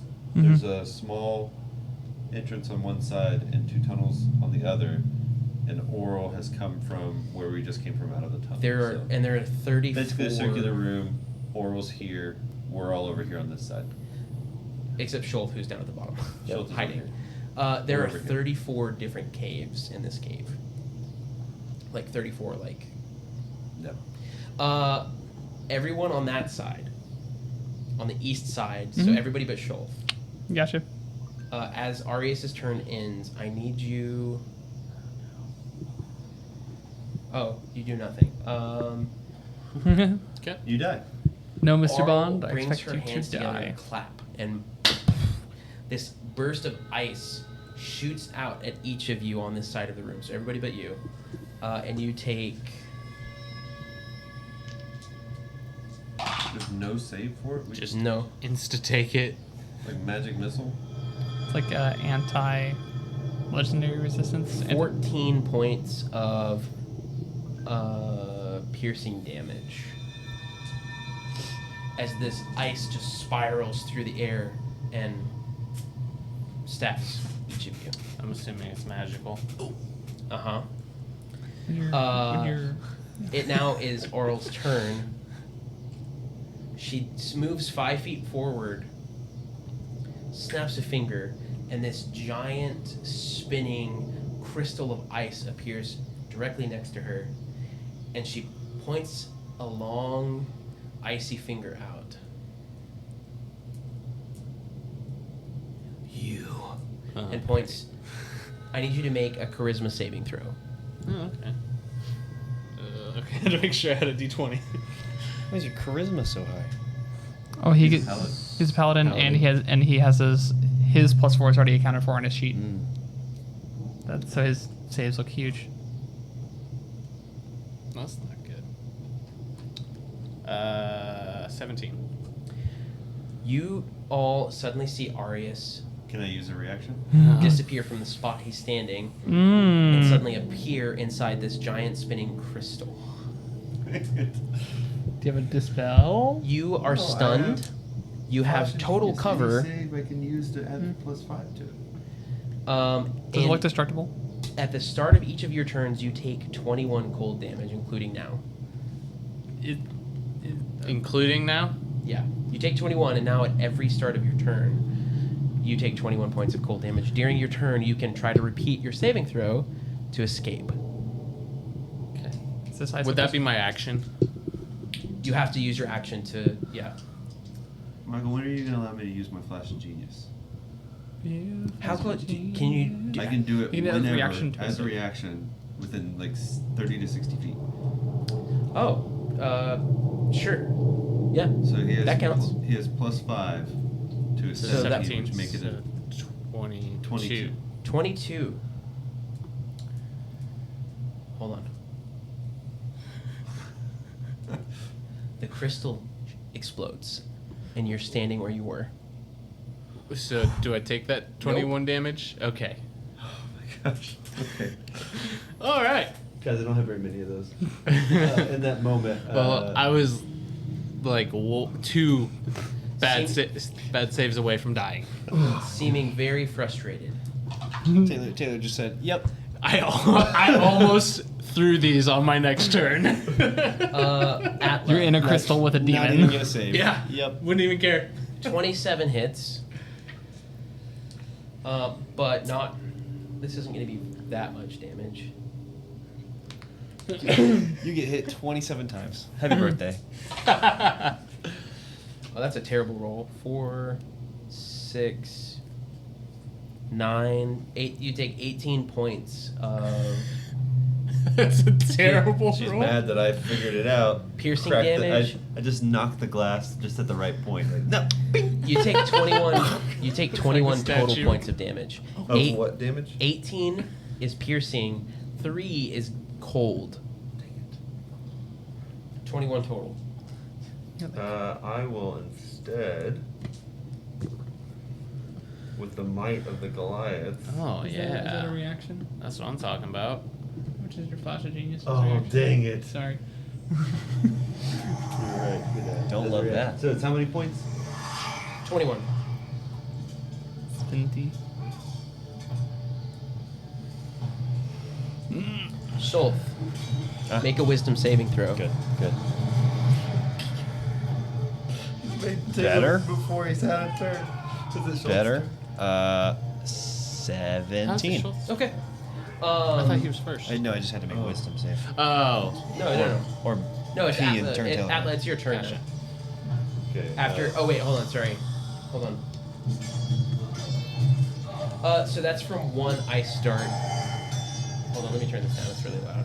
a small entrance on one side and 2 tunnels on the other, and Auril has come from where we just came from out of the tunnel. There are 34. Basically a circular room. Auril's here. We're all over here on this side. Except Schultz, who's down at the bottom, Schultz is hiding. over There We're are over here. 34 different caves in this cave. Like 34, like. Yep. Everyone on that side, on the east side, so everybody but Schultz. Gotcha. As Arius' turn ends, I need you. Oh, you do nothing. Okay. You die. No, Mr. Auril Bond, I brings expect her you hands to together die. and clap, and this burst of ice shoots out at each of you on this side of the room. So everybody but you, and you take. There's no save for it? We Just No. insta-take it. Like magic missile? It's like anti-legendary resistance. 14 points of piercing damage as this ice just spirals through the air and stabs each of you. I'm assuming it's magical. Uh-huh. When you're- It now is Auril's turn. She moves 5 feet forward, snaps a finger, and this giant spinning crystal of ice appears directly next to her, and she points a long, icy finger out. You. And points, I need you to make a charisma saving throw. Oh, okay. Okay, I had to make sure I had a d20. Why is your charisma so high? Oh, he's a paladin, and he has his +4 is already accounted for on his sheet. So his saves look huge. That's not good. 17. You all suddenly see Arius. Can I use a reaction? Disappear from the spot he's standing Mm. and suddenly appear inside this giant spinning crystal. Do you have a dispel? You are stunned. You have total cover. Save I can use to add +5 to it. Does it and look destructible? At the start of each of your turns, you take 21 cold damage, including now. Including now? Yeah. You take 21, and now at every start of your turn, you take 21 points of cold damage. During your turn, you can try to repeat your saving throw to escape. Okay. Is this ice Would that be my action? You have to use your action to, yeah. Michael, when are you going to allow me to use my Flash of Genius? How close can you do I can do it You can add whenever, reaction to as a it. reaction within like 30 to 60 feet. Oh, sure. Yeah. So he has that counts. He has +5 to his So 17, that- which make it a 22. 22. Hold on. The crystal explodes, and you're standing where you were. So do I take that 21 damage? Okay. Oh my gosh. Okay. All right. Guys, I don't have very many of those. In that moment. Well, I was like 2 bad saves away from dying. Seeming very frustrated. Taylor just said, "Yep." I almost threw these on my next turn. You're in a crystal with a demon. Not even gonna save. Yeah. Yep. Wouldn't even care. 27 hits. But not. This isn't going to be that much damage. You get hit 27 times. Happy birthday. Oh, that's a terrible roll. 4, 6, 9, 8. You take 18 points of That's a terrible She's roll. mad that I figured it out. Piercing Cracked damage? I just knocked the glass just at the right point. Like, no. You take 21. You take 21 a total statue. points of damage. Of what damage? 18 is piercing. 3 is cold. 21 total. I will instead, with the might of the Goliath. Oh, Is yeah. that a reaction? That's what I'm talking about. Which is your flash of genius? Oh, reaction? dang it. Sorry. You're right. Don't love that. So it's how many points? 21. Spinty. Shulf, make a wisdom saving throw. Good. Good. Better? Better? Before he's had a turn. Is it Better. How's the 17. Schultz? Okay. I thought he was first. No, I just had to make a wisdom save. Oh. No. Or No, it's P and Atla. turn tail. Atla, it's your turn. Gotcha. Okay. After. Oh wait, hold on. Sorry. Hold on. So that's from one ice start. Hold on, let me turn this down. It's really loud.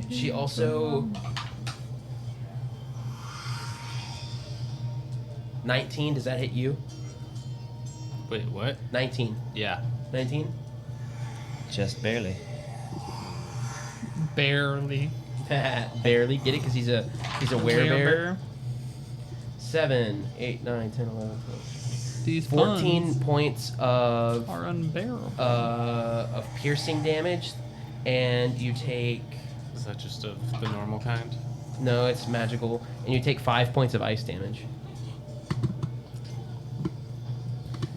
She also 19. Does that hit you? Wait, what? 19. Yeah. 19. Just barely. Barely. Barely get it because he's a werebear. 7, 8, 9, 10, 11, 12. These 14 points of are unbearable. Of piercing damage, and you take. Is that just of the normal kind? No, it's magical, and you take 5 points of ice damage.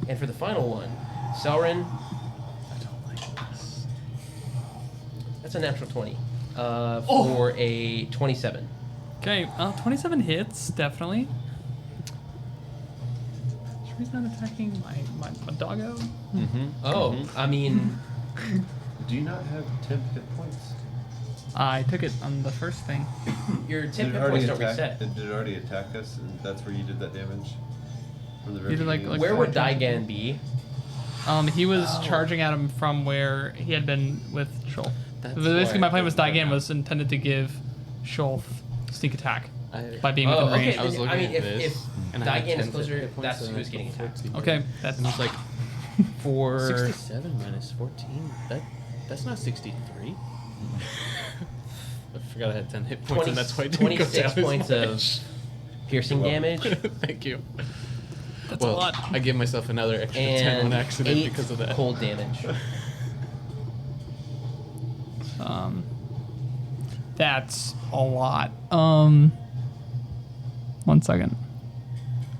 And for the final one, Selrin. I don't like this. That's a natural 20 for a 27. Okay, 27 hits, definitely. Sure he's not attacking my doggo? I mean... Do you not have temp hit points? I took it on the first thing. Your Did temp it hit already points don't attack? reset. Did it already attack us, and that's where you did that damage? From the very You did, like, beginning? Where would 14. Daigan be? He was charging at him from where he had been with Shulf. That's Basically, why my plan was I didn't Daigan was intended to give Shulf sneak attack by being Oh, within range. okay. I was then, looking I mean, at if this, and I had Daigan is 10 closer, hit points, that's and who's I getting took attacked. 14. Okay, that's And it's like For 67 minus 14. That's not 63. I forgot I had 10 hit points, 20, and that's why I didn't go 26 down as points of much. piercing damage. Thank you. That's a lot. I give myself another extra 10 And on accident 8 because of that. cold damage. That's a lot. 1 second.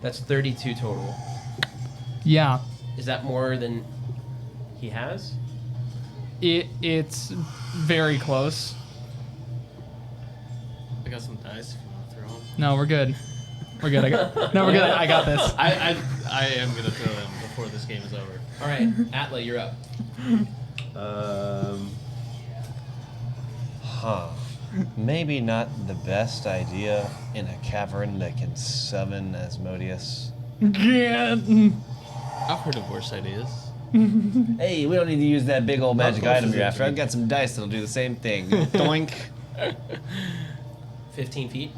That's 32 total. Yeah, Is that more than he has? it's very close. I got some dice if you want to throw them. No, we're good. We're good. We're good. I got this. I am going to throw them before this game is over. All right, Atla, you're up. Maybe not the best idea in a cavern that can summon Asmodeus. Yeah. I've heard of worse ideas. Hey, we don't need to use that big old magic close item is you're it after. to I've me? got some dice that'll do the same thing. Doink. 15 feet.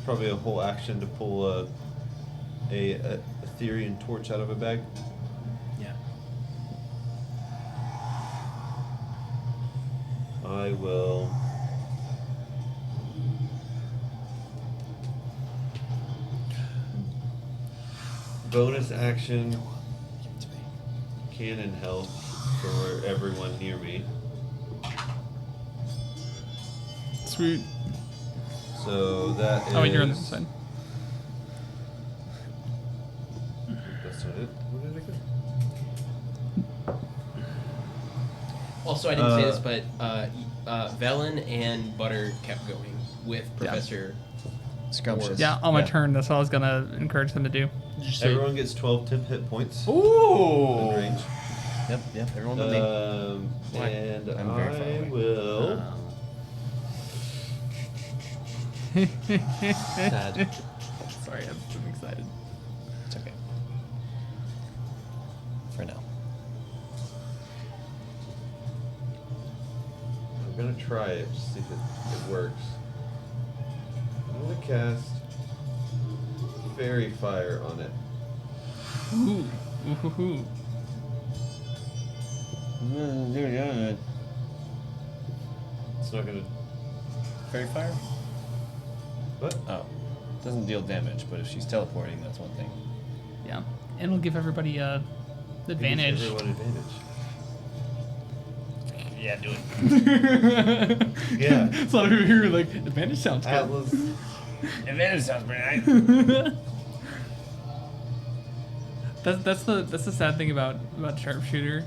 Probably a whole action to pull a Ethereal torch out of a bag. Yeah. I will. Bonus action. Cannon health for everyone near me. Sweet. So that is. Oh, wait, you're on this side. That's not it. Where did I go? Also, I didn't say this, but Velen and Butter kept going with Professor Scrumptious. Yeah, on my turn, that's what I was gonna encourage them to do. Everyone gets 12 temp hit points. Ooh! In range. Yep, everyone but me. And I'm very far I away. will. Sad. Sorry, I'm excited. It's okay. For now. I'm gonna try it, just see if it works. I'm gonna cast Fairy Fire on it. Ooh. Ooh. It's not gonna. Fairy fire? What? Oh. Doesn't deal damage, but if she's teleporting, that's one thing. Yeah, and it'll give everybody the advantage. Gives everyone advantage. Yeah, do it. Yeah. So a lot of people here are like, advantage sounds good. Atlas. Advantage sounds pretty nice. That's the sad thing about sharpshooter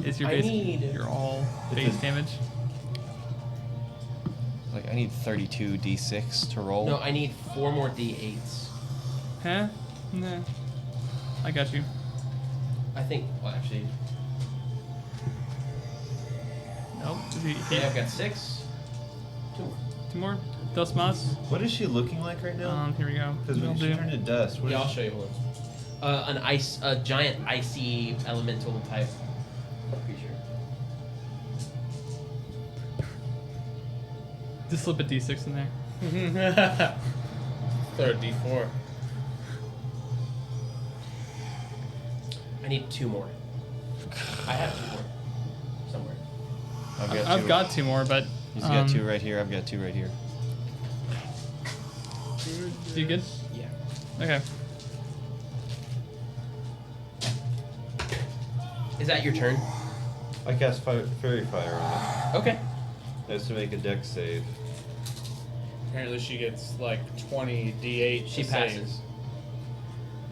is you're all base damage. Like, I need 32 d6 to roll. No, I need 4 more d8s. Huh? Nah. I got you. I think. Well, actually, Nope. yeah, I've got 6. 2 more. 2 more. Dos más. What is she looking like right now? Here we go. Because I'll when she do. turned to dust, what Yeah, is I'll show you. Hold on. A giant icy elemental type. creature. Just slip a d6 in there. Throw a d4. I need 2 more. I have 2 more somewhere. I've got 2 more, but He's got 2 right here. I've got 2 right here. You good? Yeah. Okay. Is that your turn? I cast Fairy Fire on it. Okay. It has to make a dex save. Apparently she gets like 20 d8. She to passes.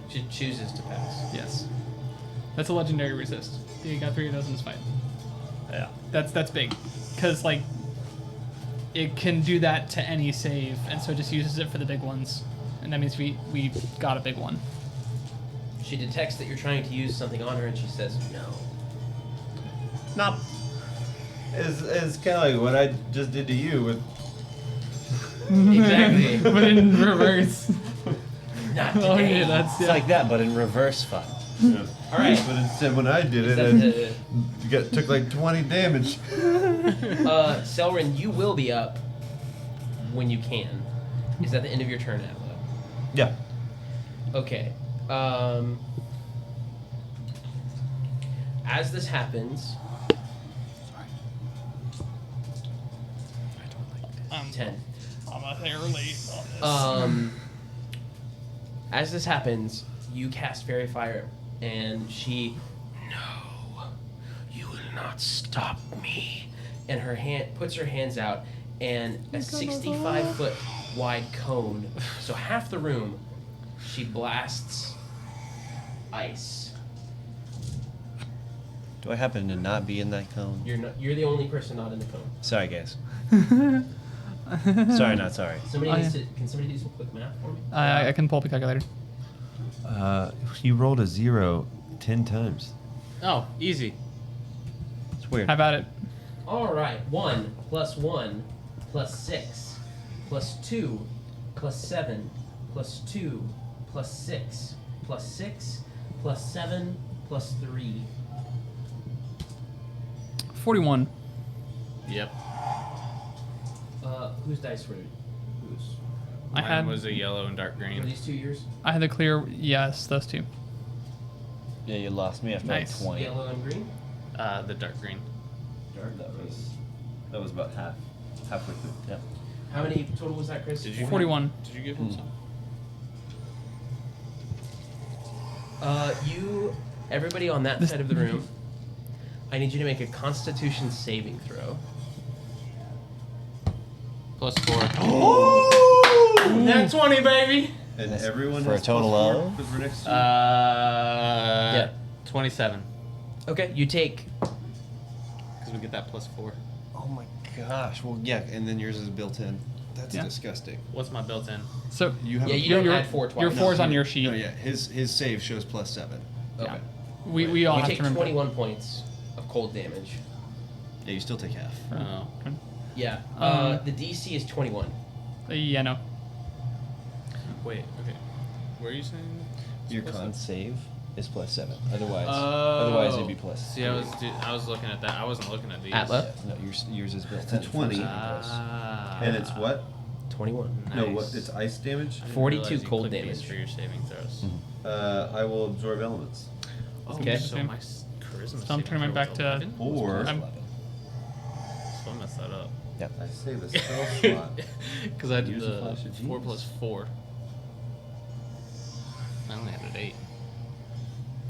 save. She chooses to pass. Yes. That's a legendary resist. You got 3 of those in this fight. Yeah. That's big, because like it can do that to any save, and so it just uses it for the big ones, and that means we got a big one. She detects that you're trying to use something on her, and she says no. Nope. It's kind of like what I just did to you with. Exactly. But in reverse. Not Oh today. yeah, that's It's like that, but in reverse fun. Yeah. All right. But instead, when I did Is it, that I took like 20 damage. Selrin, you will be up when you can. Is that the end of your turn, Avlo? Yeah. Okay. As this happens, 10. I'm a hair late Um, on this. as this happens, you cast Fairy Fire, and she, no, you will not stop me. And her hand puts her hands out, and a 65-foot wide cone, so half the room, she blasts ice. Do I happen to not be in that cone? You're the only person not in the cone. Sorry, guys. Sorry, not sorry. Can somebody do some quick math for me? I can pull up a calculator. You rolled a 0 10 times. Oh, easy. It's weird. How about it? All right, 1 plus 1 plus 6 plus 2 plus 7 plus 2 plus 6 plus 6 plus 7 plus 3. 41. Yep. Whose dice were whose? Mine was a yellow and dark Were green. these 2 yours? I had the clear. Yes, those 2. Yeah, you lost me after Nice. like 20. Yellow and green? The dark green. Dark That was about halfway through. Yep. How many total was that, Chris? Did you 41. Did you give him some? Everybody on that side of the room, I need you to make a Constitution saving throw. Plus 4. Nat 20, baby. And everyone For a has total +4 of? because we're next to Yeah. 27. Okay, you take. Because we get that plus 4. Oh my gosh. Well, yeah, and then yours is built in. That's Yeah. disgusting. What's my built-in? So You have Yeah, a- you don't add 4 twice. Your 4's on your sheet. No, yeah, his save shows +7. Okay. Yeah. We all You have take to remember. 21 points of cold damage. Yeah, you still take half. Oh. Yeah. The DC is 21. Yeah, no. Wait, okay. What are you saying? Your con save is +7. Otherwise, Oh. otherwise it'd be plus. See, I was looking at that. I wasn't looking at these. Atla? No, yours is built It's a in. 20. Ah. And it's what? 21. No, Nice. what? It's ice damage. I didn't 42 realize you cold click these damage. for your saving throws. I will absorb elements. Okay. So my charisma. So I'm saving turning throw back was to- 11? Or So I messed that up. Yep. I say the spell slot. Because I did Use a the flash of 4 genius. plus 4. I only had an 8.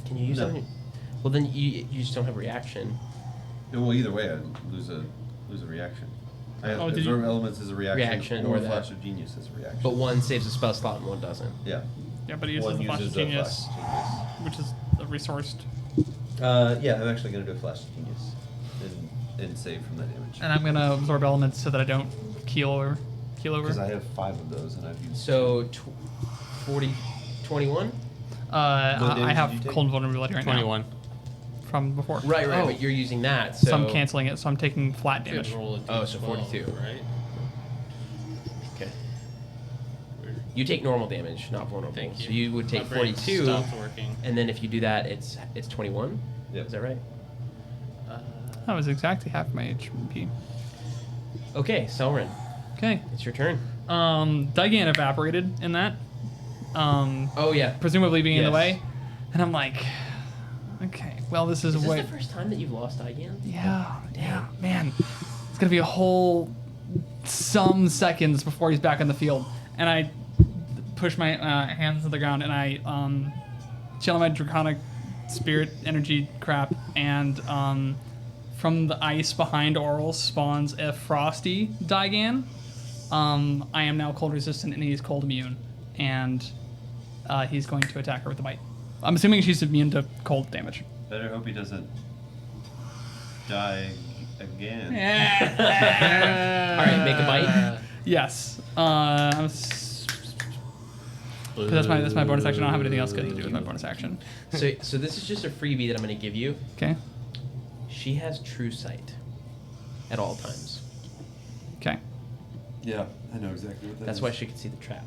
Can you use No. it? Well, then you just don't have reaction. Well, either way, I lose a reaction. I have Oh, did absorb you- elements as a reaction, Reaction or or that. flash of genius as a reaction. But one saves a spell slot and one doesn't. Yeah. Yeah, but he uses One the Flash of uses a Genius, flash of which is a resourced. Yeah, I'm actually gonna do a flash of genius and save from that damage. And I'm gonna absorb elements so that I don't keel over. Because I have 5 of those, and I've used. So 40, 21? I damage did have you take? cold vulnerability right 21. now from before. Right, Oh. but you're using that. So So, I'm canceling it, so I'm taking flat Could damage. roll a Oh, so D12, 42. right? Okay. Weird. You take normal damage, not vulnerable. Thank you. So you would take My brain 42, stopped working. and then if you do that, it's 21. Yep. Is that right? That was exactly half my HP. Okay, Selrin. Okay. It's your turn. Daigan evaporated in that. Oh, yeah. Presumably being in the Yes. way. And I'm like, okay, well, this is Is a way. this the first time that you've lost Daigan? Yeah, man. It's gonna be a whole some seconds before he's back on the field. And I push my hands to the ground and I channel my draconic spirit energy crap, and from the ice behind Auril spawns a frosty Daigan. I am now cold resistant and he's cold immune, and he's going to attack her with a bite. I'm assuming she's immune to cold damage. Better hope he doesn't die again. All right, make a bite. Yes. That's my bonus action. I don't have anything else good to do with my bonus action. So this is just a freebie that I'm going to give you. Okay. She has true sight at all times. Okay. Yeah, I know exactly what that That's is. why she can see the trap.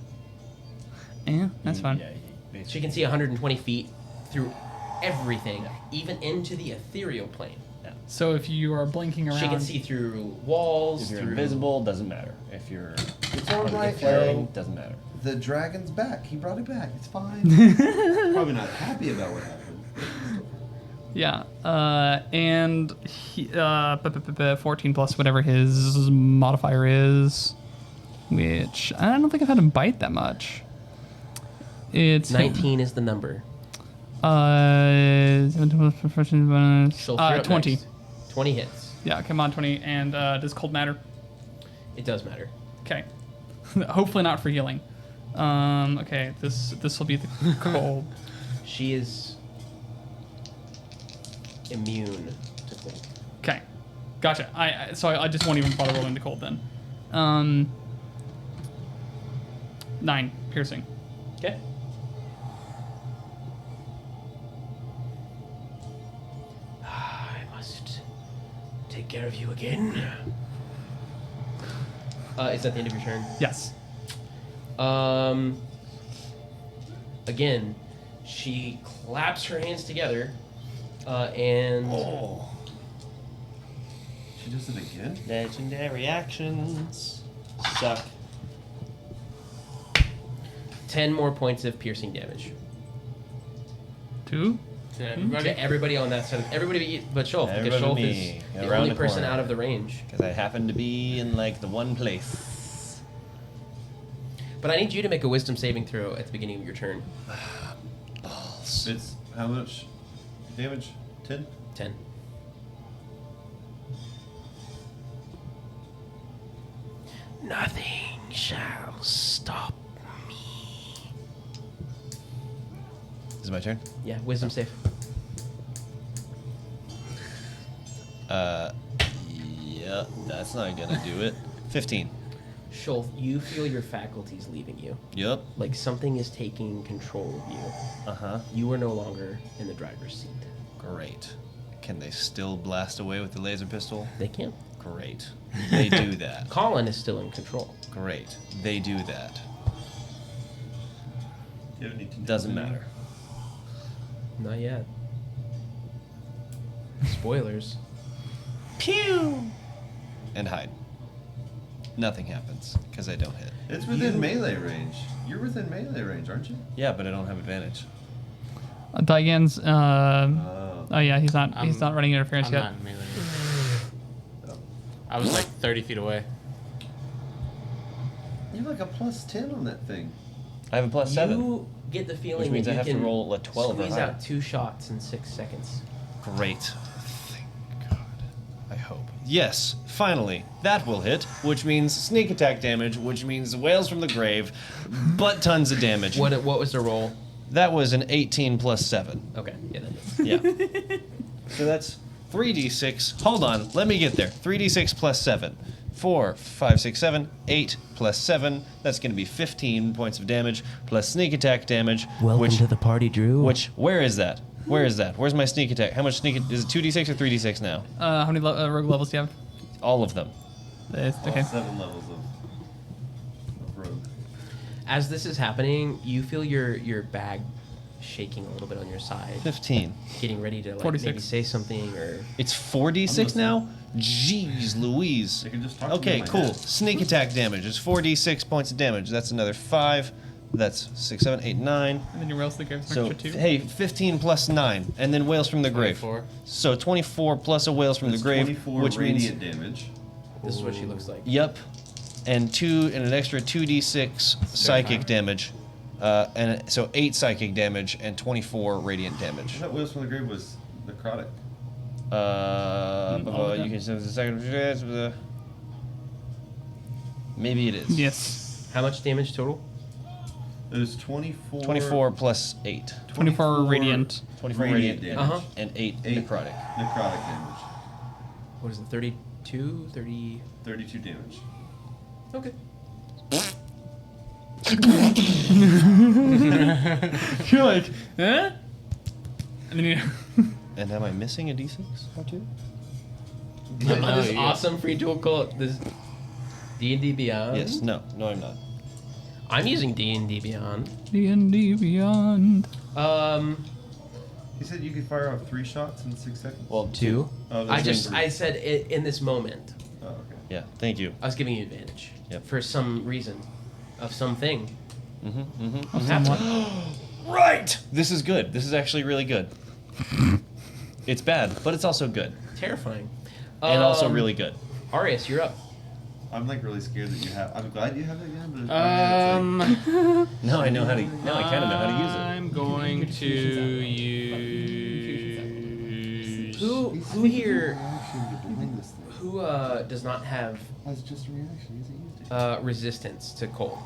Yeah, that's fine. She can see 120 feet through everything, even into the ethereal plane. So if you are blinking around, She can see through walls. If you're through invisible, doesn't matter. If you're It's all right, flaring, Joe. doesn't matter. The dragon's back. He brought it back. It's fine. Probably not happy about what happened. Yeah, and he, 14 plus whatever his modifier is, which I don't think I've had him bite that much. It's 19 is the number. 17 plus proficiency bonus. She'll throw it 20. next. 20 hits. Yeah, come on, 20. And does cold matter? It does matter. Okay. Hopefully not for healing. Okay, this will be the cold. She is immune to cold. Okay, gotcha. So I just won't even bother rolling the cold then. 9 piercing. Okay. I must take care of you again. Is that the end of your turn? Yes. Again, she claps her hands together, and She does it again? Legendary actions suck. 10 more points of piercing damage. 2? To everybody on that side. Everybody but Shulf, because Everybody Shulf me, is the around only the person corner. out of the range. Because I happen to be in like the one place. But I need you to make a wisdom saving throw at the beginning of your turn. Balls. It's how much damage? 10? 10. Nothing shall stop me. Is it my turn? Yeah, wisdom save. Yeah, that's not gonna do it. 15. Shulf, you feel your faculties leaving you. Yep. Like something is taking control of you. Uh-huh. You are no longer in the driver's seat. Great. Can they still blast away with the laser pistol? They can. Great. They do that. Colin is still in control. Great. They do that. Do you have any Doesn't matter. Not yet. Spoilers. Pew! And hide. Nothing happens, because I don't hit. It's within melee range. You're within melee range, aren't you? Yeah, but I don't have advantage. Daigan's, oh yeah, he's not running interference I'm yet. not in melee. I was like 30 feet away. You have like a plus 10 on that thing. I have a plus 7. You get the feeling Which means that I you have to can roll a 12 or squeeze higher. out 2 shots in 6 seconds. Great. Thank God. I hope. Yes, finally. That will hit, which means sneak attack damage, which means whales from the grave, but tons of damage. What was the roll? That was an 18 plus 7. Okay, yeah, that is. Yeah. So that's 3d6. Hold on, let me get there. 3d6 plus 7. 4, 5, 6, 7, 8 plus 7. That's going to be 15 points of damage plus sneak attack damage. Welcome to the party, Drew. Where is that? Where is that? Where's my sneak attack? How much sneak? Is it 2d6 or 3d6 now? How many rogue levels do you have? All of them. Okay. 7 levels of rogue. As this is happening, you feel your bag shaking a little bit on your side. 15. Getting ready to like 46. maybe say something or. It's 4d6 now? Jeez Louise. They can just talk to me Okay, in my cool. head. Sneak attack damage is 4d6 points of damage. That's another 5. That's 6, 7, 8, 9. And then your Whales from the Grave is an So, extra 2. hey, 15 plus 9. And then Whales from the Grave. 24. So 24 plus a Whales from That's the Grave, 24 which means. radiant damage. This is what she looks like. Yep. And an extra 2d6 psychic damage. So 8 psychic damage and 24 radiant damage. I thought Wheels from the Grave was necrotic. You can send the second. Maybe it is. Yes. How much damage total? It was 24. 24 plus 8. 24 radiant. 24 radiant damage. Uh-huh. And 8 necrotic. Necrotic damage. What is it? 32, 30. 32 damage. Okay. You're like, huh? And then you. And am I missing a d6 or 2? On this awesome free tool called this D&D Beyond. Yes. No, I'm not. I'm using D&D Beyond. D&D Beyond. He said you could fire off 3 shots in 6 seconds. Well, 2. Oh, I said it in this moment. Oh, okay. Yeah, thank you. I was giving you advantage. Yep. For some reason. Of something. Right! This is good. This is actually really good. It's bad, but it's also good. Terrifying. And also really good. Arius, you're up. I'm like really scared that you have. I'm glad you have that gun, but it's Now I know how to. Now I kind of know how to use it. I'm going to use. Who here? Who does not have That's just a reaction. resistance to cold?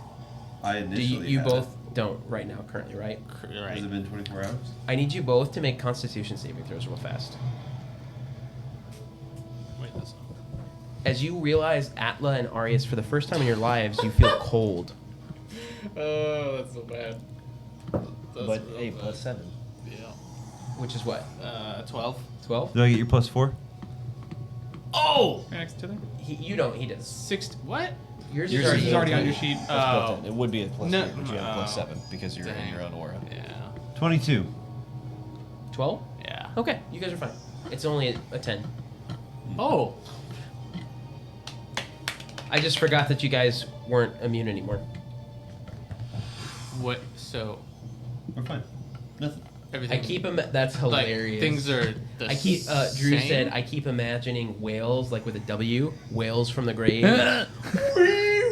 I initially. You had both it. don't right now, currently, right? Has it been 24 hours? I need you both to make Constitution saving throws real fast. Wait, that's not. As you realize Atla and Arius, for the first time in your lives, you feel cold. Oh, that's so bad. But hey, plus 7. Yeah. Which is what? 12. 12? Do I get your +4? Oh! Right next to them. You don't. He does. 6. What? Yours Yours is already on your sheet. That's built in. It would be a plus No. 3, but you have a plus Oh. 7 because you're in Dang. your own aura. Yeah. 22. 12? Yeah. Okay, you guys are fine. It's only a 10. Oh! I just forgot that you guys weren't immune anymore. What? So. We're fine. Nothing. Everything. I keep him. That's hilarious. Like, things are the I keep. Drew same? said I keep imagining whales like with a W. Whales from the grave.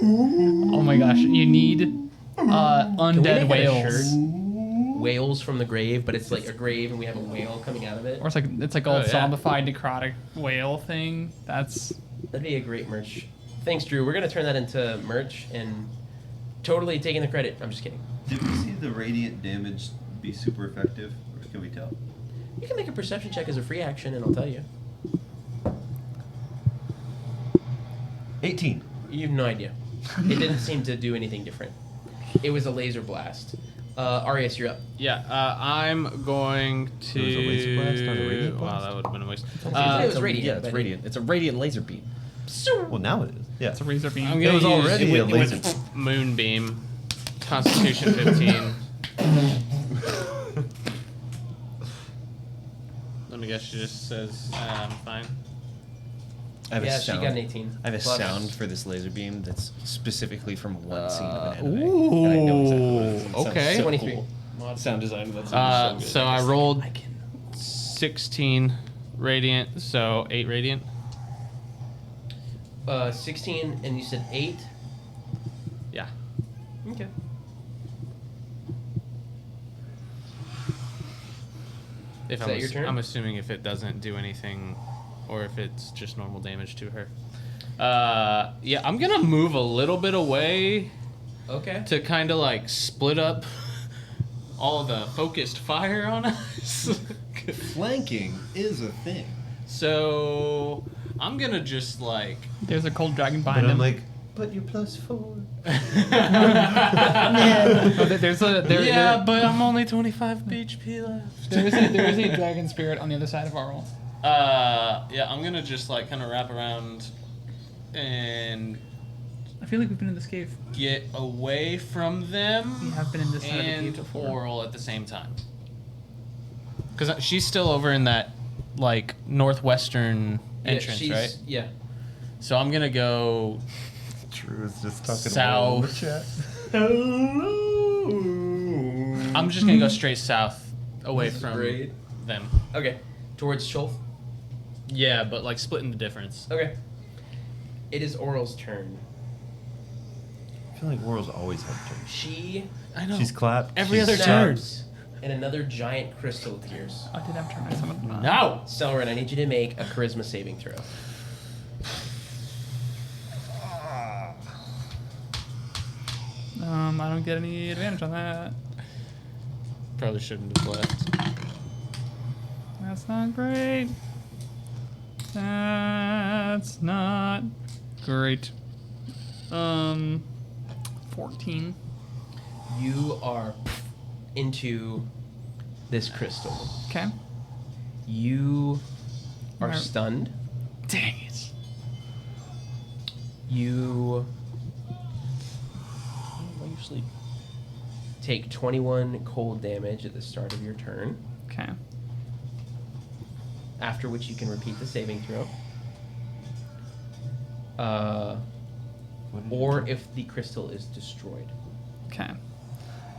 Oh my gosh, you need Can we undead make that a whales. shirt? Whales from the grave, but it's like a grave and we have a whale coming out of it. Or it's like old zombified necrotic whale thing. That'd be a great merch. Thanks, Drew. We're gonna turn that into merch and totally taking the credit. I'm just kidding. Did we see the radiant damage be super effective, or can we tell? You can make a perception check as a free action, and I'll tell you. 18. You have no idea. It didn't seem to do anything different. It was a laser blast. Arius, you're up. Yeah, I'm going to. There was a laser blast, not a radiant Wow, blast? that would have been a waste. It was radiant. Yeah, it's but radiant. It's a radiant laser beam. Well, now it is. Yeah. It's a razor beam. I'm It gonna was use already a laser. Moonbeam. Constitution 15. Let me guess, she just says, fine. I have Yeah, a she sound. got an 18. I have a Plus- sound for this laser beam that's specifically from one scene of an anime. ooh, And I know exactly what it is. It sounds okay. so 23. cool. Sound design. That's so good. So I rolled 16 radiant, so 8 radiant. 16, and you said 8? Yeah. Okay. If Is that your turn? I'm assuming if it doesn't do anything, or if it's just normal damage to her. Yeah, I'm gonna move a little bit away. Okay. To kind of like split up all the focused fire on us. Flanking is a thing. So I'm gonna just like. There's a cold dragon behind But I'm him. like, but you're +4. Yeah, but I'm only 25 HP left. there is a dragon spirit on the other side of Auril. Yeah, I'm gonna just like kind of wrap around and I feel like we've been in this cave. get away from them. We have been in this side of the and cave before. Auril at the same time. Because she's still over in that like northwestern entrance, right? Yeah. So I'm gonna go Drew is just talking south. in the chat. I'm just gonna go straight south, away This is from great. them. Okay. Towards Shulf. Yeah, but like splitting the difference. Okay. It is Auril's turn. I feel like Auril's always had turns. She I know. She's clapped. Every she's other turn. snaps, and another giant crystal appears. I did have turn. I summoned No. Selrin, I need you to make a charisma saving throw. I don't get any advantage on that. Probably shouldn't have left. That's not great. That's not great. 14. You are into this crystal. Okay. You are Alright. stunned. Dang it. You While you sleep. take 21 cold damage at the start of your turn, Okay. after which you can repeat the saving throw. Or if the crystal is destroyed. Okay.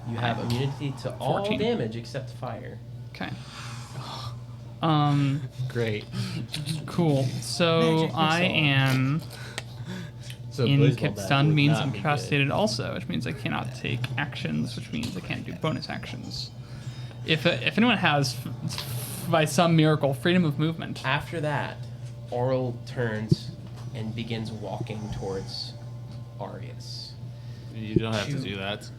You have immunity to all 14. damage except fire. Okay. Great. Cool. So I am So Blaze Ball in Bat stun would means not be incapacitated also, which means I cannot take actions, which means I can't do bonus actions. If anyone has, by some miracle, freedom of movement. After that, Auril turns and begins walking towards Arius. You don't have to do that.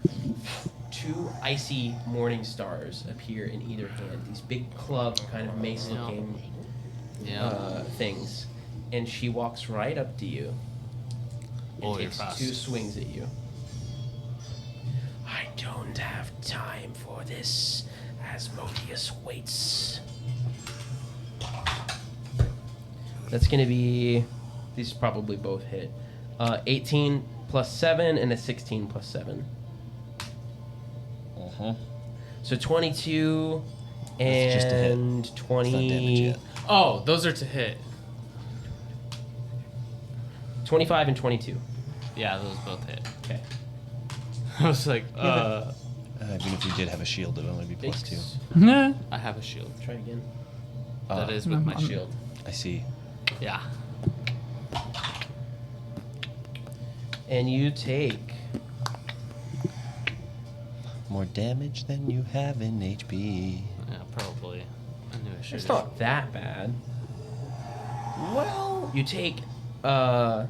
Two icy morning stars appear in either hand. These big club, kind of mace-looking things. And she walks right up to you and Oh, you're takes fast. 2 swings at you. I don't have time for this. Asmodeus waits. That's going to be... These probably both hit. 18 plus 7 and a 16 plus 7. Uh-huh. So 22 That's just a hit. and It's not 20... damage yet. Oh, those are to hit. 25 and 22. Yeah, those both hit. Okay. I was like, Even if you did have a shield, it'd only be plus 2. Nah. I have a shield. Try again. That is with my shield. I see. Yeah. And you take... More damage than you have in HP. Yeah, probably. I knew I should. It's not that bad. Well... You take... 9...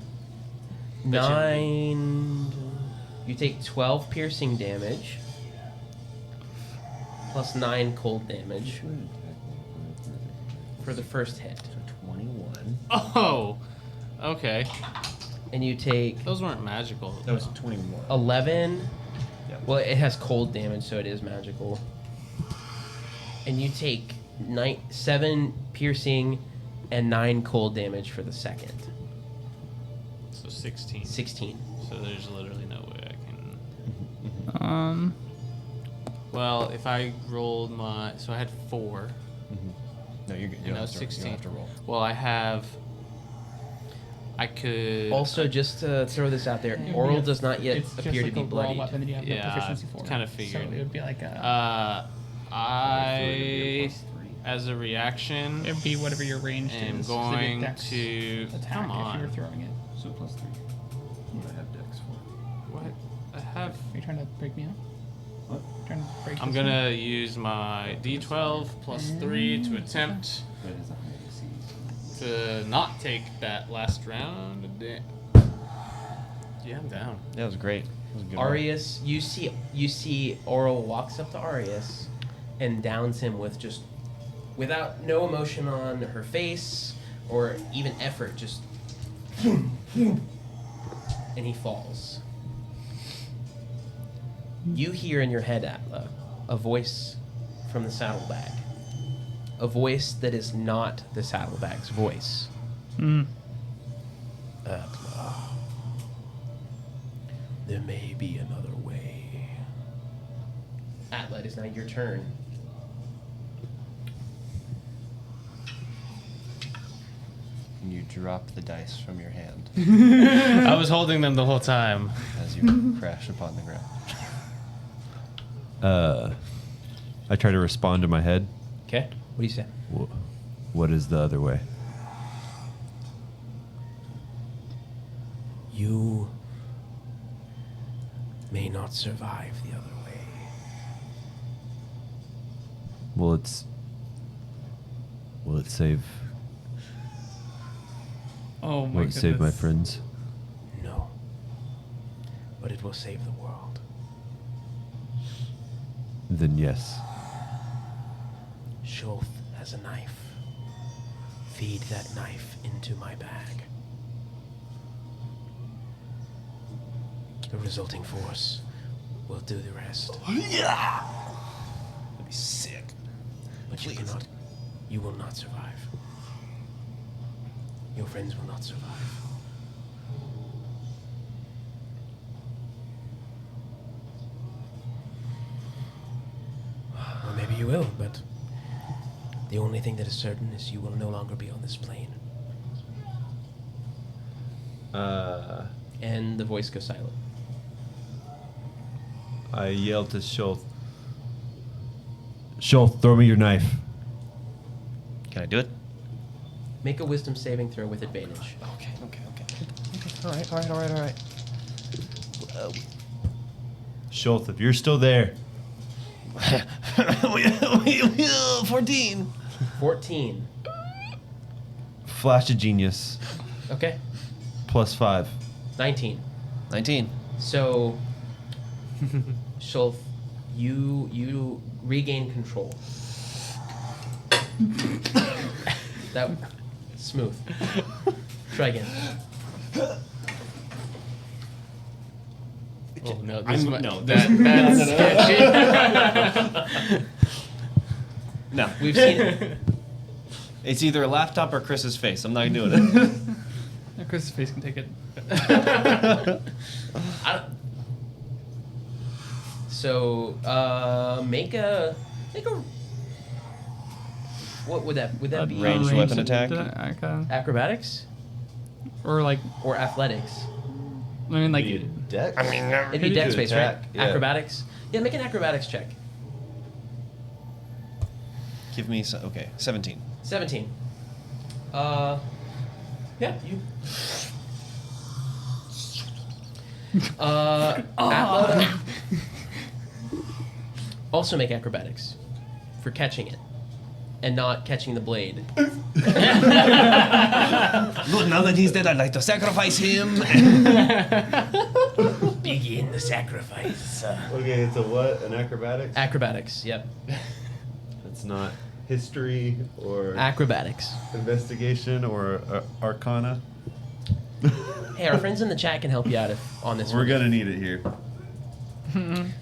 You take 12 piercing damage. Plus 9 cold damage. For the first hit. 21. Oh, okay. And you take... Those weren't magical. That was 21. 11. Well, it has cold damage, so it is magical. And you take 7 piercing and 9 cold damage for the second. So 16. 16. So there's literally no way I can. Well, if I rolled my, so I had 4. No, you're good. You And don't that was have to- you don't 16. have to roll. Well, I could. Also, just to throw this out there, It would Auril be does not yet it's just appear like to be a raw bloodied. weapon that you have no Yeah, proficiency for. kind of figured. So it would be like a. I, as a reaction, It'd be whatever your ranged am is. So it'd be going dex to. attack Come if you on. were throwing it. So plus 3. What I have dex for. What? I have. Are you trying to break me up? What? Trying to break I'm this gonna use my D12 plus 3 to attempt That is a high AC. to not take that last round. Yeah, I'm down. That was great. That was a good roll. Arius, you see Auril walks up to Arius and downs him with just, without no emotion on her face or even effort, just, and he falls. You hear in your head, Atla, a voice from the saddlebag. A voice that is not the saddlebag's voice. Hmm. Atla. There may be another way. Atlet, is now your turn. And you drop the dice from your hand I was holding them the whole time. as you crash upon the ground. I try to respond to my head. Okay. What do you say? What is the other way? You may not survive the other way. Will it save? Oh my Will it save my goodness. friends? No. But it will save the world. Then yes. Shulth has a knife. Feed that knife into my bag. The resulting force will do the rest. Yeah! That'd be sick. But you will not survive. Your friends will not survive. Or maybe you will, but the only thing that is certain is you will no longer be on this plane. And the voice goes silent. I yell to Schultz. Schultz, throw me your knife. Can I do it? Make a wisdom saving throw with advantage. Okay. All right. Schultz, if you're still there. 14. 14. Flash of genius. Okay. +5. 19. 19. So, Schultz, you regain control. That smooth. Try again. Oh no, that's sketchy. No. We've seen it. It's either a laptop or Chris's face. I'm not doing it. Yeah, Chris's face can take it. So, make a. What would that be? Ranged weapon attack? Acrobatics? Or athletics. I mean, like. Dex? It'd be dex based, right? attack, yeah. Acrobatics? Yeah, make an acrobatics check. Give me 17. 17. Yeah, you. Athleta. Also make acrobatics for catching it and not catching the blade. Good, now that he's dead, I'd like to sacrifice him. Begin the sacrifice. Okay, it's a what? An acrobatics? Acrobatics, yep. It's not history or Acrobatics. investigation or arcana. Hey, our friends in the chat can help you out on this. We're gonna need it here.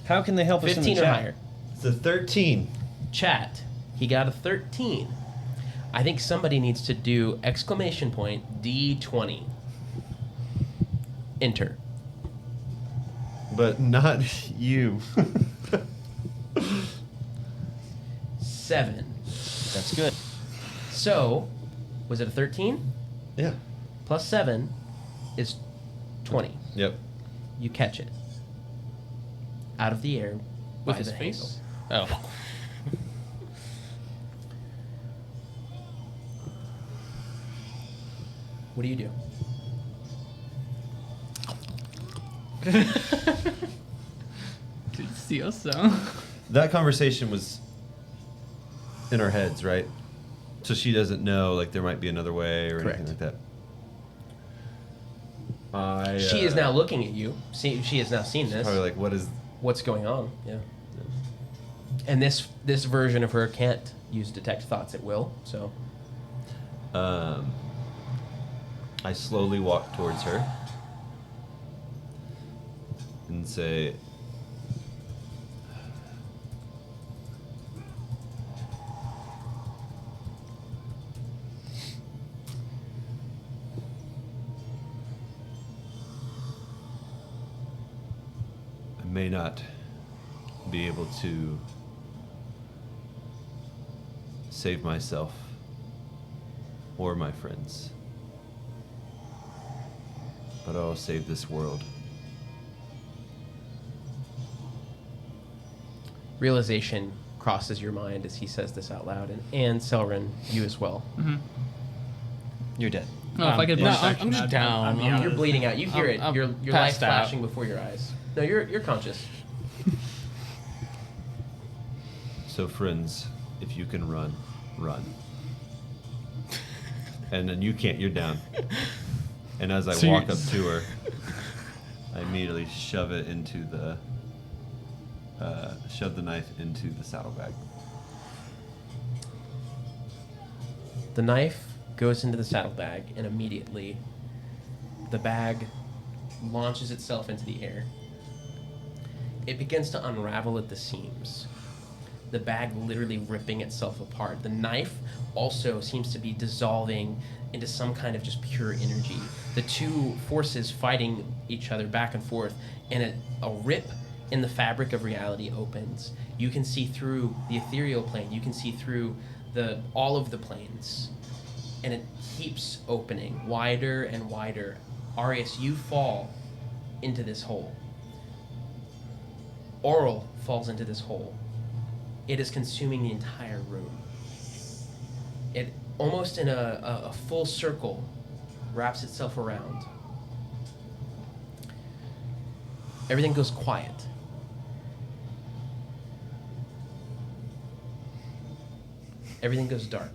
How can they help us in the 15 or chat? higher. It's a 13. Chat. He got a 13. I think somebody needs to do exclamation point D20. Enter. But not you. 7. That's good. So, was it a 13? Yeah. Plus 7 is 20. Yep. You catch it. Out of the air. With by his the face? handle. Oh. What do you do? Dude, see us so. That conversation was in our heads, right? So she doesn't know, like, there might be another way or Correct. anything like that. She is now looking at you. She has now seen this. Probably like, what's going on? Yeah. And this version of her can't use detect thoughts at will. So. I slowly walk towards her and say, may not be able to save myself or my friends, but I'll save this world. Realization crosses your mind as he says this out loud, and Selrin, you as well. Mm-hmm. You're dead. Oh, if I could no, bonus I'm action just that, down. I'd be You're bleeding out. You hear it. I'm Your life passed out. flashing before your eyes. No, you're conscious. So friends, if you can run, run. And then you can't, you're down. And as I So walk you're- up to her, I immediately shove it into the shove the knife into the saddlebag. The knife goes into the saddlebag, and immediately the bag launches itself into the air. It begins to unravel at the seams. The bag literally ripping itself apart. The knife also seems to be dissolving into some kind of just pure energy. The two forces fighting each other back and forth, and a rip in the fabric of reality opens. You can see through the ethereal plane. You can see through all of the planes, and it keeps opening wider and wider. Arius, you fall into this hole. Auril falls into this hole. It is consuming the entire room. It almost in a full circle wraps itself around. Everything goes quiet. Everything goes dark.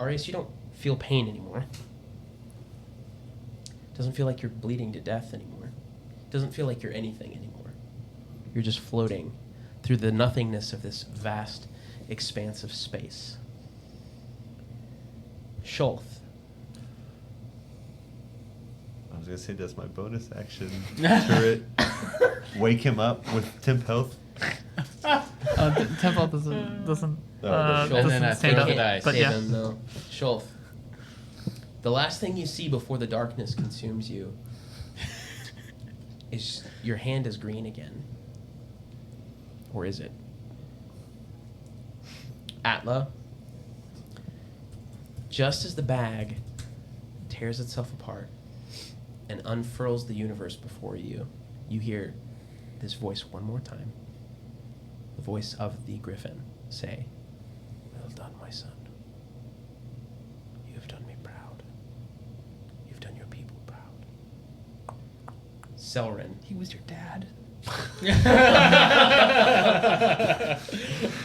Arius, you don't feel pain anymore. Doesn't feel like you're bleeding to death anymore. Doesn't feel like you're anything anymore. You're just floating through the nothingness of this vast expanse of space. Shulth. I was gonna say that's my bonus action turret. Wake him up with temp health. Temple doesn't Oh, and then I stand throw up, the dice. but yeah. No. Shulth. The last thing you see before the darkness consumes you is your hand is green again. Or is it? Atla, just as the bag tears itself apart and unfurls the universe before you, you hear this voice one more time. The voice of the griffin say, "Well done, my son. You have done me proud. You've done your people proud." Selrin. He was your dad.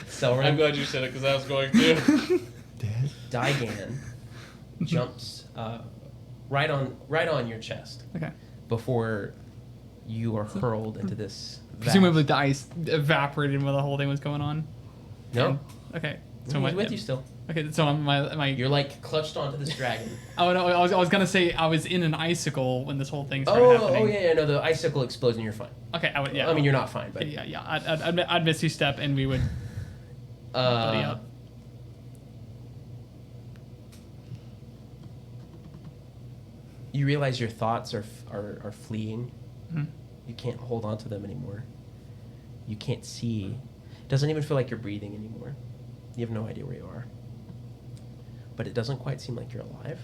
Selrin. I'm glad you said it because I was going to. Daigan jumps right on your chest. Okay. Before you are hurled into this. Presumably the ice evaporated when the whole thing was going on. No. And- okay. So He's my, with you still. Okay. So am I? You're like clutched onto this dragon. Oh no! I was gonna say I was in an icicle when this whole thing started happening. Oh yeah. No, the icicle explodes and you're fine. Okay. I would. Yeah. I mean, you're not fine, but Yeah. I'd miss you step and we would buddy up. You realize your thoughts are fleeing. Mhm. You can't hold on to them anymore. You can't see. It doesn't even feel like you're breathing anymore. You have no idea where you are. But it doesn't quite seem like you're alive.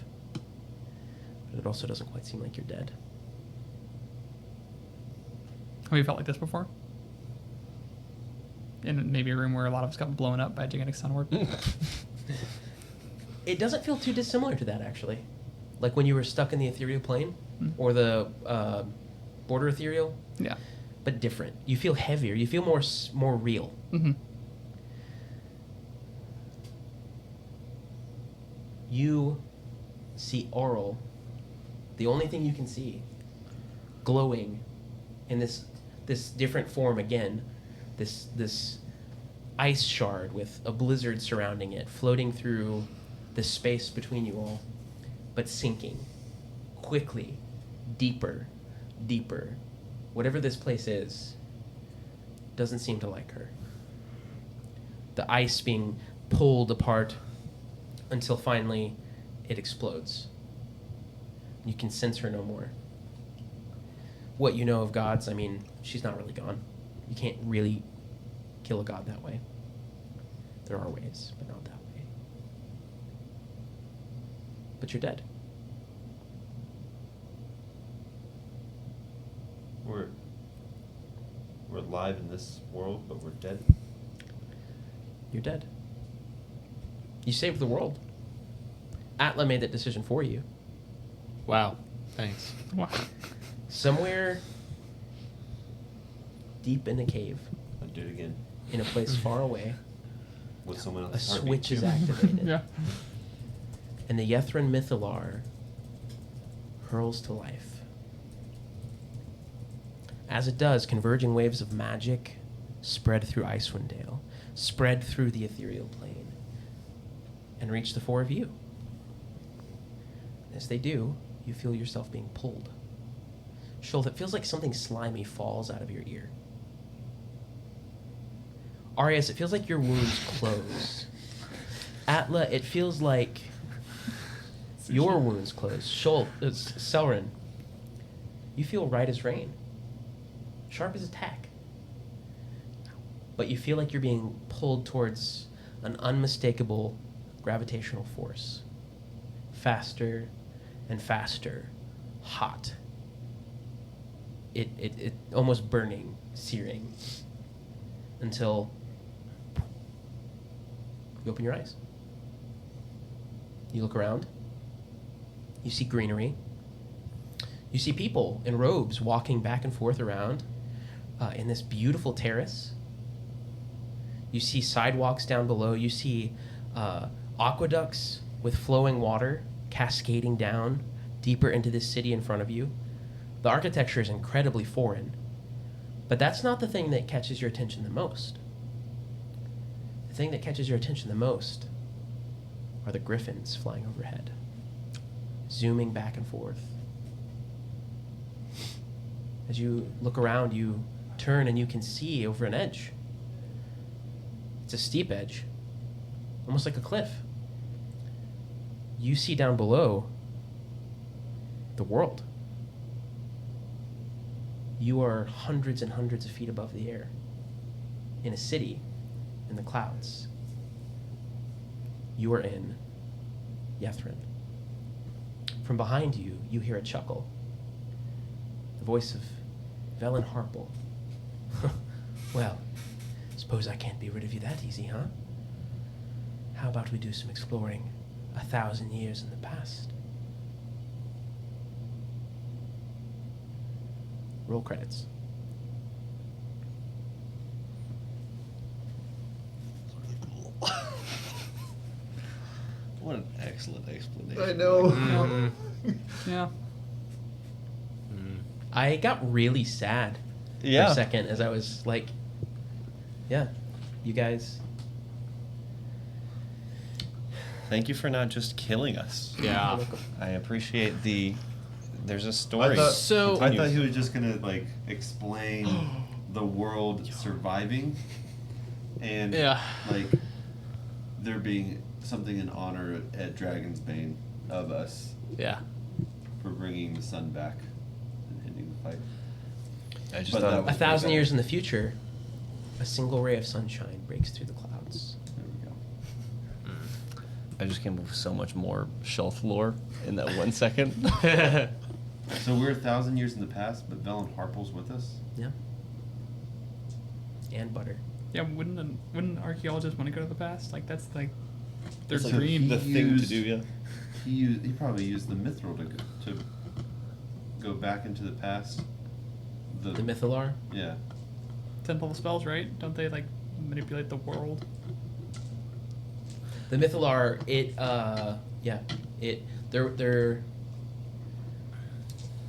But it also doesn't quite seem like you're dead. Have you felt like this before? In maybe a room where a lot of us got blown up by a gigantic sun orb? It doesn't feel too dissimilar to that, actually. Like when you were stuck in the ethereal plane, or the border ethereal. Yeah. But different. You feel heavier. You feel more real. Mm-hmm. You see Auril, the only thing you can see, glowing in this different form again, this ice shard with a blizzard surrounding it, floating through the space between you all, but sinking quickly, deeper. Whatever this place is, doesn't seem to like her. The ice being pulled apart until finally it explodes. You can sense her no more. What you know of gods, I mean, she's not really gone. You can't really kill a god that way. There are ways, but not that way. But you're dead. We're alive in this world, but we're dead. You're dead. You saved the world. Atla made that decision for you. Wow. Thanks. Wow. Somewhere deep in a cave, I'll do it again. in a place far away, With someone a else's switch is heartbeat. activated. Yeah. And the Yethrin Mythalar hurls to life. As it does, converging waves of magic spread through Icewind Dale, spread through the ethereal plane, and reach the four of you. As they do, you feel yourself being pulled. Shulth, it feels like something slimy falls out of your ear. Arias, it feels like your wounds close. Atla, it feels like your wounds close. Shulth, Selrin, you feel right as rain. Sharp as a tack. But you feel like you're being pulled towards an unmistakable gravitational force. Faster and faster. Hot. It almost burning, searing. Until you open your eyes. You look around. You see greenery. You see people in robes walking back and forth around in this beautiful terrace. You see sidewalks down below. You see aqueducts with flowing water cascading down deeper into this city in front of you. The architecture is incredibly foreign, but that's not the thing that catches your attention the most. The thing that catches your attention the most are the griffins flying overhead, zooming back and forth. As you look around, you turn and you can see over an edge. It's a steep edge, almost like a cliff. You see down below the world. You are hundreds and hundreds of feet above the air, in a city, in the clouds. You are in Yethrin. From behind you, you hear a chuckle. The voice of Velen Harple. Well, suppose I can't be rid of you that easy, huh? How about we do some exploring 1,000 years in the past? Roll credits. What an excellent explanation. I know. Yeah. I got really sad for Yeah. a second as I was like, yeah, you guys. Thank you for not just killing us. Yeah. I appreciate there's a I story. thought he was just gonna like explain the world surviving, and like there being something in honor at Dragon's Bane of us. Yeah. For bringing the sun back and ending the fight. I just But thought that was 1,000 way years better. in the future, a single ray of sunshine breaks through the clouds. There we go. I just came up with so much more shelf lore in that 1 second. So we're 1,000 years in the past, but Velen Harple's with us. Yeah. And butter. Yeah, wouldn't archaeologists want to go to the past? Like that's like their It's like dream. The thing to do, yeah. He probably used the mithril to go back into the past. The Mythalar? Yeah. 10th level spells, right? Don't they like manipulate the world? The Mythalar, they're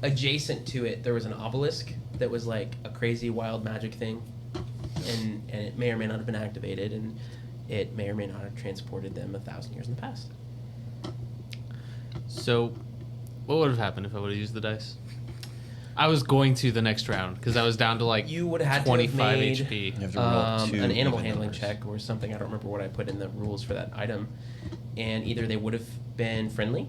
adjacent to it. There was an obelisk that was like a crazy wild magic thing, and it may or may not have been activated, and it may or may not have transported them 1,000 years in the past. So, what would have happened if I would have used the dice? I was going to the next round because I was down to like You would have had 25 to have made HP. You have to roll two an animal even handling numbers. check or something. I don't remember what I put in the rules for that item, and either they would have been friendly,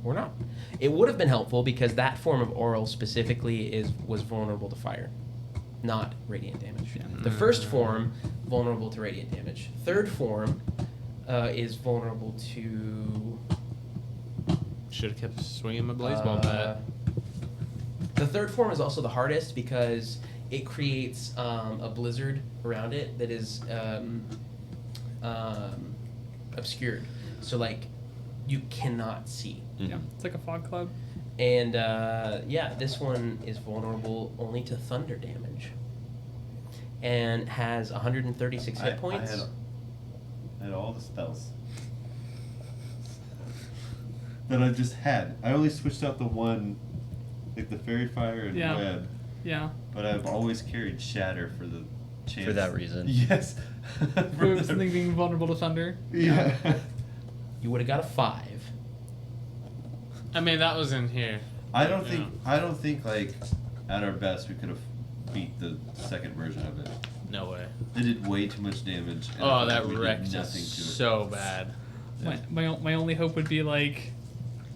or not. It would have been helpful because that form of Auril specifically was vulnerable to fire, not radiant damage. Yeah. The first form, vulnerable to radiant damage. Third form is vulnerable to... Should have kept swinging my blaze ball bat. The third form is also the hardest because it creates a blizzard around it that is obscured. So, like, you cannot see. Yeah, it's like a fog cloud. And, yeah, this one is vulnerable only to thunder damage. And has 136 hit points. I had all the spells that I just had. I only switched out the one, like the fairy fire and web. Yeah. But I've always carried shatter for the chance. For that reason. Yes. For something being vulnerable to thunder. Yeah. You would have got a 5. I mean, that was in here. I don't think like at our best we could have beat the second version of it. No way. It did way too much damage. And Oh, that we did wrecked nothing us to it. so bad. My only hope would be like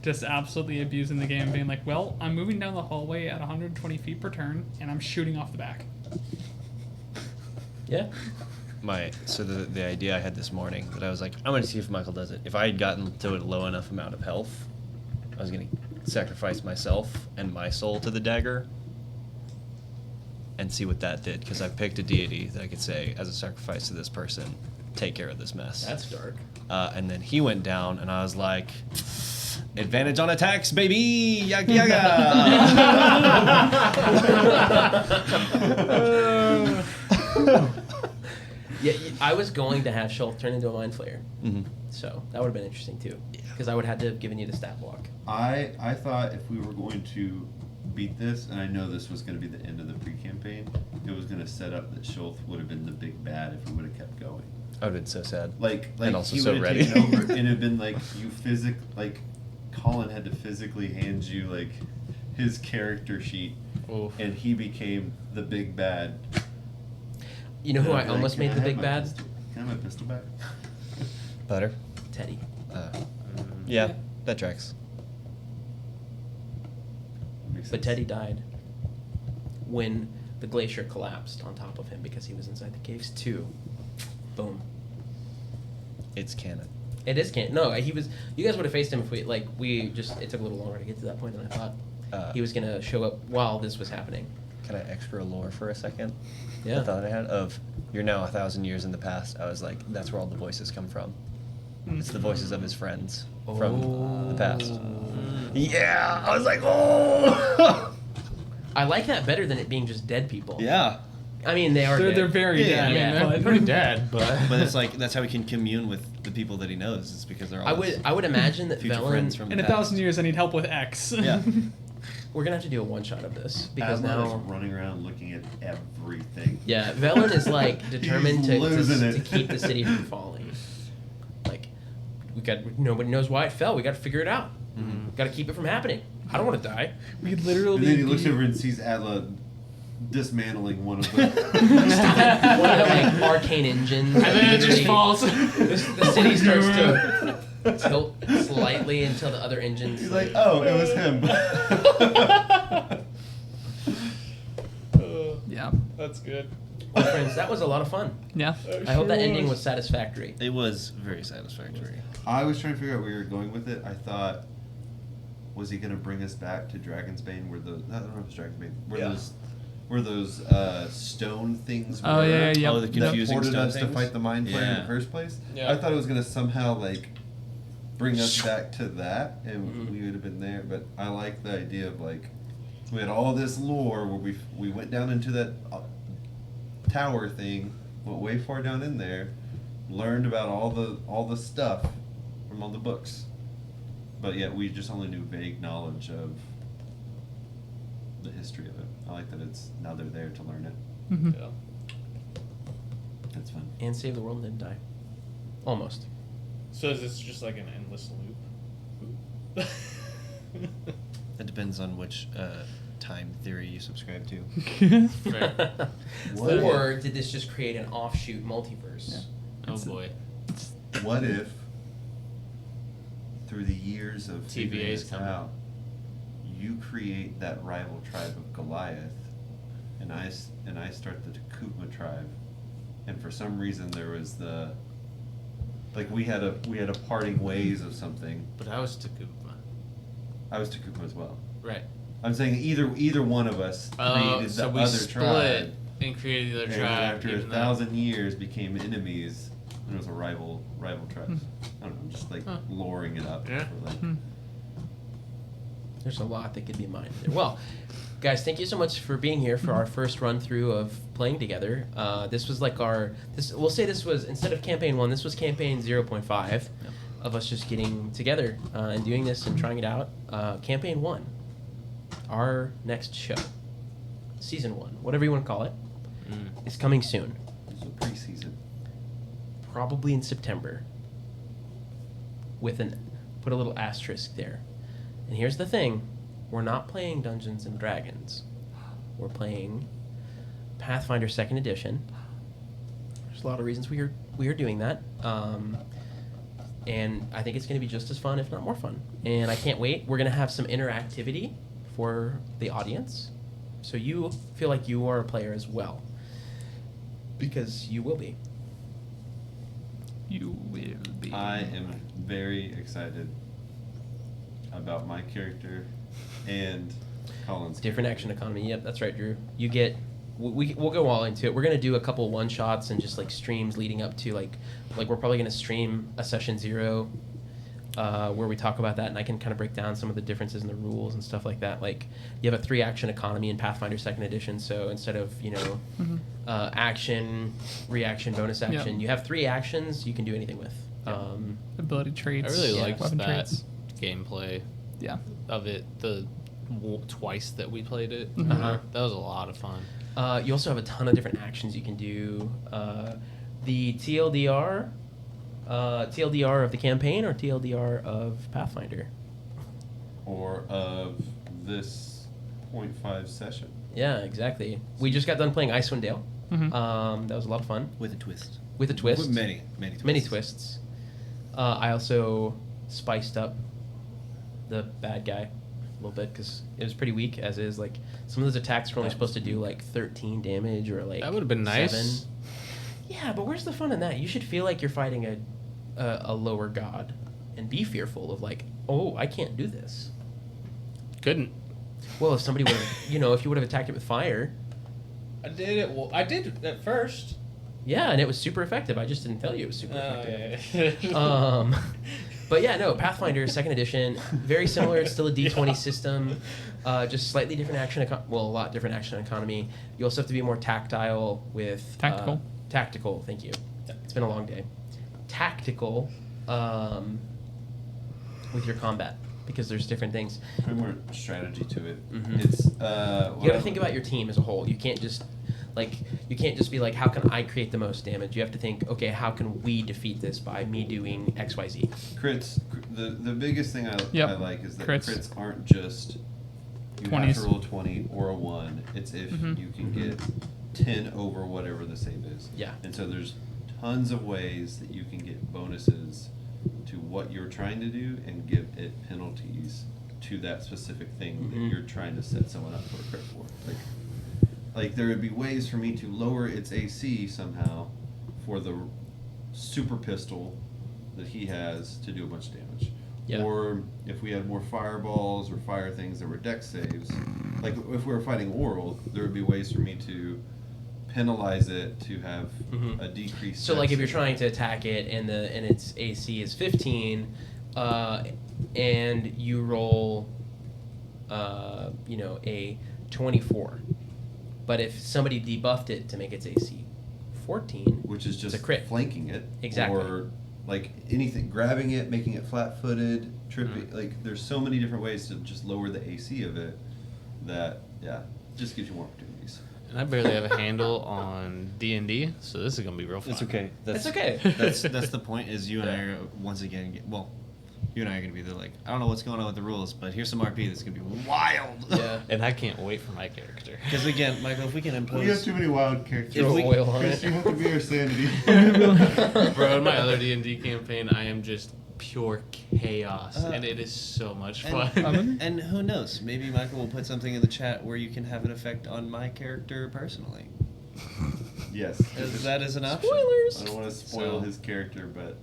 just absolutely abusing the game, being like, well, I'm moving down the hallway at 120 feet per turn, and I'm shooting off the back. Yeah. So the idea I had this morning that I was like, I'm gonna see if Michael does it. If I had gotten to a low enough amount of health, I was gonna sacrifice myself and my soul to the dagger and see what that did, because I picked a deity that I could say, as a sacrifice to this person, take care of this mess. That's dark. And then he went down, and I was like, advantage on attacks, baby! Yaga yaga! Yeah, I was going to have Shulk turn into a Mind Flayer. So that would have been interesting too. Because I would have had to have given you the stat block. I thought if we were going to beat this, and I know this was going to be the end of the pre-campaign, it was going to set up that Schultz would have been the big bad if we would have kept going. I would have been so sad. Like and also he so would have ready. taken over, and it'd been like Colin had to physically hand you like his character sheet, and he became the big bad. You know who I Like, almost "Can made I the have big my bad? pistol? Can I have my pistol back? Butter? Teddy. Yeah, that tracks. But Teddy died when the glacier collapsed on top of him because he was inside the caves too. Boom. It's canon. It is canon. No, he was. You guys would have faced him if it took a little longer to get to that point than I thought. He was gonna show up while this was happening. Can I extra lore for a second? Yeah. The thought I had of, you're now 1,000 years in the past. I was like, that's where all the voices come from. It's the voices of his friends from the past. Yeah, I was like, oh! I like that better than it being just dead people. Yeah. I mean, they are dead. They're very dead. Yeah. They're pretty dead, but it's like, that's how he can commune with the people that he knows. It's because they're all I would imagine that future Velen, friends from In the 1,000 years, I need help with X. Yeah. We're gonna have to do a one shot of this because Aslan is now running around looking at everything. Yeah, Velen is like determined He's losing to it. keep the city from falling. Like, nobody knows why it fell. We got to figure it out. Got to keep it from happening. I don't want to die. We could literally. And then he looks over and sees Atla dismantling one of them. One of the like arcane engines. And then it just literally- falls. The city starts to tilt slightly until the other engines. He's like, oh, it was him. Yeah. That's good. Well, friends, that was a lot of fun. Yeah. I hope that ending was satisfactory. It was very satisfactory. I was trying to figure out where you were going with it. I thought, was he going to bring us back to Dragon's Bane? I don't know if it's Dragon's Bane. Where those stone things were. Oh, yeah, yeah. Oh, the That confusing ported stone us to things? fight the Mind Flayer in Yeah. the first place. Yeah. I thought it was going to somehow like bring us back to that, and we would have been there. But I like the idea of like we had all this lore where we went down into that tower thing, went way far down in there, learned about all the stuff from all the books, but yet we just only knew vague knowledge of the history of it. I like that now they're there to learn it. Mm-hmm. Yeah. That's fun. And Save the World didn't die. Almost. So is this just like an endless loop? It depends on which time theory you subscribe to. Fair. Or did this just create an offshoot multiverse? Oh boy. What if through the years of figuring TVA's this coming. out, you create that rival tribe of Goliath, and I start the Takuma tribe, and for some reason there was we had a parting ways of something. But I was Takuma. I was Takuma as well. Right. I'm saying either one of us created so the we other split tribe. and created the other And tribe. after even though- 1,000 years, became enemies. And it was a rival tribe. I don't know, just luring it up. Yeah. For, There's a lot that could be mined there. Well, guys, thank you so much for being here for our first run through of playing together. This was like we'll say this was, instead of campaign 1, this was campaign 0.5 of us just getting together and doing this and trying it out. Campaign 1, our next show, season 1, whatever you want to call it, is coming soon. It's a preseason. Probably in September. Put a little asterisk there. And here's the thing, we're not playing Dungeons and Dragons. We're playing Pathfinder 2nd Edition. There's a lot of reasons we are doing that. And I think it's going to be just as fun, if not more fun. And I can't wait. We're going to have some interactivity for the audience. So you feel like you are a player as well. Because you will be. You will be. I am very excited about my character and Colin's Different action economy. Yep, that's right, Drew. You get. We'll go all into it. We're gonna do a couple one shots and just streams leading up to like we're probably gonna stream a session 0, where we talk about that, and I can kind of break down some of the differences in the rules and stuff like that. Like you have a 3 action economy in Pathfinder 2nd Edition, so instead of action, reaction, bonus action, you have 3 actions you can do anything with. Ability traits. I really liked weapon that traits. gameplay. Yeah. Of it, twice that we played it. Uh-huh. That was a lot of fun. You also have a ton of different actions you can do. The TLDR of the campaign or TLDR of Pathfinder? Or of this 0.5 session. Yeah, exactly. We just got done playing Icewind Dale. That was a lot of fun. With a twist. With a twist. With many twists. Many twists. I also spiced up the bad guy a little bit because it was pretty weak as is. Like some of those attacks were only supposed to do 13 damage or that would have been nice. 7. Yeah, but where's the fun in that? You should feel like you're fighting a lower god and be fearful of oh, I can't do this. Couldn't. Well, if somebody would have, if you would have attacked it with fire. I did it. Well, I did it at first. Yeah, and it was super effective. I just didn't tell you it was super effective. Yeah. But yeah, no, Pathfinder 2nd Edition, very similar. It's still a D20 system, just slightly different action. A lot different action economy. You also have to be more tactile with Tactical. Tactical. Thank you. It's been a long day. Tactical with your combat because there's different things. Put more strategy to it. Mm-hmm. It's you got to think about your team as a whole. You can't just be like, how can I create the most damage? You have to think, okay, how can we defeat this by me doing X, Y, Z? Crits. The biggest thing I like is that crits aren't just you 20s. have to roll 20 or a 1. It's if you can get 10 over whatever the save is. Yeah. And so there's tons of ways that you can get bonuses to what you're trying to do and give it penalties to that specific thing that you're trying to set someone up for a crit for. Like there would be ways for me to lower its AC somehow for the super pistol that he has to do a bunch of damage. Yeah. Or if we had more fireballs or fire things that were dex saves, like if we were fighting Auril, there would be ways for me to penalize it to have a decreased. So like dex if you're save. trying to attack it and its AC is 15, and you roll, a 24, but if somebody debuffed it to make its AC 14, which is just it's a crit. flanking it, Exactly. or like anything, grabbing it, making it flat-footed, tripping. Like there's so many different ways to just lower the AC of it that just gives you more opportunities. And I barely have a handle on D&D, so this is gonna be real fun. It's okay. It's okay. That's the point. Is you and I are once again you and I are gonna be there like I don't know what's going on with the rules, but here's some RP that's gonna be wild. Yeah. And I can't wait for my character. Because again, Michael, if we can impose, We have too many wild characters. Throw oil on Chris, it. you have to be our sanity. Bro, in my other D&D campaign, I am just pure chaos, and it is so much fun. And who knows? Maybe Michael will put something in the chat where you can have an effect on my character personally. Yes. That is an option. I don't want to spoil his character, but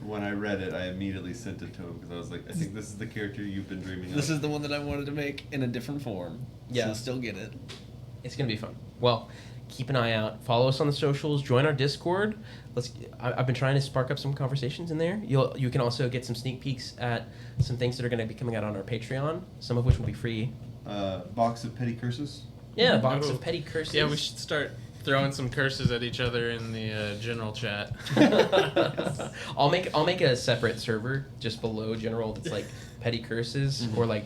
when I read it, I immediately sent it to him because I was like, I think this is the character you've been dreaming of. This is the one that I wanted to make in a different form. Yeah. So still get it. It's gonna be fun. Well, keep an eye out. Follow us on the socials. Join our Discord. I've been trying to spark up some conversations in there. You can also get some sneak peeks at some things that are going to be coming out on our Patreon. Some of which will be free. Box of petty curses. Yeah, box of petty curses. Yeah, we should start throwing some curses at each other in the general chat. I'll make a separate server just below general that's like petty curses or like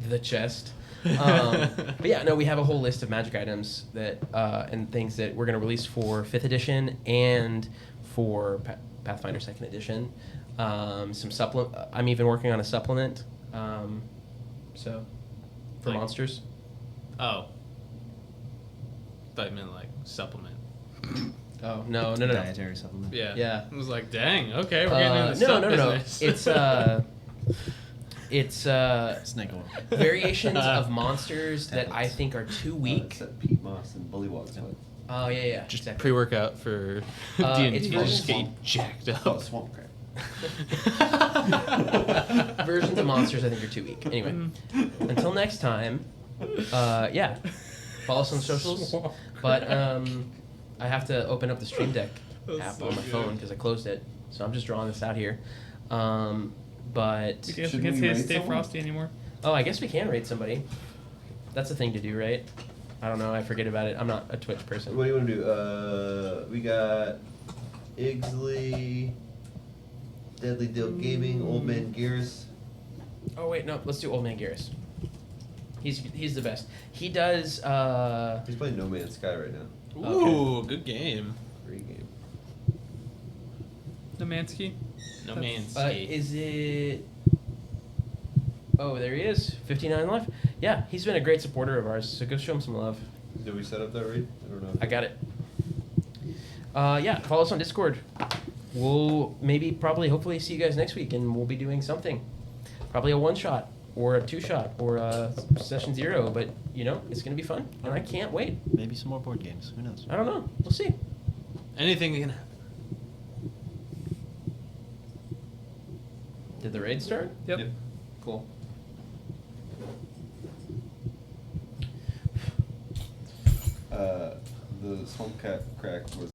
the chest. But yeah, no, we have a whole list of magic items that and things that we're going to release for 5th edition and for Pathfinder 2nd edition. Some supplement. I'm even working on a supplement. So for Like- monsters. Oh. Thought you meant like supplement. Oh no. Dietary supplement. Yeah. Yeah. I was like, dang, okay, we're getting into no, the no. business. It's Snake oil. variations of monsters that I think are too weak. Except Pete Moss and Bullywog's what? Oh yeah. Just exactly. pre-workout for It's D&D. version Just get you swamp. jacked Oh, up. swamp crab. Versions of monsters I think are too weak. Anyway, until next time, yeah, follow us on the socials. But I have to open up the Stream Deck app on my phone because I closed it. So I'm just drawing this out here. But We can't say Stay Frosty anymore. oh, I guess we can rate somebody. That's a thing to do, right? I don't know. I forget about it. I'm not a Twitch person. What do you want to do? We got Igsley, Deadly Deal Gaming, Old Man Gears. Oh wait, no. Let's do Old Man Garrus. He's the best. He does. He's playing No Man's Sky right now. Ooh, good game. Great game. Domansky. No man's Is it? Oh, there he is. 59 life. Yeah, he's been a great supporter of ours. So go show him some love. Did we set up that raid? I don't know. I got it. Yeah, follow us on Discord. We'll hopefully see you guys next week, and we'll be doing something. Probably a 1-shot or a 2-shot or a session 0. But it's gonna be fun, and I can't wait. Maybe some more board games. Who knows? I don't know. We'll see. Anything can happen. Did the raid start? Yep. Cool. The swamp cat crack was